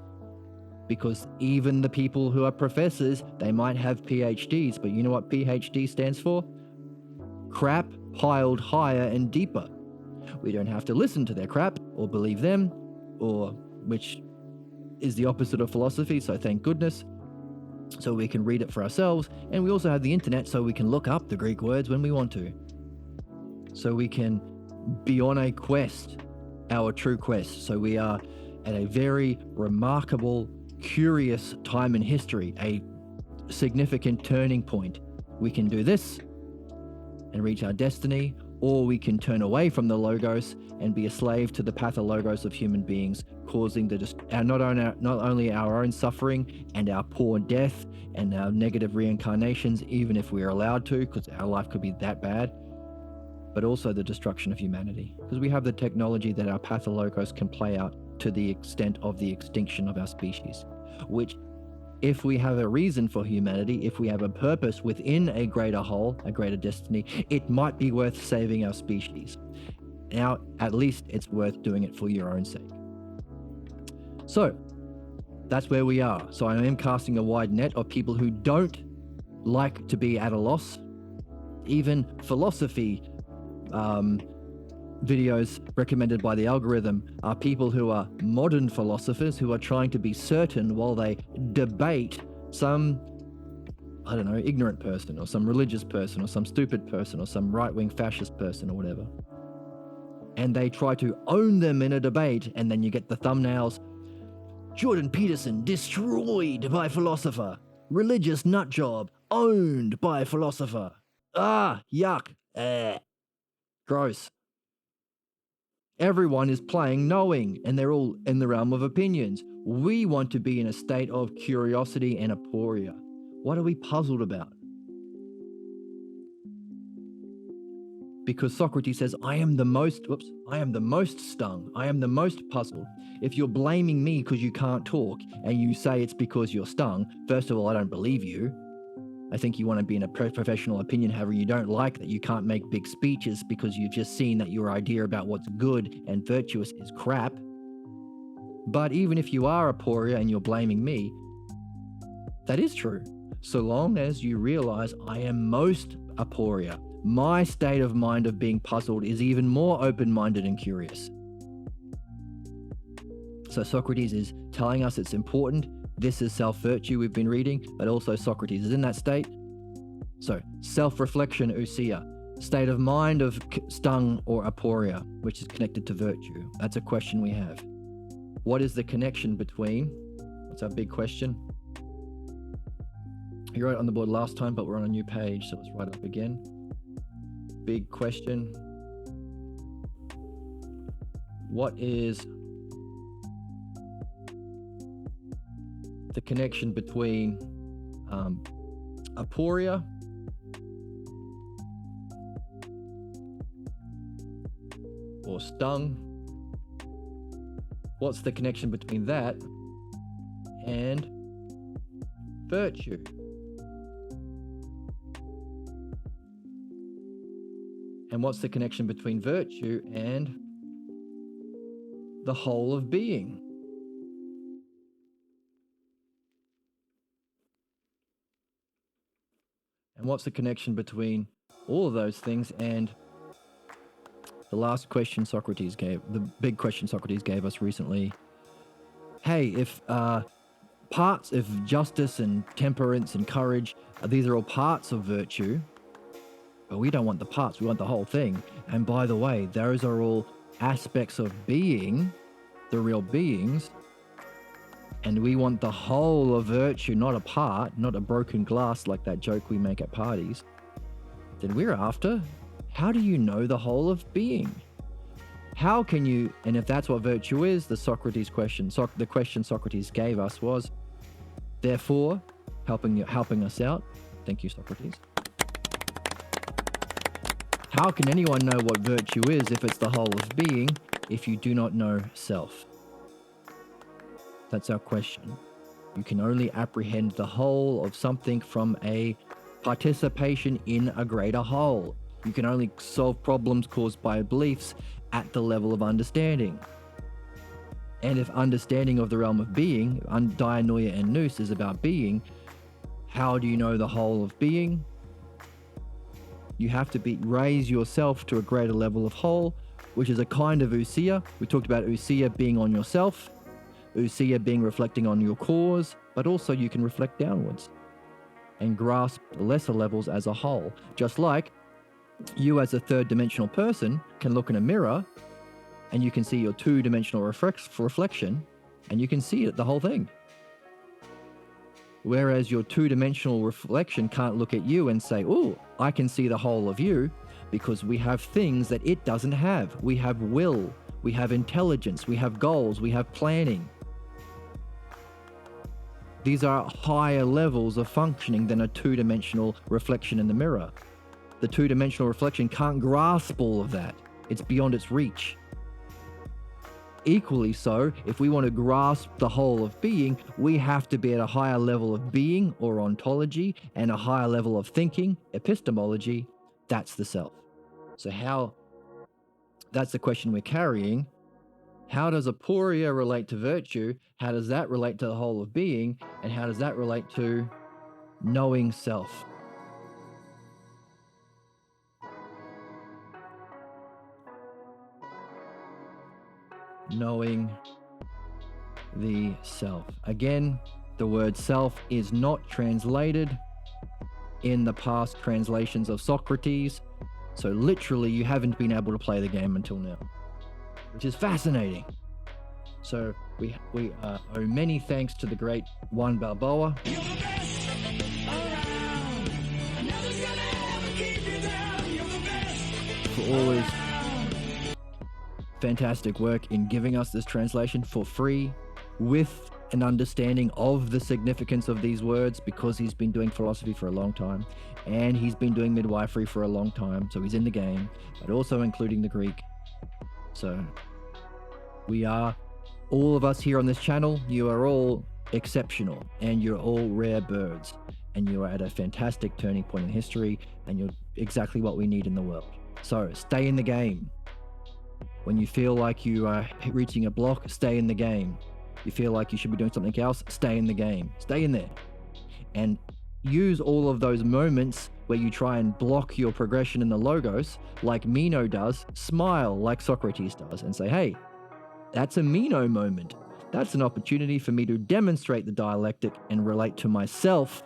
Because even the people who are professors, they might have PhDs, but you know what PhD stands for? Crap piled higher and deeper. We don't have to listen to their crap or believe them, or which is the opposite of philosophy, so thank goodness. So we can read it for ourselves, and we also have the internet so we can look up the Greek words when we want to. So we can be on a quest, our true quest. So we are at a very remarkable, curious time in history, a significant turning point. We can do this and reach our destiny, or we can turn away from the logos and be a slave to the pathologos of human beings, causing not only our own suffering and our poor death and our negative reincarnations, even if we're allowed to, because our life could be that bad, but also the destruction of humanity. Because we have the technology that our pathologos can play out to the extent of the extinction of our species, which, if we have a reason for humanity, if we have a purpose within a greater whole, a greater destiny, it might be worth saving our species. Now, at least it's worth doing it for your own sake. So, that's where we are. So I am casting a wide net of people who don't like to be at a loss. Even philosophy videos recommended by the algorithm are people who are modern philosophers who are trying to be certain while they debate some, I don't know, ignorant person or some religious person or some stupid person or some right-wing fascist person or whatever. And they try to own them in a debate, and then you get the thumbnails. Jordan Peterson destroyed by philosopher. Religious nutjob owned by philosopher. Ah, yuck. Gross. Everyone is playing knowing, and they're all in the realm of opinions. We want to be in a state of curiosity and aporia. What are we puzzled about? Because Socrates says, I am the most stung. I am the most puzzled. If you're blaming me because you can't talk and you say it's because you're stung, first of all, I don't believe you. I think you want to be in a professional opinion, however, you don't like that you can't make big speeches because you've just seen that your idea about what's good and virtuous is crap. But even if you are aporia and you're blaming me, that is true. So long as you realize I am most aporia. My state of mind of being puzzled is even more open-minded and curious. So Socrates is telling us it's important. This is self-virtue we've been reading, but also Socrates is in that state. So self-reflection, ousia, state of mind of stung or aporia, which is connected to virtue. That's a question we have. What is the connection between, that's our big question. You wrote it on the board last time, but we're on a new page, so let's write it up again. Big question. What is the connection between aporia or stung? What's the connection between that and virtue? And what's the connection between virtue and the whole of being? And what's the connection between all of those things and the last question Socrates gave, the big question Socrates gave us recently? Hey, if justice and temperance and courage, these are all parts of virtue, but we don't want the parts, we want the whole thing. And by the way, those are all aspects of being, the real beings, and we want the whole of virtue, not a part, not a broken glass like that joke we make at parties, then we're after, how do you know the whole of being? How can you, and if that's what virtue is, the Socrates question, the question Socrates gave us was, therefore, helping us out. Thank you, Socrates. How can anyone know what virtue is if it's the whole of being, if you do not know self? That's our question. You can only apprehend the whole of something from a participation in a greater whole. You can only solve problems caused by beliefs at the level of understanding. And if understanding of the realm of being, dianoia and nous, is about being, how do you know the whole of being? You have to raise yourself to a greater level of whole, which is a kind of ousia. We talked about ousia being on yourself, ousia being reflecting on your cause, but also you can reflect downwards and grasp the lesser levels as a whole. Just like you as a third dimensional person can look in a mirror and you can see your two-dimensional reflection and you can see it, the whole thing. Whereas your two-dimensional reflection can't look at you and say, oh, I can see the whole of you, because we have things that it doesn't have. We have will, we have intelligence, we have goals, we have planning. These are higher levels of functioning than a two-dimensional reflection in the mirror. The two-dimensional reflection can't grasp all of that. It's beyond its reach. Equally so, if we want to grasp the whole of being, we have to be at a higher level of being or ontology and a higher level of thinking, epistemology. That's the self. So that's the question we're carrying. How does aporia relate to virtue? How does that relate to the whole of being? And how does that relate to knowing self? Knowing the self. Again, the word self is not translated in the past translations of Socrates. So literally you haven't been able to play the game until now, which is fascinating. So we owe many thanks to the great Juan Balboa for all his fantastic work in giving us this translation for free with an understanding of the significance of these words, because he's been doing philosophy for a long time and he's been doing midwifery for a long time, so he's in the game, but also including the Greek. So we are, all of us here on this channel, you are all exceptional and you're all rare birds and you are at a fantastic turning point in history and you're exactly what we need in the world. So stay in the game. When you feel like you are reaching a block, stay in the game. You feel like you should be doing something else, stay in the game. Stay in there. And use all of those moments where you try and block your progression in the logos, like Meno does. Smile like Socrates does and say, hey, that's a Meno moment. That's an opportunity for me to demonstrate the dialectic and relate to myself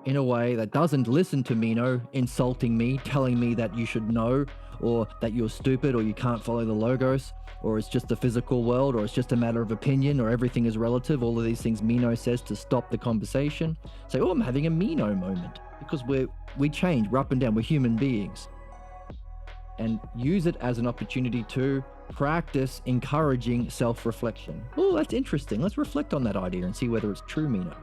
in a way that doesn't listen to Meno insulting me, telling me that you should know, or that you're stupid, or you can't follow the logos, or it's just the physical world, or it's just a matter of opinion, or everything is relative. All of these things Meno says to stop the conversation. Say, oh, I'm having a Meno moment, because we change, we're up and down, we're human beings. And use it as an opportunity to practice encouraging self-reflection. Oh, that's interesting. Let's reflect on that idea and see whether it's true, Meno.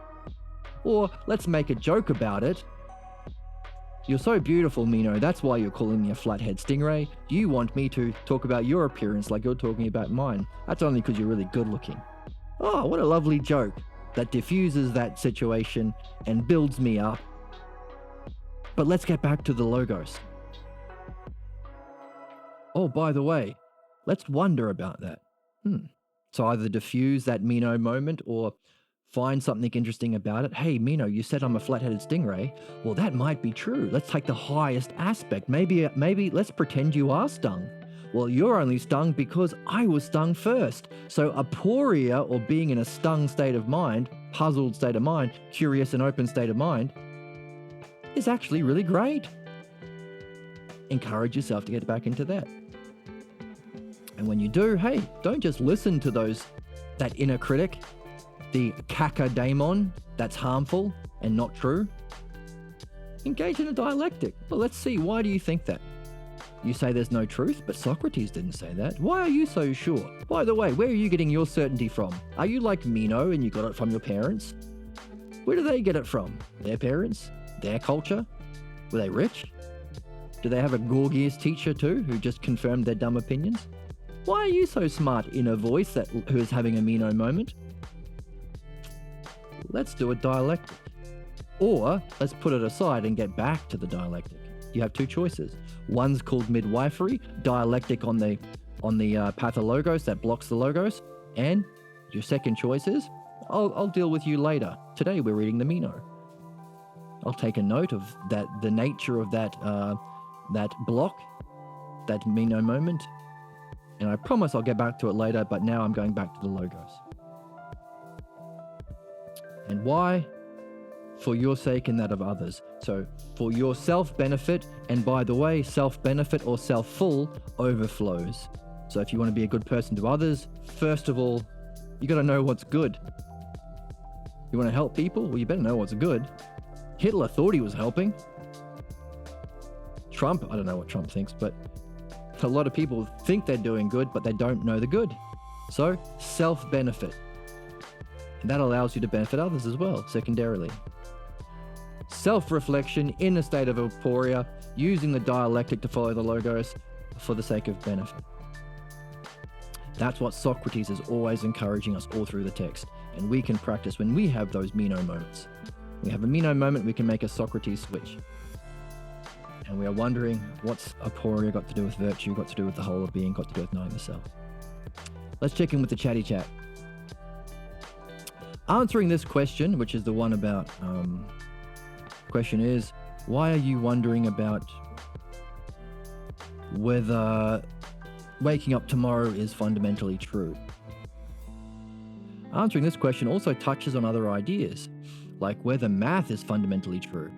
Or let's make a joke about it. You're so beautiful, Meno. That's why you're calling me a flathead stingray. You want me to talk about your appearance like you're talking about mine. That's only because you're really good looking. Oh, what a lovely joke that diffuses that situation and builds me up. But let's get back to the logos. Oh, by the way, let's wonder about that. So either diffuse that Meno moment or find something interesting about it. Hey, Meno, you said I'm a flat-headed stingray. Well, that might be true. Let's take the highest aspect. Maybe let's pretend you are stung. Well, you're only stung because I was stung first. So aporia, or being in a stung state of mind, puzzled state of mind, curious and open state of mind, is actually really great. Encourage yourself to get back into that. And when you do, hey, don't just listen to that inner critic, the kakadaemon that's harmful and not true. Engage in a dialectic. Well, let's see, why do you think that? You say there's no truth, but Socrates didn't say that. Why are you so sure? By the way, where are you getting your certainty from? Are you like Meno and you got it from your parents? Where do they get it from? Their parents? Their culture? Were they rich? Do they have a Gorgias teacher too, who just confirmed their dumb opinions? Why are you so smart, inner voice who is having a Meno moment? Let's do a dialectic. Or let's put it aside and get back to the dialectic. You have two choices. One's called midwifery, dialectic on the pathologos that blocks the logos. And your second choice is, I'll deal with you later. Today we're reading the Meno. I'll take a note of that, the nature of that block, that Meno moment. And I promise I'll get back to it later, but now I'm going back to the logos. And why? For your sake and that of others. So for your self-benefit, and by the way, self-benefit or self-full overflows. So if you want to be a good person to others, first of all, you got to know what's good. You want to help people? Well, you better know what's good. Hitler thought he was helping. Trump, I don't know what Trump thinks, but a lot of people think they're doing good, but they don't know the good. So self-benefit. And that allows you to benefit others as well, secondarily. Self-reflection in a state of aporia, using the dialectic to follow the logos for the sake of benefit. That's what Socrates is always encouraging us all through the text. And we can practice when we have those Meno moments. We have a Meno moment, we can make a Socrates switch. And we are wondering, what's aporia got to do with virtue, got to do with the whole of being, got to do with knowing the self? Let's check in with the chatty chat. Answering this question, which is the one about, question is, why are you wondering about whether waking up tomorrow is fundamentally true? Answering this question also touches on other ideas, like whether math is fundamentally true.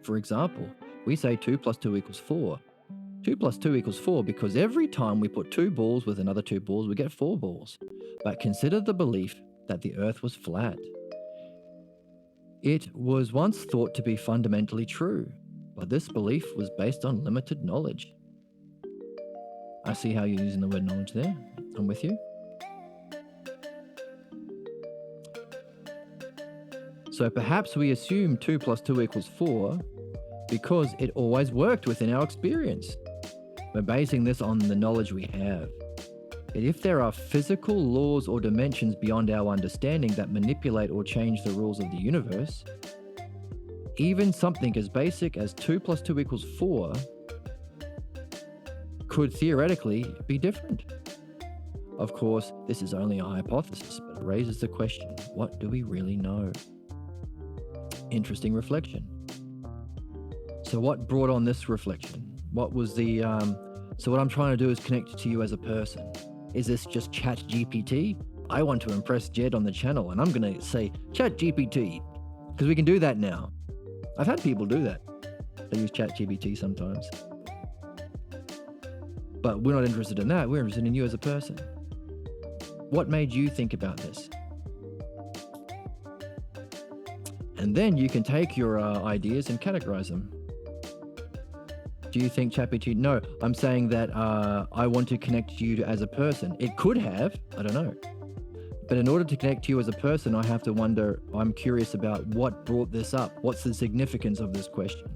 For example, we say 2 + 2 = 4. 2 + 2 = 4 because every time we put 2 balls with another 2 balls, we get 4 balls. But consider the belief that the earth was flat. It was once thought to be fundamentally true, but this belief was based on limited knowledge. I see how you're using the word knowledge there. I'm with you. So perhaps we assume 2 + 2 = 4 because it always worked within our experience. We're basing this on the knowledge we have. But if there are physical laws or dimensions beyond our understanding that manipulate or change the rules of the universe, even something as basic as 2 + 2 = 4 could theoretically be different. Of course, this is only a hypothesis, but it raises the question, what do we really know? Interesting reflection. So what brought on this reflection? What was the, so what I'm trying to do is connect to you as a person. Is this just Chat GPT? I want to impress Jed on the channel, and I'm going to say Chat GPT, because we can do that now. I've had people do that. They use Chat GPT sometimes. But we're not interested in that. We're interested in you as a person. What made you think about this? And then you can take your ideas and categorize them. Do you think ChatGPT? No, I'm saying that I want to connect you as a person. It could have, I don't know. But in order to connect to you as a person, I have to wonder, I'm curious about what brought this up. What's the significance of this question?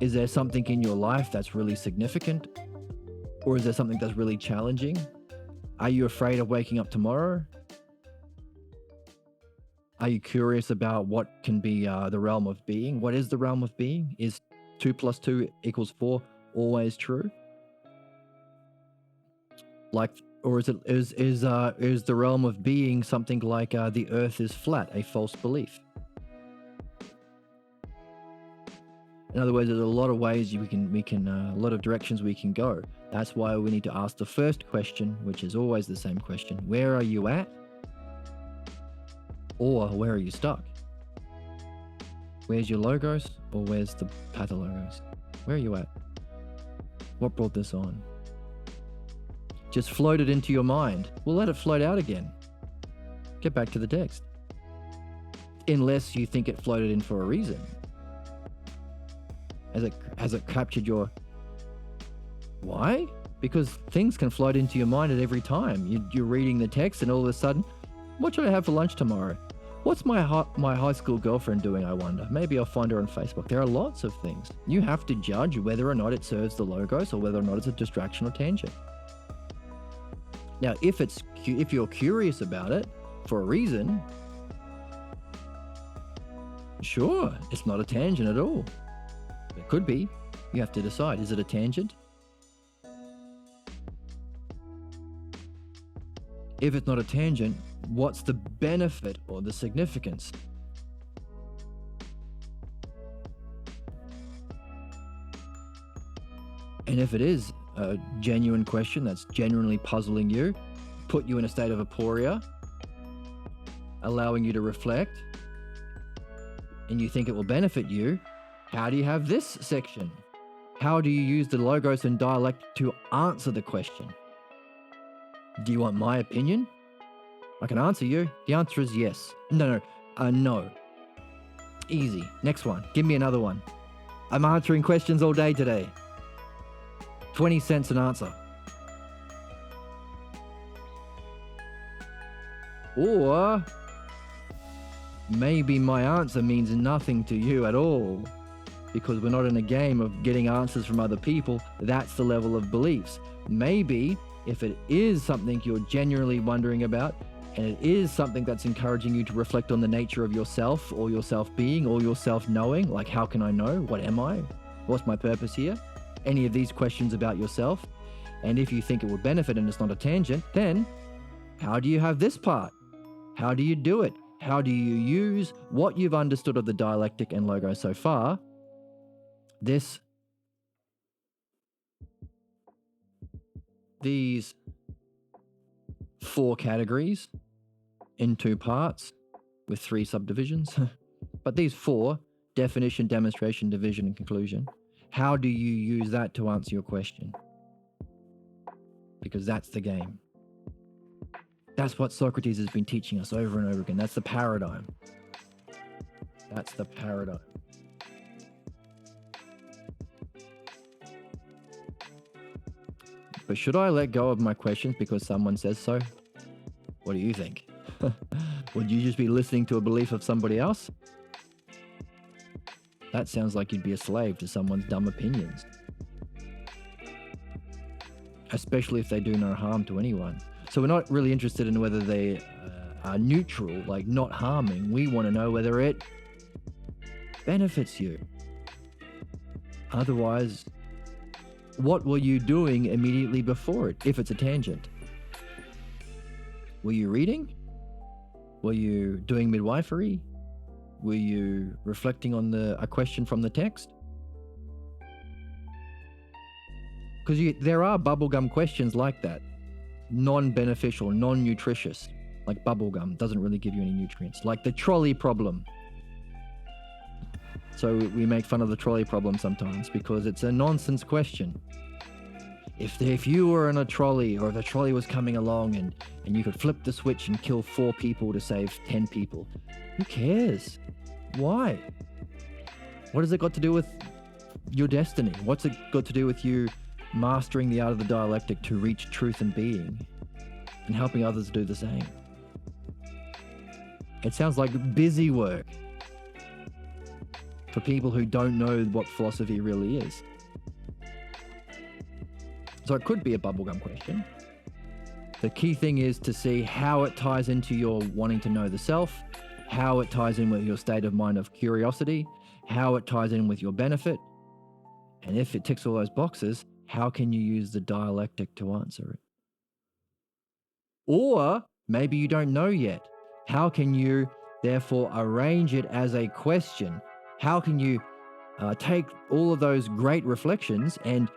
Is there something in your life that's really significant? Or is there something that's really challenging? Are you afraid of waking up tomorrow? Are you curious about what can be the realm of being? What is the realm of being? Is 2 + 2 = 4 always true? Like, or is the realm of being something like the earth is flat, a false belief? In other words, there's a lot of ways we can a lot of directions we can go. That's why we need to ask the first question, which is always the same question. Where are you at? Or where are you stuck? Where's your logos or where's the pathologos? Where are you at? What brought this on? Just float it into your mind. We'll let it float out again. Get back to the text. Unless you think it floated in for a reason. Has it captured your Why? Because things can float into your mind at every time. You're reading the text and all of a sudden, what should I have for lunch tomorrow? What's my high school girlfriend doing, I wonder? Maybe I'll find her on Facebook. There are lots of things. You have to judge whether or not it serves the logos or whether or not it's a distraction or tangent. Now, if you're curious about it for a reason, sure, it's not a tangent at all. It could be. You have to decide, is it a tangent? If it's not a tangent, what's the benefit or the significance? And if it is a genuine question that's genuinely puzzling you, put you in a state of aporia, allowing you to reflect, and you think it will benefit you, how do you have this section? How do you use the logos and dialect to answer the question? Do you want my opinion? I can answer you. The answer is yes. No. Easy. Next one. Give me another one. I'm answering questions all day today. 20 cents an answer. Or maybe my answer means nothing to you at all, because we're not in a game of getting answers from other people. That's the level of beliefs. Maybe if it is something you're genuinely wondering about, and it is something that's encouraging you to reflect on the nature of yourself or your self-being or your self-knowing, like how can I know? What am I? What's my purpose here? Any of these questions about yourself. And if you think it would benefit and it's not a tangent, then how do you have this part? How do you do it? How do you use what you've understood of the dialectic and logo so far? These 4 categories in 2 parts with 3 subdivisions. But these 4, definition, demonstration, division, and conclusion, how do you use that to answer your question? Because that's the game. That's what Socrates has been teaching us over and over again. That's the paradigm. That's the paradigm. But should I let go of my questions because someone says so? What do you think? Would you just be listening to a belief of somebody else? That sounds like you'd be a slave to someone's dumb opinions. Especially if they do no harm to anyone. So we're not really interested in whether they are neutral, like not harming. We want to know whether it benefits you. Otherwise, what were you doing immediately before it, if it's a tangent? Were you reading? Were you doing midwifery? Were you reflecting on a question from the text? Because there are bubblegum questions like that. Non-beneficial, non-nutritious. Like bubblegum doesn't really give you any nutrients. Like the trolley problem. So we make fun of the trolley problem sometimes because it's a nonsense question. If you were in a trolley, or if a trolley was coming along and you could flip the switch and kill 4 people to save 10 people, who cares? Why? What has it got to do with your destiny? What's it got to do with you mastering the art of the dialectic to reach truth and being and helping others do the same? It sounds like busy work for people who don't know what philosophy really is. So it could be a bubblegum question. The key thing is to see how it ties into your wanting to know the self, how it ties in with your state of mind of curiosity, how it ties in with your benefit, and if it ticks all those boxes, how can you use the dialectic to answer it? Or maybe you don't know yet. How can you therefore arrange it as a question? How can you take all of those great reflections and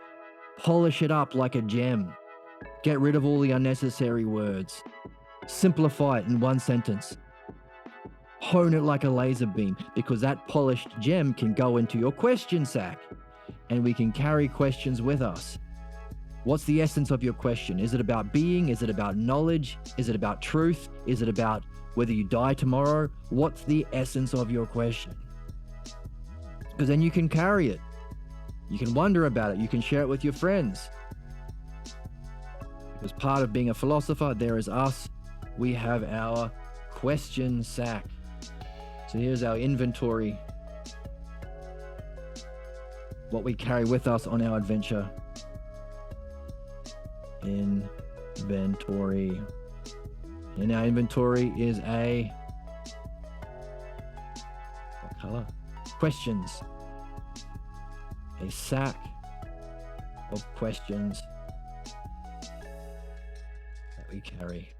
polish it up like a gem? Get rid of all the unnecessary words. Simplify it in one sentence. Hone it like a laser beam, because that polished gem can go into your question sack and we can carry questions with us. What's the essence of your question? Is it about being? Is it about knowledge? Is it about truth? Is it about whether you die tomorrow? What's the essence of your question? Because then you can carry it. You can wonder about it. You can share it with your friends. As part of being a philosopher, there is us. We have our question sack. So here's our inventory. What we carry with us on our adventure. Inventory. In our inventory is a... what color? Questions. A sack of questions that we carry.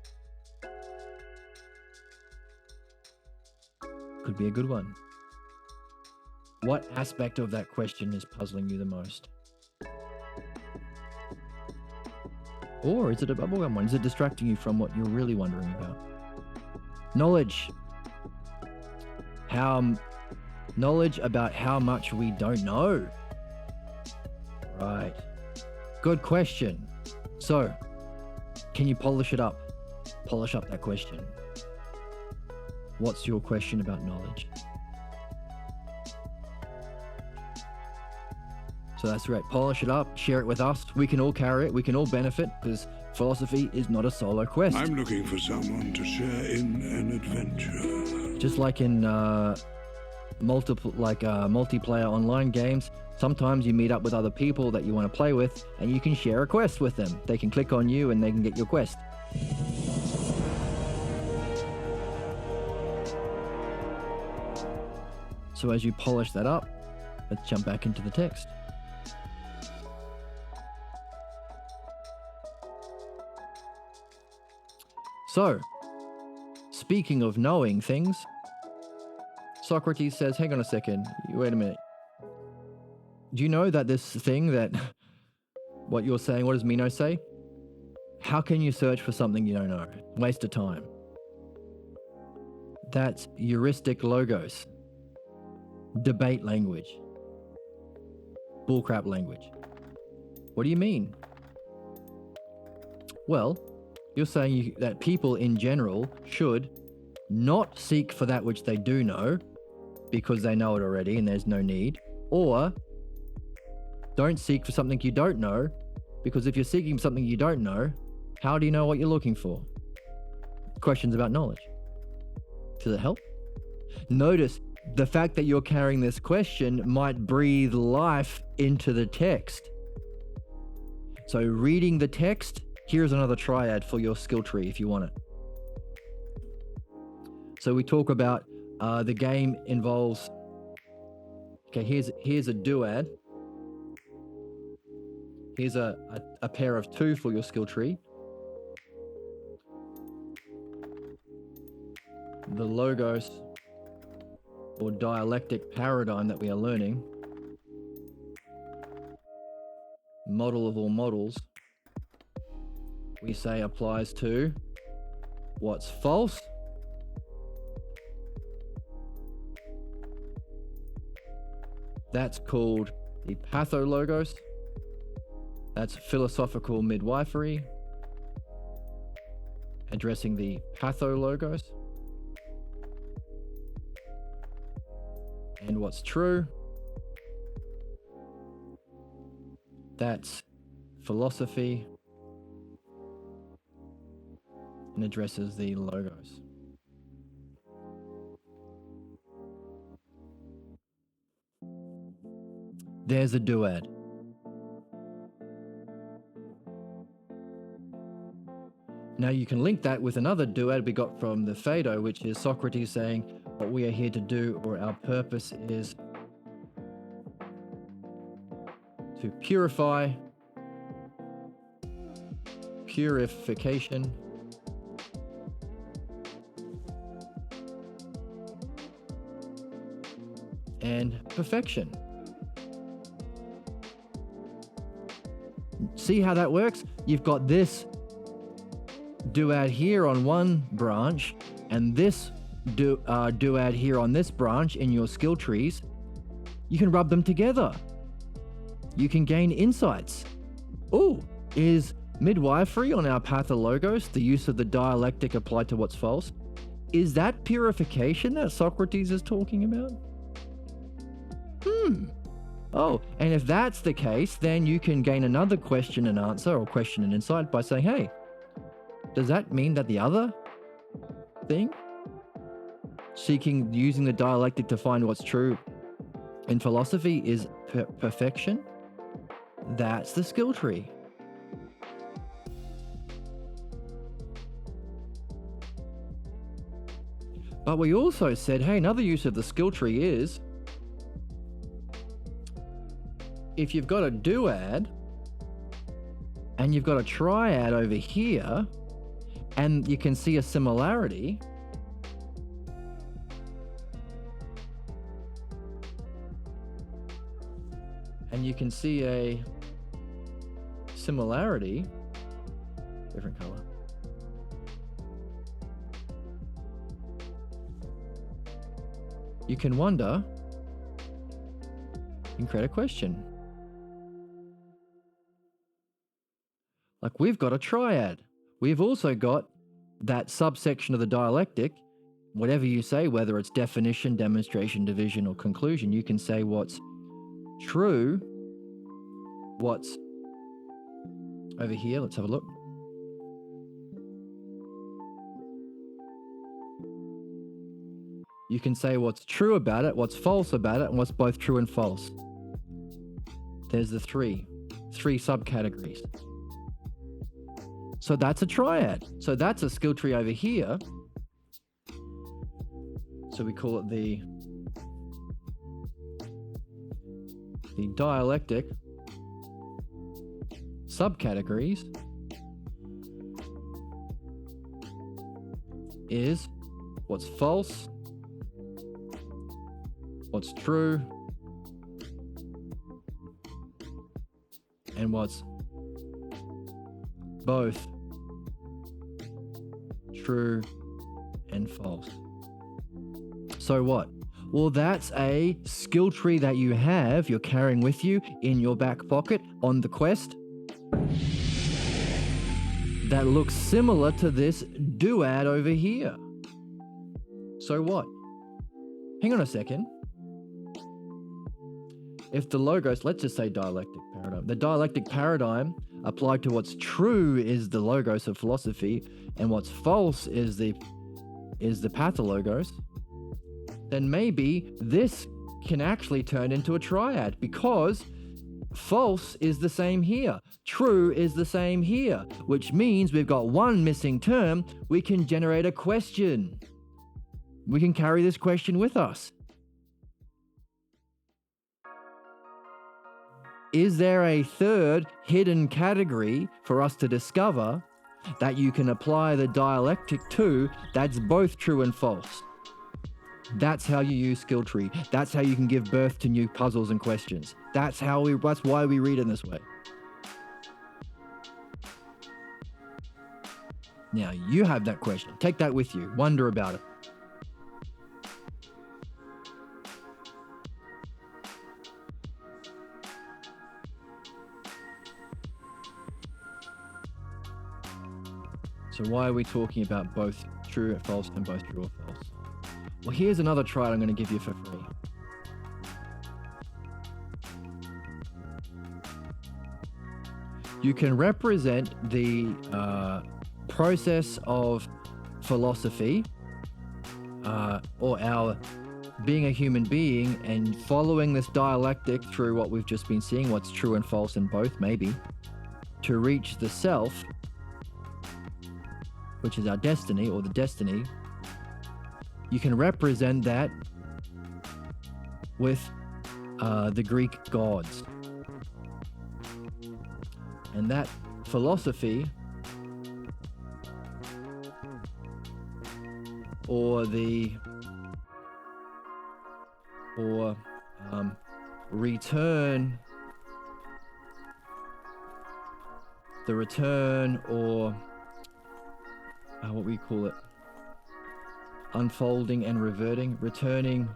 Could be a good one. What aspect of that question is puzzling you the most? Or is it a bubblegum one? Is it distracting you from what you're really wondering about? Knowledge. Knowledge about how much we don't know. Right. Good question. So, can you polish it up? Polish up that question. What's your question about knowledge? So that's great. Polish it up, share it with us. We can all carry it. We can all benefit because philosophy is not a solo quest. I'm looking for someone to share in an adventure. Just like in multiplayer online games, sometimes you meet up with other people that you want to play with and you can share a quest with them. They can click on you and they can get your quest. So as you polish that up, let's jump back into the text. So, speaking of knowing things, Socrates says, hang on a second, wait a minute. Do you know that this thing that, what you're saying, what does Meno say? How can you search for something you don't know? Waste of time. That's heuristic logos. Debate language. Bullcrap language. What do you mean? Well, you're saying that people in general should not seek for that which they do know because they know it already and there's no need, or don't seek for something you don't know because if you're seeking something you don't know, how do you know what you're looking for? Questions about knowledge. Does it help? Notice the fact that you're carrying this question might breathe life into the text. So reading the text, here's another triad for your skill tree if you want it. So we talk about the game involves, okay, here's a duad. Here's a pair of 2 for your skill tree. The logos or dialectic paradigm that we are learning, model of all models, we say applies to what's false, that's called the pathologos. That's philosophical midwifery, addressing the pathologos. And what's true, that's philosophy and addresses the logos. There's a duad. Now you can link that with another duad we got from the Phaedo, which is Socrates saying what we are here to do, or our purpose is to purify, purification, and perfection. See how that works? You've got this duad here on one branch and this duad here on this branch in your skill trees. You can rub them together. You can gain insights. Oh, is midwifery on our pathologos, the use of the dialectic applied to what's false, is that purification that Socrates is talking about? Oh, and if that's the case, then you can gain another question and answer or question and insight by saying, hey, does that mean that the other thing, using the dialectic to find what's true in philosophy, is perfection? That's the skill tree. But we also said, hey, another use of the skill tree is if you've got a duad and you've got a triad over here and you can see a similarity, different color. You can wonder, you can create a question. Like we've got a triad. We've also got that subsection of the dialectic, whatever you say, whether it's definition, demonstration, division, or conclusion, you can say what's true, what's over here. Let's have a look. You can say what's true about it, what's false about it, and what's both true and false. There's the three subcategories. So that's a triad. So that's a skill tree over here. So we call it the dialectic subcategories is what's false, what's true, and what's both true and false. So what? Well, that's a skill tree that you're carrying with you in your back pocket on the quest that looks similar to this duad over here. So what? Hang on a second. If the logos, let's just say dialectic paradigm, the dialectic paradigm applied to what's true is the logos of philosophy and what's false is the pathologos, then maybe this can actually turn into a triad because false is the same here, true is the same here, which means we've got one missing term. We can generate a question. We can carry this question with us. Is there a third hidden category for us to discover that you can apply the dialectic to that's both true and false? That's how you use skill tree. That's how you can give birth to new puzzles and questions. That's why we read in this way. Now you have that question. Take that with you. Wonder about it. So why are we talking about both true and false and both true or false? Well, here's another try I'm going to give you for free. You can represent the process of philosophy or our being a human being and following this dialectic through what we've just been seeing, what's true and false in both, maybe, to reach the self, which is our destiny or the destiny. You can represent that with the Greek gods. And that philosophy or return or what we call it, unfolding and reverting, returning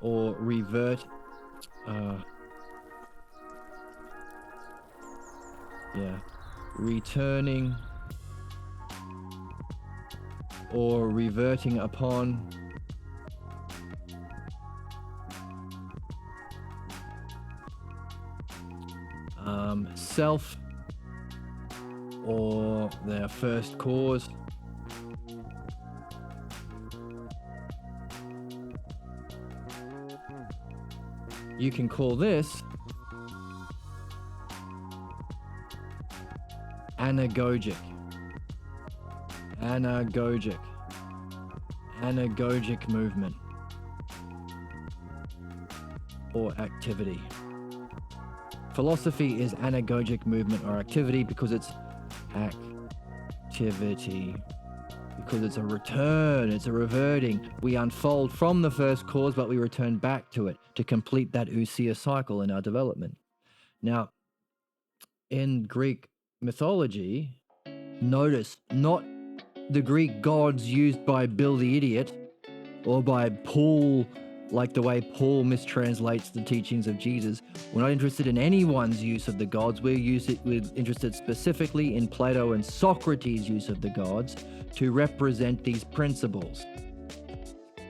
or revert, returning or reverting upon self or their first cause. You can call this anagogic. Anagogic movement or activity. Philosophy is anagogic movement or activity because it's activity. Because it's a return, it's a reverting. We unfold from the first cause, but we return back to it to complete that ousia cycle in our development. Now, in Greek mythology, notice not the Greek gods used by Bill the Idiot or by Paul, like the way Paul mistranslates the teachings of Jesus. We're not interested in anyone's use of the gods. We're interested specifically in Plato and Socrates' use of the gods to represent these principles.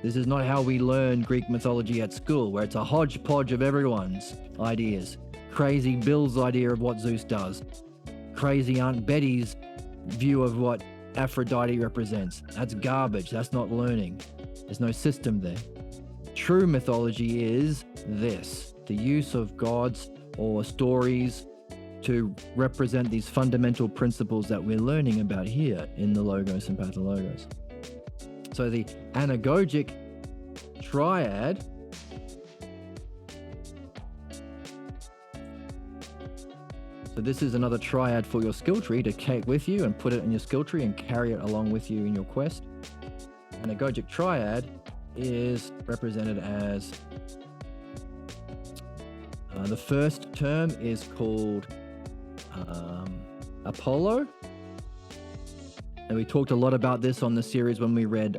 This is not how we learn Greek mythology at school, where it's a hodgepodge of everyone's ideas. Crazy Bill's idea of what Zeus does. Crazy Aunt Betty's view of what Aphrodite represents. That's garbage. That's not learning. There's no system there. True mythology is this: the use of gods or stories to represent these fundamental principles that we're learning about here in the Logos and Pathologos. So the anagogic triad so this is another triad for your skill tree to take with you and put it in your skill tree and carry it along with you in your quest. Anagogic triad is represented as the first term is called Apollo, and we talked a lot about this on the series when we read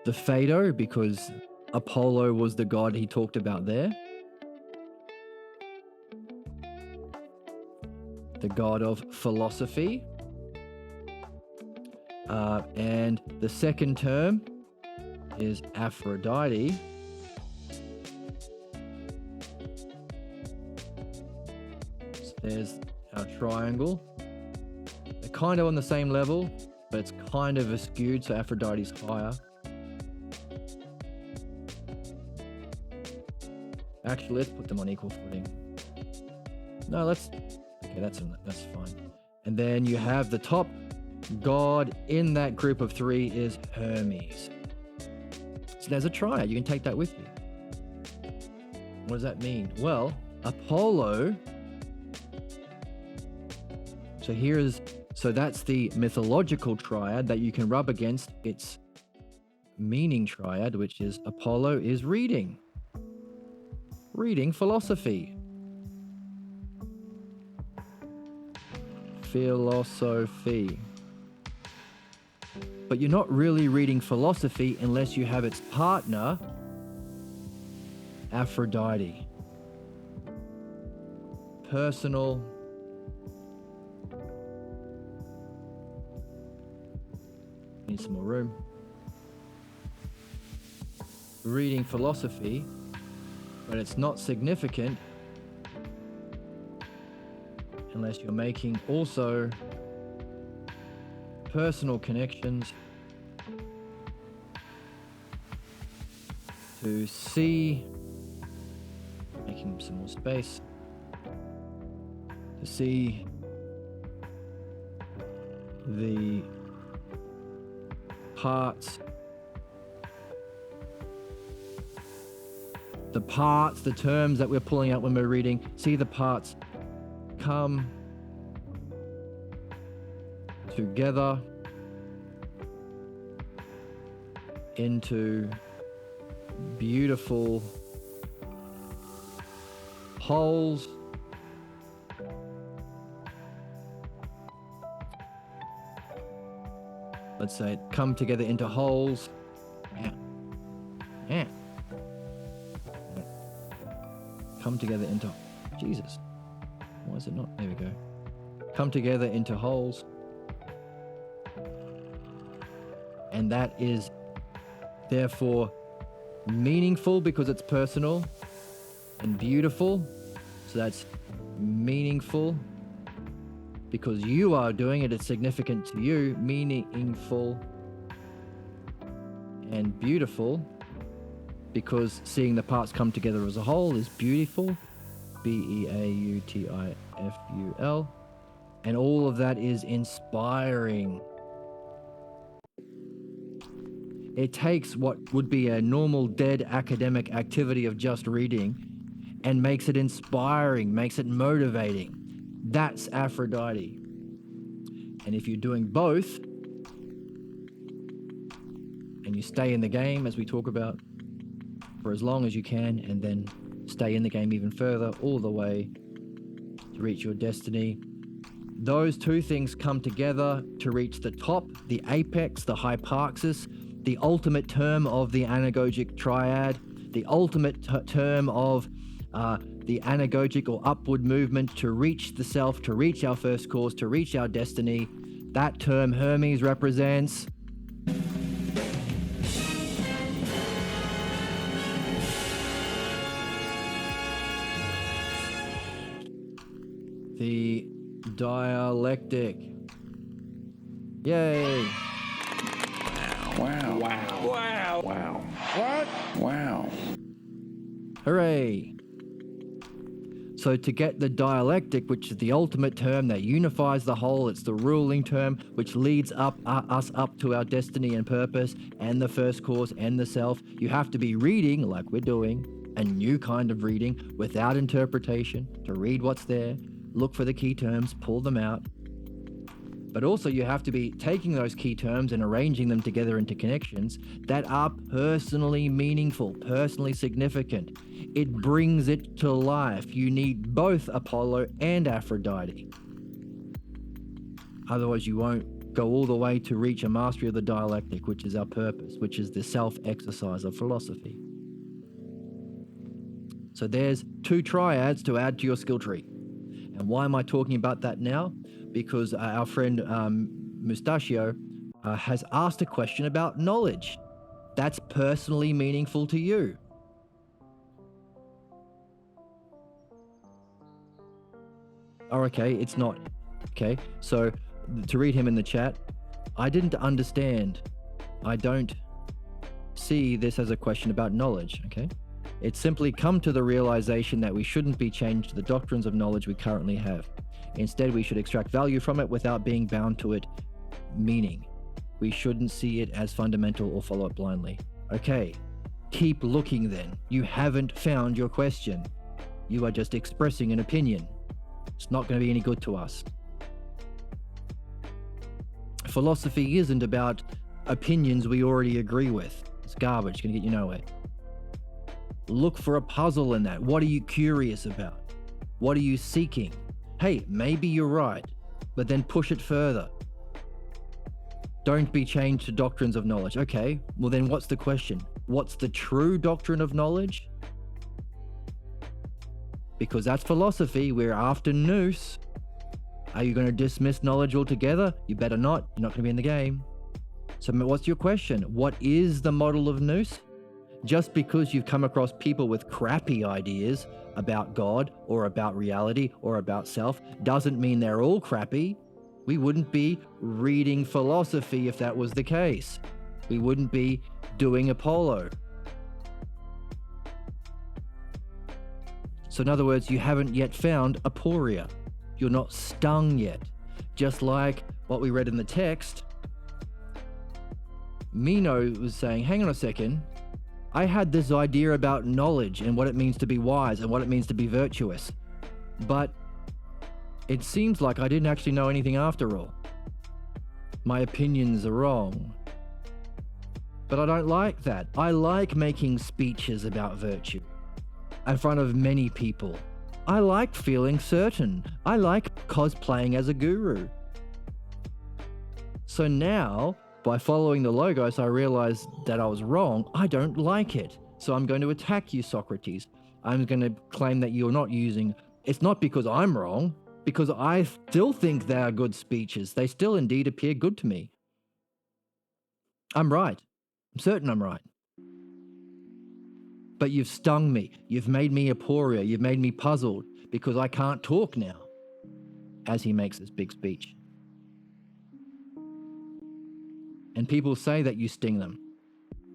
the Phaedo, because Apollo was the god he talked about there, the god of philosophy. And the second term is Aphrodite. So there's our triangle. They're kind of on the same level, but it's kind of skewed, so Aphrodite's higher. Actually, let's put them on equal footing. No, okay, that's fine. And then you have the top god in that group of three is Hermes. So there's a triad. You can take that with you. What does that mean? Well, Apollo. So that's the mythological triad that you can rub against its meaning triad, which is Apollo is reading philosophy. Philosophy. But you're not really reading philosophy unless you have its partner, Aphrodite. Personal. Need some more room. Reading philosophy, but it's not significant unless you're making also personal connections to see, making some more space, to see the parts, the terms that we're pulling out when we're reading, see the parts come together into beautiful wholes. Let's say come together into wholes. Yeah. Come together into Jesus. Why is it not? There we go. Come together into wholes. And that is therefore meaningful because it's personal and beautiful. So that's meaningful because you are doing it, it's significant to you. Meaningful and beautiful because seeing the parts come together as a whole is beautiful. Beautiful. And all of that is inspiring. It takes what would be a normal dead academic activity of just reading and makes it inspiring, makes it motivating. That's Aphrodite. And if you're doing both, and you stay in the game, as we talk about, for as long as you can, and then stay in the game even further, all the way to reach your destiny, those two things come together to reach the top, the apex, the hyparxis, the ultimate term of the anagogic triad, the ultimate term of the anagogic or upward movement to reach the self, to reach our first cause, to reach our destiny. That term Hermes represents the dialectic. Yay! Wow. Wow. Wow. Wow. What? Wow. Hooray! So to get the dialectic, which is the ultimate term that unifies the whole, it's the ruling term which leads us up to our destiny and purpose and the first cause and the self, you have to be reading, like we're doing, a new kind of reading without interpretation, to read what's there, look for the key terms, pull them out. But also you have to be taking those key terms and arranging them together into connections that are personally meaningful, personally significant. It brings it to life. You need both Apollo and Aphrodite. Otherwise you won't go all the way to reach a mastery of the dialectic, which is our purpose, which is the self-exercise of philosophy. So there's two triads to add to your skill tree. And why am I talking about that now? Because our friend Mustachio has asked a question about knowledge. That's personally meaningful to you. Oh, okay, it's not. Okay, so to read him in the chat, I didn't understand. I don't see this as a question about knowledge, okay? It's simply come to the realization that we shouldn't be chained to the doctrines of knowledge we currently have. Instead, we should extract value from it without being bound to it, meaning we shouldn't see it as fundamental or follow it blindly. Okay, keep looking then. You haven't found your question. You are just expressing an opinion. It's not going to be any good to us. Philosophy isn't about opinions we already agree with. It's garbage, it's going to get you nowhere. Look for a puzzle in that. What are you curious about? What are you seeking? Hey, maybe you're right, but then push it further. Don't be chained to doctrines of knowledge. Okay, well then what's the question? What's the true doctrine of knowledge? Because that's philosophy. We're after nous. Are you going to dismiss knowledge altogether? You better not. You're not going to be in the game. So what's your question? What is the model of nous? Just because you've come across people with crappy ideas about God or about reality or about self doesn't mean they're all crappy. We wouldn't be reading philosophy if that was the case. We wouldn't be doing Apollo. So in other words, you haven't yet found aporia. You're not stung yet. Just like what we read in the text, Meno was saying, hang on a second, I had this idea about knowledge and what it means to be wise and what it means to be virtuous. But it seems like I didn't actually know anything after all. My opinions are wrong. But I don't like that. I like making speeches about virtue in front of many people. I like feeling certain. I like cosplaying as a guru. So now, by following the Logos, I realized that I was wrong. I don't like it. So I'm going to attack you, Socrates. I'm going to claim that you're not using... It's not because I'm wrong, because I still think they are good speeches. They still indeed appear good to me. I'm right. I'm certain I'm right. But you've stung me. You've made me aporia. You've made me puzzled because I can't talk now, as he makes this big speech. And people say that you sting them,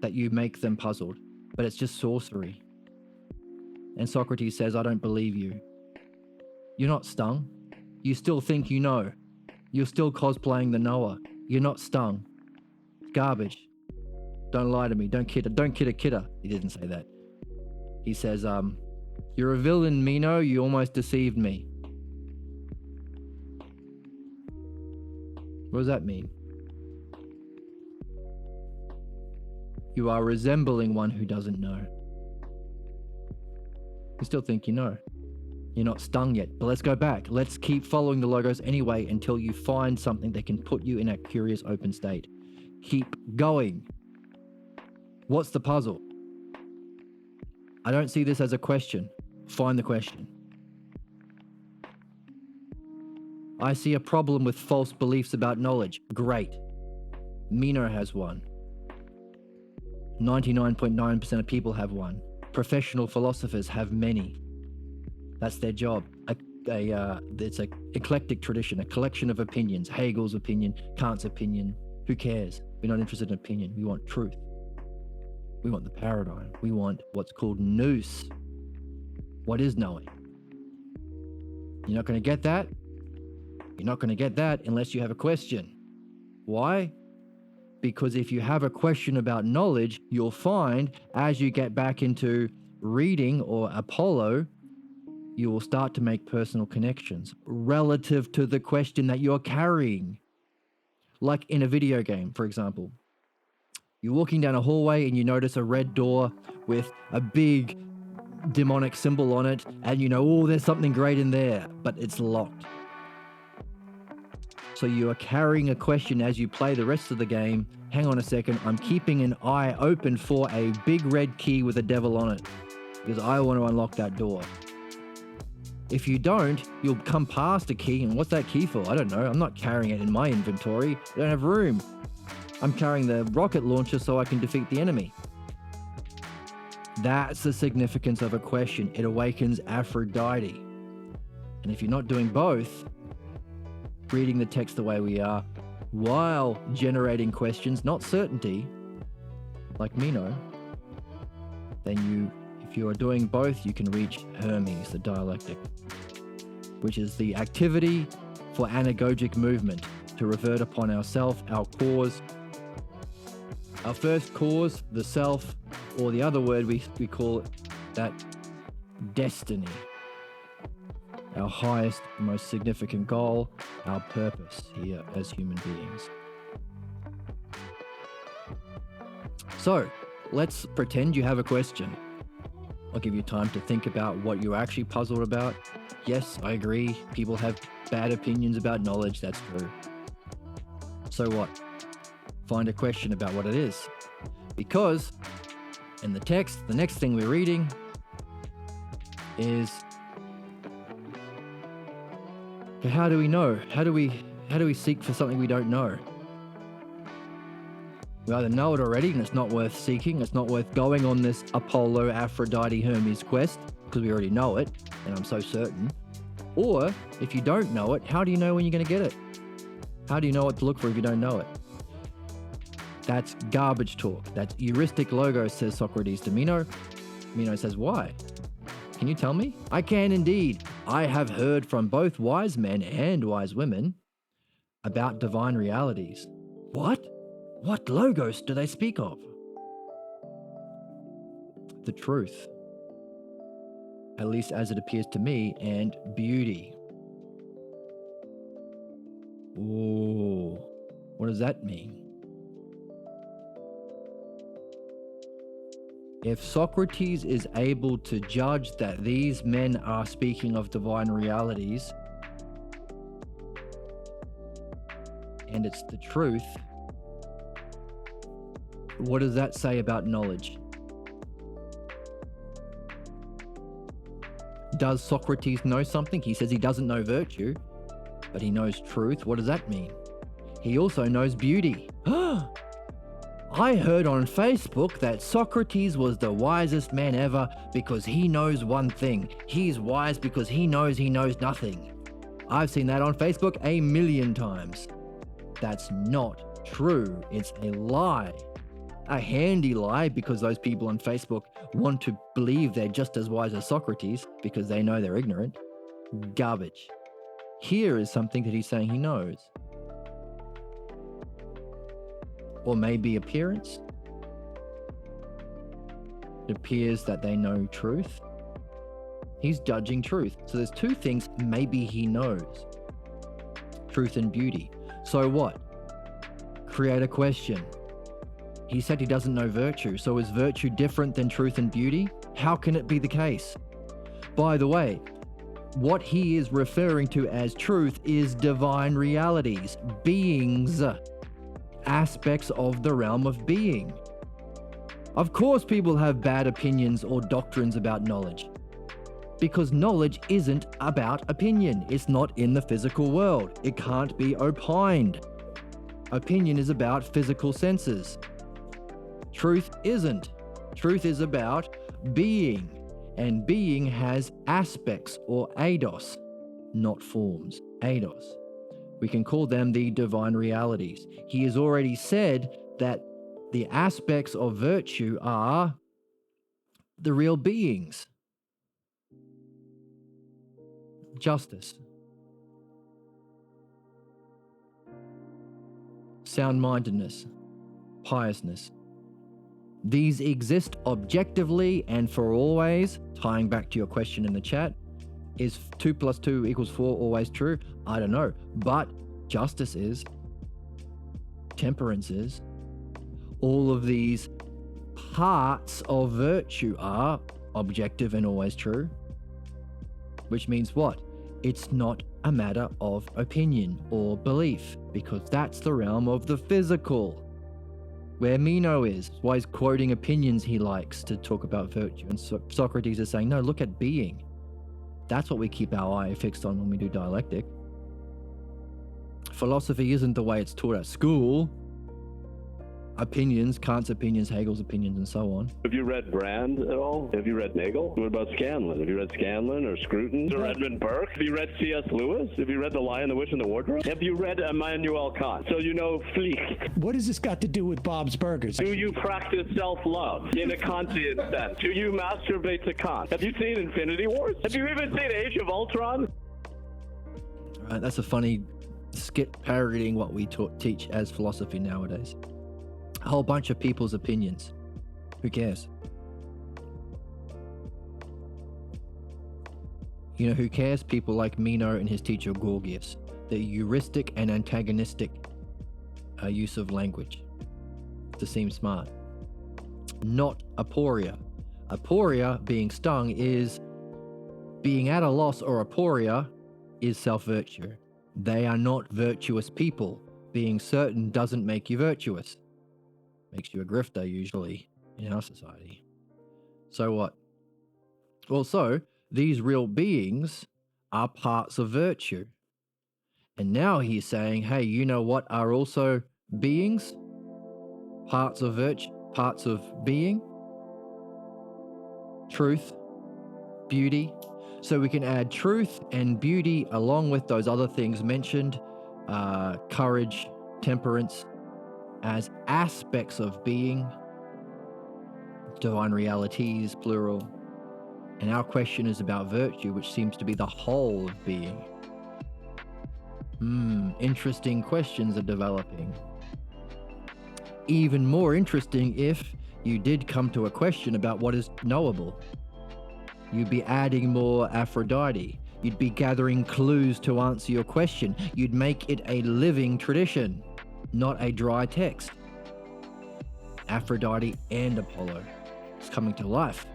that you make them puzzled, but it's just sorcery. And Socrates says, I don't believe you. You're not stung. You still think you know. You're still cosplaying the knower. You're not stung. It's garbage. Don't lie to me. Don't kidder. He didn't say that. He says, you're a villain, Meno. You almost deceived me. What does that mean? You are resembling one who doesn't know. You still think you know. You're not stung yet, but let's go back. Let's keep following the logos anyway until you find something that can put you in a curious open state. Keep going. What's the puzzle? I don't see this as a question. Find the question. I see a problem with false beliefs about knowledge. Great. Meno has one. 99.9% of people have one. Professional philosophers have many. That's their job. It's an eclectic tradition, a collection of opinions. Hegel's opinion, Kant's opinion. Who cares? We're not interested in opinion. We want truth. We want the paradigm. We want what's called nous. What is knowing? You're not going to get that. You're not going to get that unless you have a question. Why? Because if you have a question about knowledge, you'll find as you get back into reading or Apollo, you will start to make personal connections relative to the question that you're carrying. Like in a video game, for example. You're walking down a hallway and you notice a red door with a big demonic symbol on it, and you know, oh, there's something great in there, but it's locked. So you are carrying a question as you play the rest of the game. Hang on a second, I'm keeping an eye open for a big red key with a devil on it because I want to unlock that door. If you don't, you'll come past a key, and what's that key for? I don't know. I'm not carrying it in my inventory. I don't have room. I'm carrying the rocket launcher so I can defeat the enemy. That's the significance of a question. It awakens Aphrodite. And if you're not doing both, reading the text the way we are, while generating questions, not certainty, like Meno, then if you are doing both, you can reach Hermes, the dialectic, which is the activity for anagogic movement, to revert upon ourself, our cause, our first cause, the self, or the other word we call it that destiny. Our highest, most significant goal, our purpose here as human beings. So, let's pretend you have a question. I'll give you time to think about what you're actually puzzled about. Yes, I agree, people have bad opinions about knowledge, that's true. So what? Find a question about what it is. Because in the text, the next thing we're reading is, how do we know? How do we seek for something we don't know? We either know it already and it's not worth seeking, it's not worth going on this Apollo, Aphrodite, Hermes quest, because we already know it, and I'm so certain. Or, if you don't know it, how do you know when you're going to get it? How do you know what to look for if you don't know it? That's garbage talk. That's heuristic logos, says Socrates to Meno. Meno says, why? Can you tell me? I can indeed. I have heard from both wise men and wise women about divine realities. What? What logos do they speak of? The truth, at least as it appears to me, and beauty. Ooh, what does that mean? If Socrates is able to judge that these men are speaking of divine realities, and it's the truth, what does that say about knowledge? Does Socrates know something? He says he doesn't know virtue, but he knows truth. What does that mean? He also knows beauty. I heard on Facebook that Socrates was the wisest man ever because he knows one thing. He's wise because he knows nothing. I've seen that on Facebook a million times. That's not true. It's a lie. A handy lie, because those people on Facebook want to believe they're just as wise as Socrates because they know they're ignorant. Garbage. Here is something that he's saying he knows. Or maybe appearance. It appears that they know truth. He's judging truth. So there's two things maybe he knows. Truth and beauty. So what? Create a question. He said he doesn't know virtue. So is virtue different than truth and beauty? How can it be the case? By the way, what he is referring to as truth is divine realities, beings, aspects of the realm of being. Of course, people have bad opinions or doctrines about knowledge, because knowledge isn't about opinion. It's not in the physical world. It can't be opined. Opinion is about physical senses. Truth isn't. Truth is about being, and being has aspects, or eidos, not forms, eidos. We can call them the divine realities. He has already said that the aspects of virtue are the real beings. Justice, sound-mindedness, piousness. These exist objectively and for always. Tying back to your question in the chat, is 2 + 2 = 4 always true? I don't know, but justice is, temperance is. All of these parts of virtue are objective and always true. Which means what? It's not a matter of opinion or belief, because that's the realm of the physical, where Meno is. Why he's quoting opinions he likes to talk about virtue. And Socrates is saying, no, look at being. That's what we keep our eye fixed on when we do dialectic. Philosophy isn't the way it's taught at school. Opinions, Kant's opinions, Hegel's opinions, and so on. Have you read Brand at all? Have you read Nagel? What about Scanlon? Have you read Scanlon or Scruton or Edmund Burke? Have you read C.S. Lewis? Have you read The Lion, the Witch, and the Wardrobe? Have you read Immanuel Kant? So you know Flicht. What has this got to do with Bob's Burgers? Do you practice self-love in a Kantian sense? Do you masturbate to Kant? Have you seen Infinity Wars? Have you even seen Age of Ultron? All right, that's a funny skit parodying what we teach as philosophy nowadays. A whole bunch of people's opinions. Who cares? You know who cares? People like Meno and his teacher Gorgias. The heuristic and antagonistic use of language to seem smart. Not aporia. Aporia, being stung, is being at a loss, or aporia is self-virtue. They are not virtuous people. Being certain doesn't make you virtuous. Makes you a grifter, usually, in our society. So what? Also, these real beings are parts of virtue. And now he's saying, hey, you know what are also beings? Parts of virtue, parts of being? Truth, beauty. So we can add truth and beauty along with those other things mentioned, courage, temperance, as aspects of being, divine realities, plural. And our question is about virtue, which seems to be the whole of being. Interesting questions are developing. Even more interesting if you did come to a question about what is knowable. You'd be adding more Aphrodite. You'd be gathering clues to answer your question. You'd make it a living tradition, not a dry text. Aphrodite and Apollo. It's coming to life.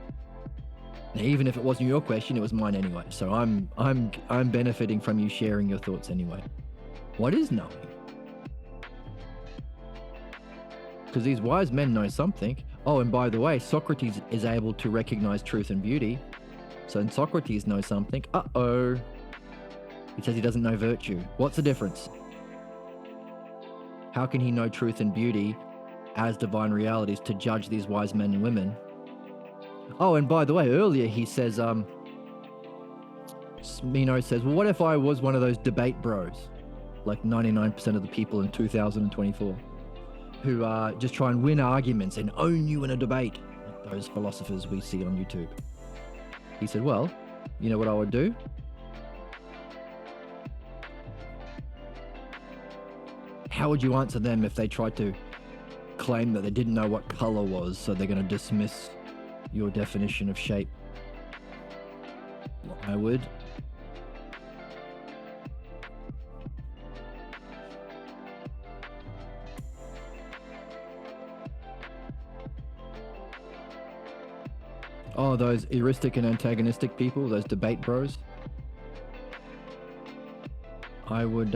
Now, even if it wasn't your question, it was mine anyway. So I'm benefiting from you sharing your thoughts anyway. What is knowing? Because these wise men know something. Oh, and by the way, Socrates is able to recognize truth and beauty. So Socrates knows something. Uh-oh. He says he doesn't know virtue. What's the difference? How can he know truth and beauty as divine realities to judge these wise men and women. Oh, and by the way, earlier he says, Meno says, well, what if I was one of those debate bros, like 99% of the people in 2024, who just try and win arguments and own you in a debate, like those philosophers we see on YouTube? He said, well, you know what I would do? How would you answer them if they tried to claim that they didn't know what color was, so they're going to dismiss your definition of shape? Well, I would those heuristic and antagonistic people, those debate bros, I would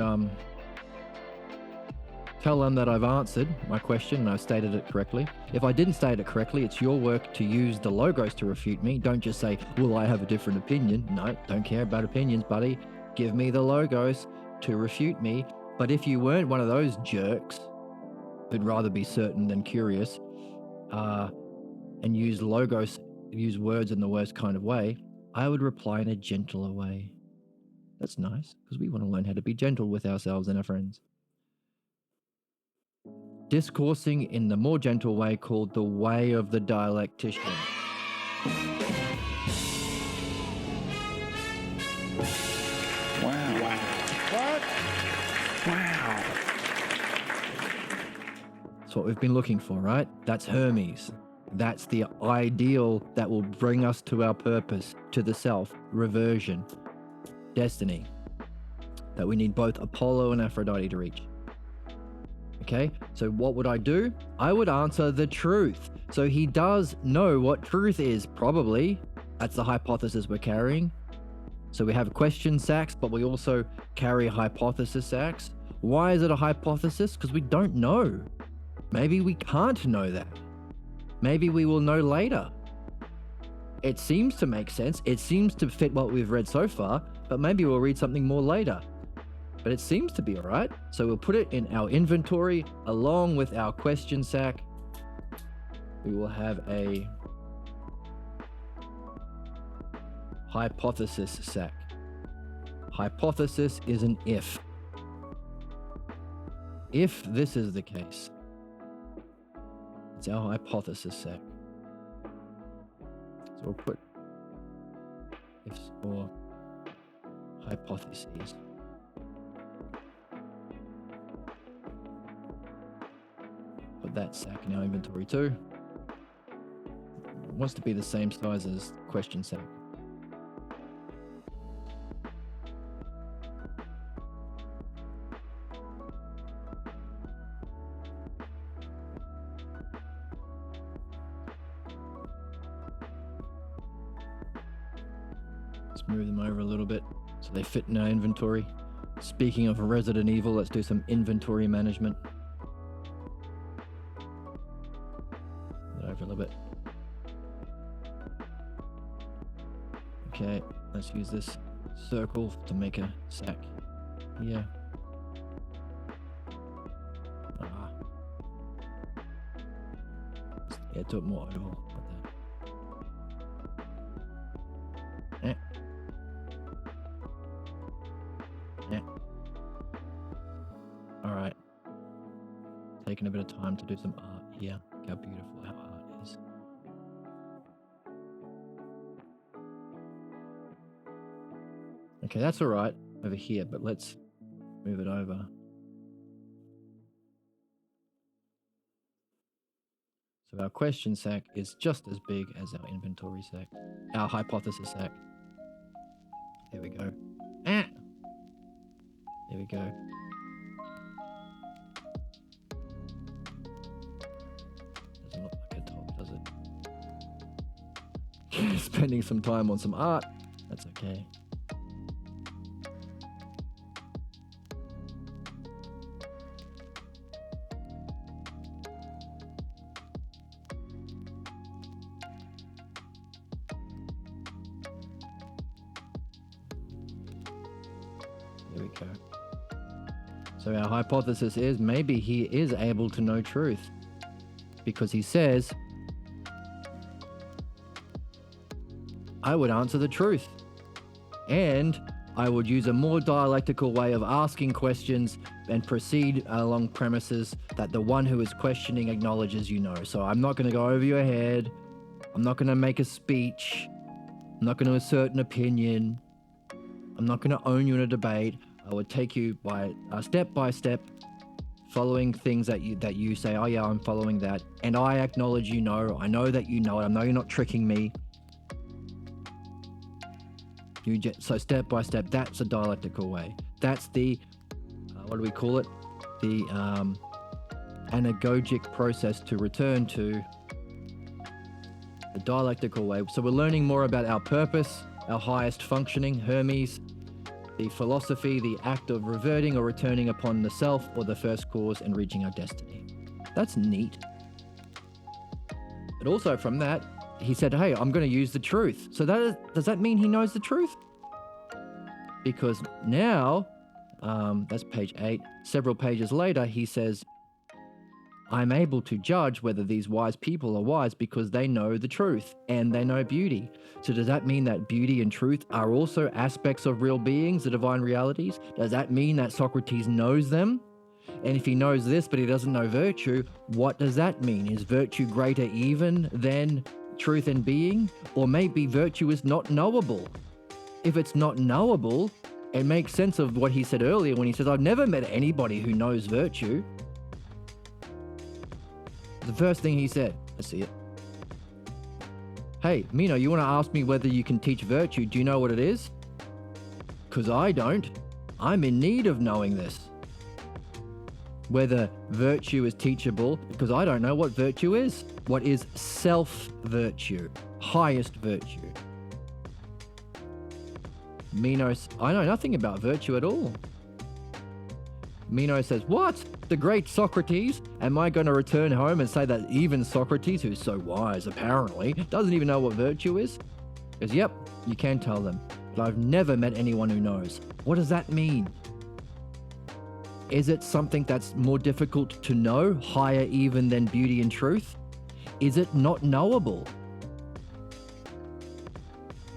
tell them that I've answered my question and I've stated it correctly. If I didn't state it correctly, it's your work to use the logos to refute me. Don't just say, well, I have a different opinion. No, don't care about opinions, buddy. Give me the logos to refute me. But if you weren't one of those jerks who'd rather be certain than curious, and use logos, use words in the worst kind of way, I would reply in a gentler way. That's nice, because we want to learn how to be gentle with ourselves and our friends. Discoursing in the more gentle way called the way of the dialectician. Wow. What? Wow. That's what we've been looking for, right? That's Hermes. That's the ideal that will bring us to our purpose, to the self, reversion, destiny, that we need both Apollo and Aphrodite to reach. Okay, so what would I do? I would answer the truth. So he does know what truth is, probably. That's the hypothesis we're carrying. So we have question sacks, but we also carry hypothesis sacks. Why is it a hypothesis? Because we don't know. Maybe we can't know that. Maybe we will know later. It seems to make sense. It seems to fit what we've read so far, but maybe we'll read something more later. But it seems to be all right. So we'll put it in our inventory along with our question sack. We will have a hypothesis sack. Hypothesis is an if. If this is the case, it's our hypothesis sack. So we'll put ifs or hypotheses. Put that sack in our inventory too. It wants to be the same size as question sack. Let's move them over a little bit so they fit in our inventory. Speaking of Resident Evil, let's do some inventory management. Over a little bit. Okay, let's use this circle to make a sack here. Yeah, do it more oval like that. Yeah. Yeah. Alright. Taking a bit of time to do some art here. Look how beautiful our art is. Okay, that's alright over here, but let's move it over. So our question sack is just as big as our inventory sack, our hypothesis sack. There we go. There we go. Doesn't look like a top, does it? Spending some time on some art. That's okay. There we go. So our hypothesis is maybe he is able to know truth. because he says, I would answer the truth. And I would use a more dialectical way of asking questions and proceed along premises that the one who is questioning acknowledges you know. So I'm not going to go over your head. I'm not going to make a speech. I'm not going to assert an opinion. I'm not going to own you in a debate. I would take you by step, following things that you say, oh yeah, I'm following that. And I acknowledge you know. I know that you know it. I know you're not tricking me. So step by step, that's a dialectical way. That's the, what do we call it? The anagogic process to return to the dialectical way. So we're learning more about our purpose, our highest functioning, Hermes, the philosophy, the act of reverting or returning upon the self or the first cause and reaching our destiny. That's neat. But also from that, he said, hey, I'm going to use the truth. So does that mean he knows the truth? Because now, that's page 8, several pages later, he says, I'm able to judge whether these wise people are wise because they know the truth and they know beauty. So does that mean that beauty and truth are also aspects of real beings, the divine realities? Does that mean that Socrates knows them? And if he knows this, but he doesn't know virtue, what does that mean? Is virtue greater even than truth and being? Or maybe virtue is not knowable. If it's not knowable, it makes sense of what he said earlier when he says, I've never met anybody who knows virtue. The first thing he said, let's see it. Hey, Meno, you want to ask me whether you can teach virtue? Do you know what it is? Because I don't. I'm in need of knowing this. Whether virtue is teachable, because I don't know what virtue is. What is self-virtue? Highest virtue. Meno, I know nothing about virtue at all. Meno says, what? The great Socrates? Am I going to return home and say that even Socrates, who's so wise apparently, doesn't even know what virtue is? He goes, yep, you can tell them, but I've never met anyone who knows. What does that mean? Is it something that's more difficult to know, higher even than beauty and truth? Is it not knowable?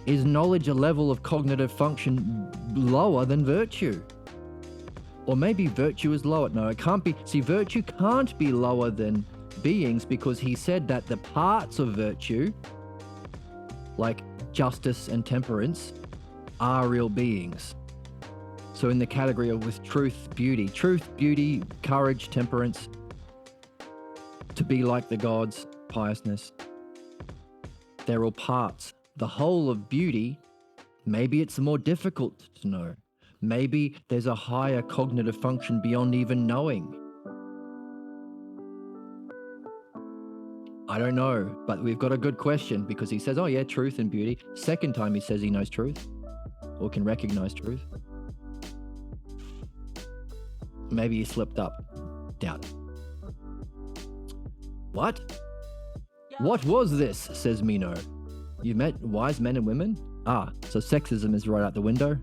Is knowledge a level of cognitive function lower than virtue? Or maybe virtue is lower. No, it can't be. See, virtue can't be lower than beings because he said that the parts of virtue, like justice and temperance, are real beings. So in the category of with truth, beauty, courage, temperance, to be like the gods, piousness, they're all parts. The whole of beauty, maybe it's more difficult to know. Maybe there's a higher cognitive function beyond even knowing. I don't know, but we've got a good question because he says, oh yeah, truth and beauty. Second time he says he knows truth or can recognize truth. Maybe he slipped up. Doubt it. What? What was this? Says Meno. You met wise men and women? Ah, so sexism is right out the window.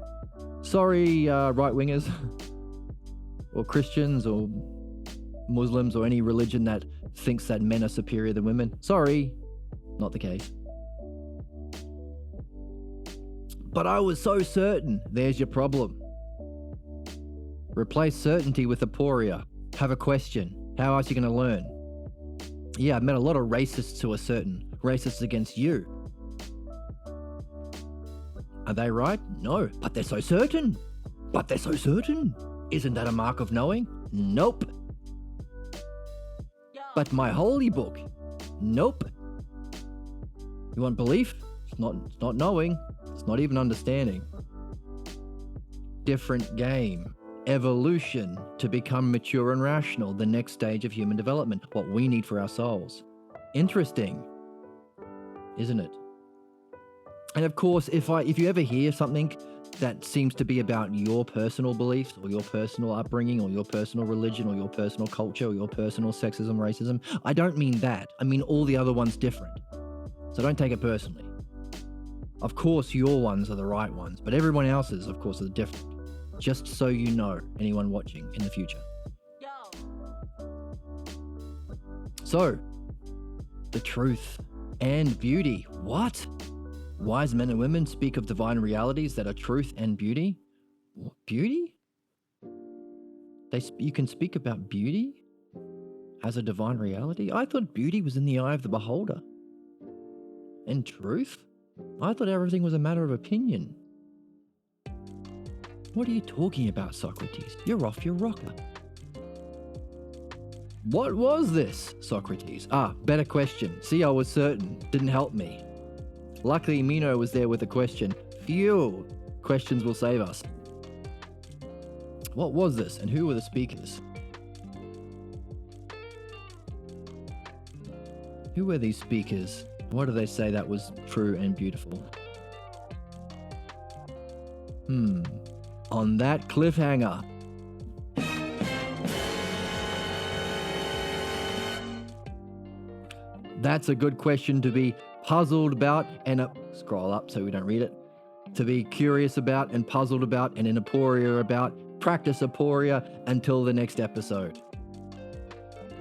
Sorry, right-wingers, or Christians, or Muslims, or any religion that thinks that men are superior than women. Sorry, not the case. But I was so certain. There's your problem. Replace certainty with aporia. Have a question. How else are you going to learn? Yeah, I've met a lot of racists who are certain. Racists against you. Are they right? No, but they're so certain. But they're so certain. Isn't that a mark of knowing? Nope. But my holy book? Nope. You want belief? It's not knowing. It's not even understanding. Different game. Evolution to become mature and rational, the next stage of human development, what we need for our souls. Interesting, isn't it? And of course, if you ever hear something that seems to be about your personal beliefs or your personal upbringing or your personal religion or your personal culture or your personal sexism, racism, I don't mean that. I mean all the other ones different. So don't take it personally. Of course, your ones are the right ones, but everyone else's, of course, are different. Just so you know, anyone watching in the future. So, the truth and beauty. What? Wise men and women speak of divine realities that are truth and beauty. What, beauty? You can speak about beauty as a divine reality? I thought beauty was in the eye of the beholder. And truth? I thought everything was a matter of opinion. What are you talking about, Socrates? You're off your rocker. What was this, Socrates? Better question. See, I was certain. Didn't help me. Luckily, Meno was there with a question. Phew! Questions will save us. What was this, and who were the speakers? Who were these speakers? What do they say that was true and beautiful? On that cliffhanger. That's a good question to be puzzled about and scroll up so we don't read it. To be curious about and puzzled about and in aporia about. Practice aporia until the next episode.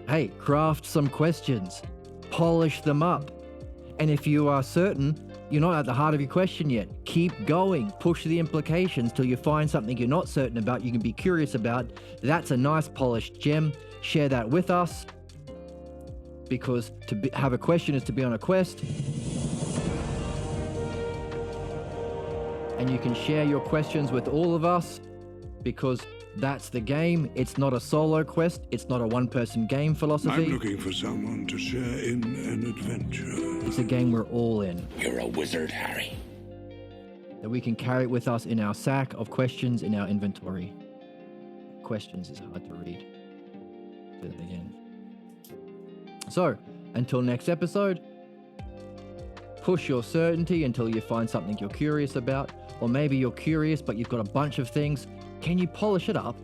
Hey, craft some questions. Polish them up. And if you are certain you're not at the heart of your question yet, keep going. Push the implications till you find something you're not certain about, you can be curious about. That's a nice polished gem. Share that with us. Because have a question is to be on a quest. And you can share your questions with all of us because that's the game. It's not a solo quest. It's not a one-person game philosophy. I'm looking for someone to share in an adventure. It's a game we're all in. You're a wizard, Harry. That we can carry it with us in our sack of questions in our inventory. Questions is hard to read. Do it again. So, until next episode, push your certainty until you find something you're curious about. Or maybe you're curious, but you've got a bunch of things. Can you polish it up?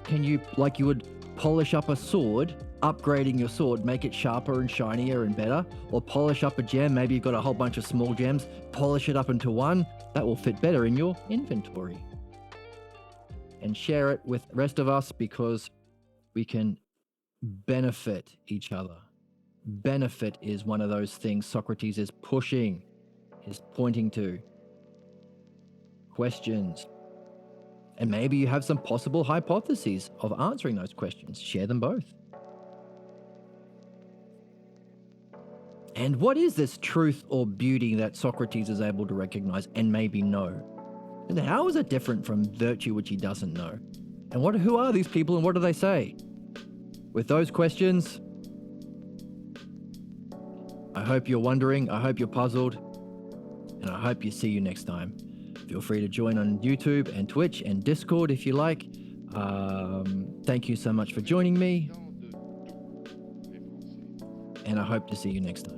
Can you, like you would polish up a sword, upgrading your sword, make it sharper and shinier and better? Or polish up a gem, maybe you've got a whole bunch of small gems, polish it up into one, that will fit better in your inventory. And share it with the rest of us because we can benefit each other. Benefit is one of those things Socrates is pushing, is pointing to. Questions. And maybe you have some possible hypotheses of answering those questions. Share them both. And what is this truth or beauty that Socrates is able to recognize and maybe know? And how is it different from virtue which he doesn't know? And who are these people and what do they say? With those questions, I hope you're wondering, I hope you're puzzled, and I hope you see you next time. Feel free to join on YouTube and Twitch and Discord if you like. Thank you so much for joining me, and I hope to see you next time.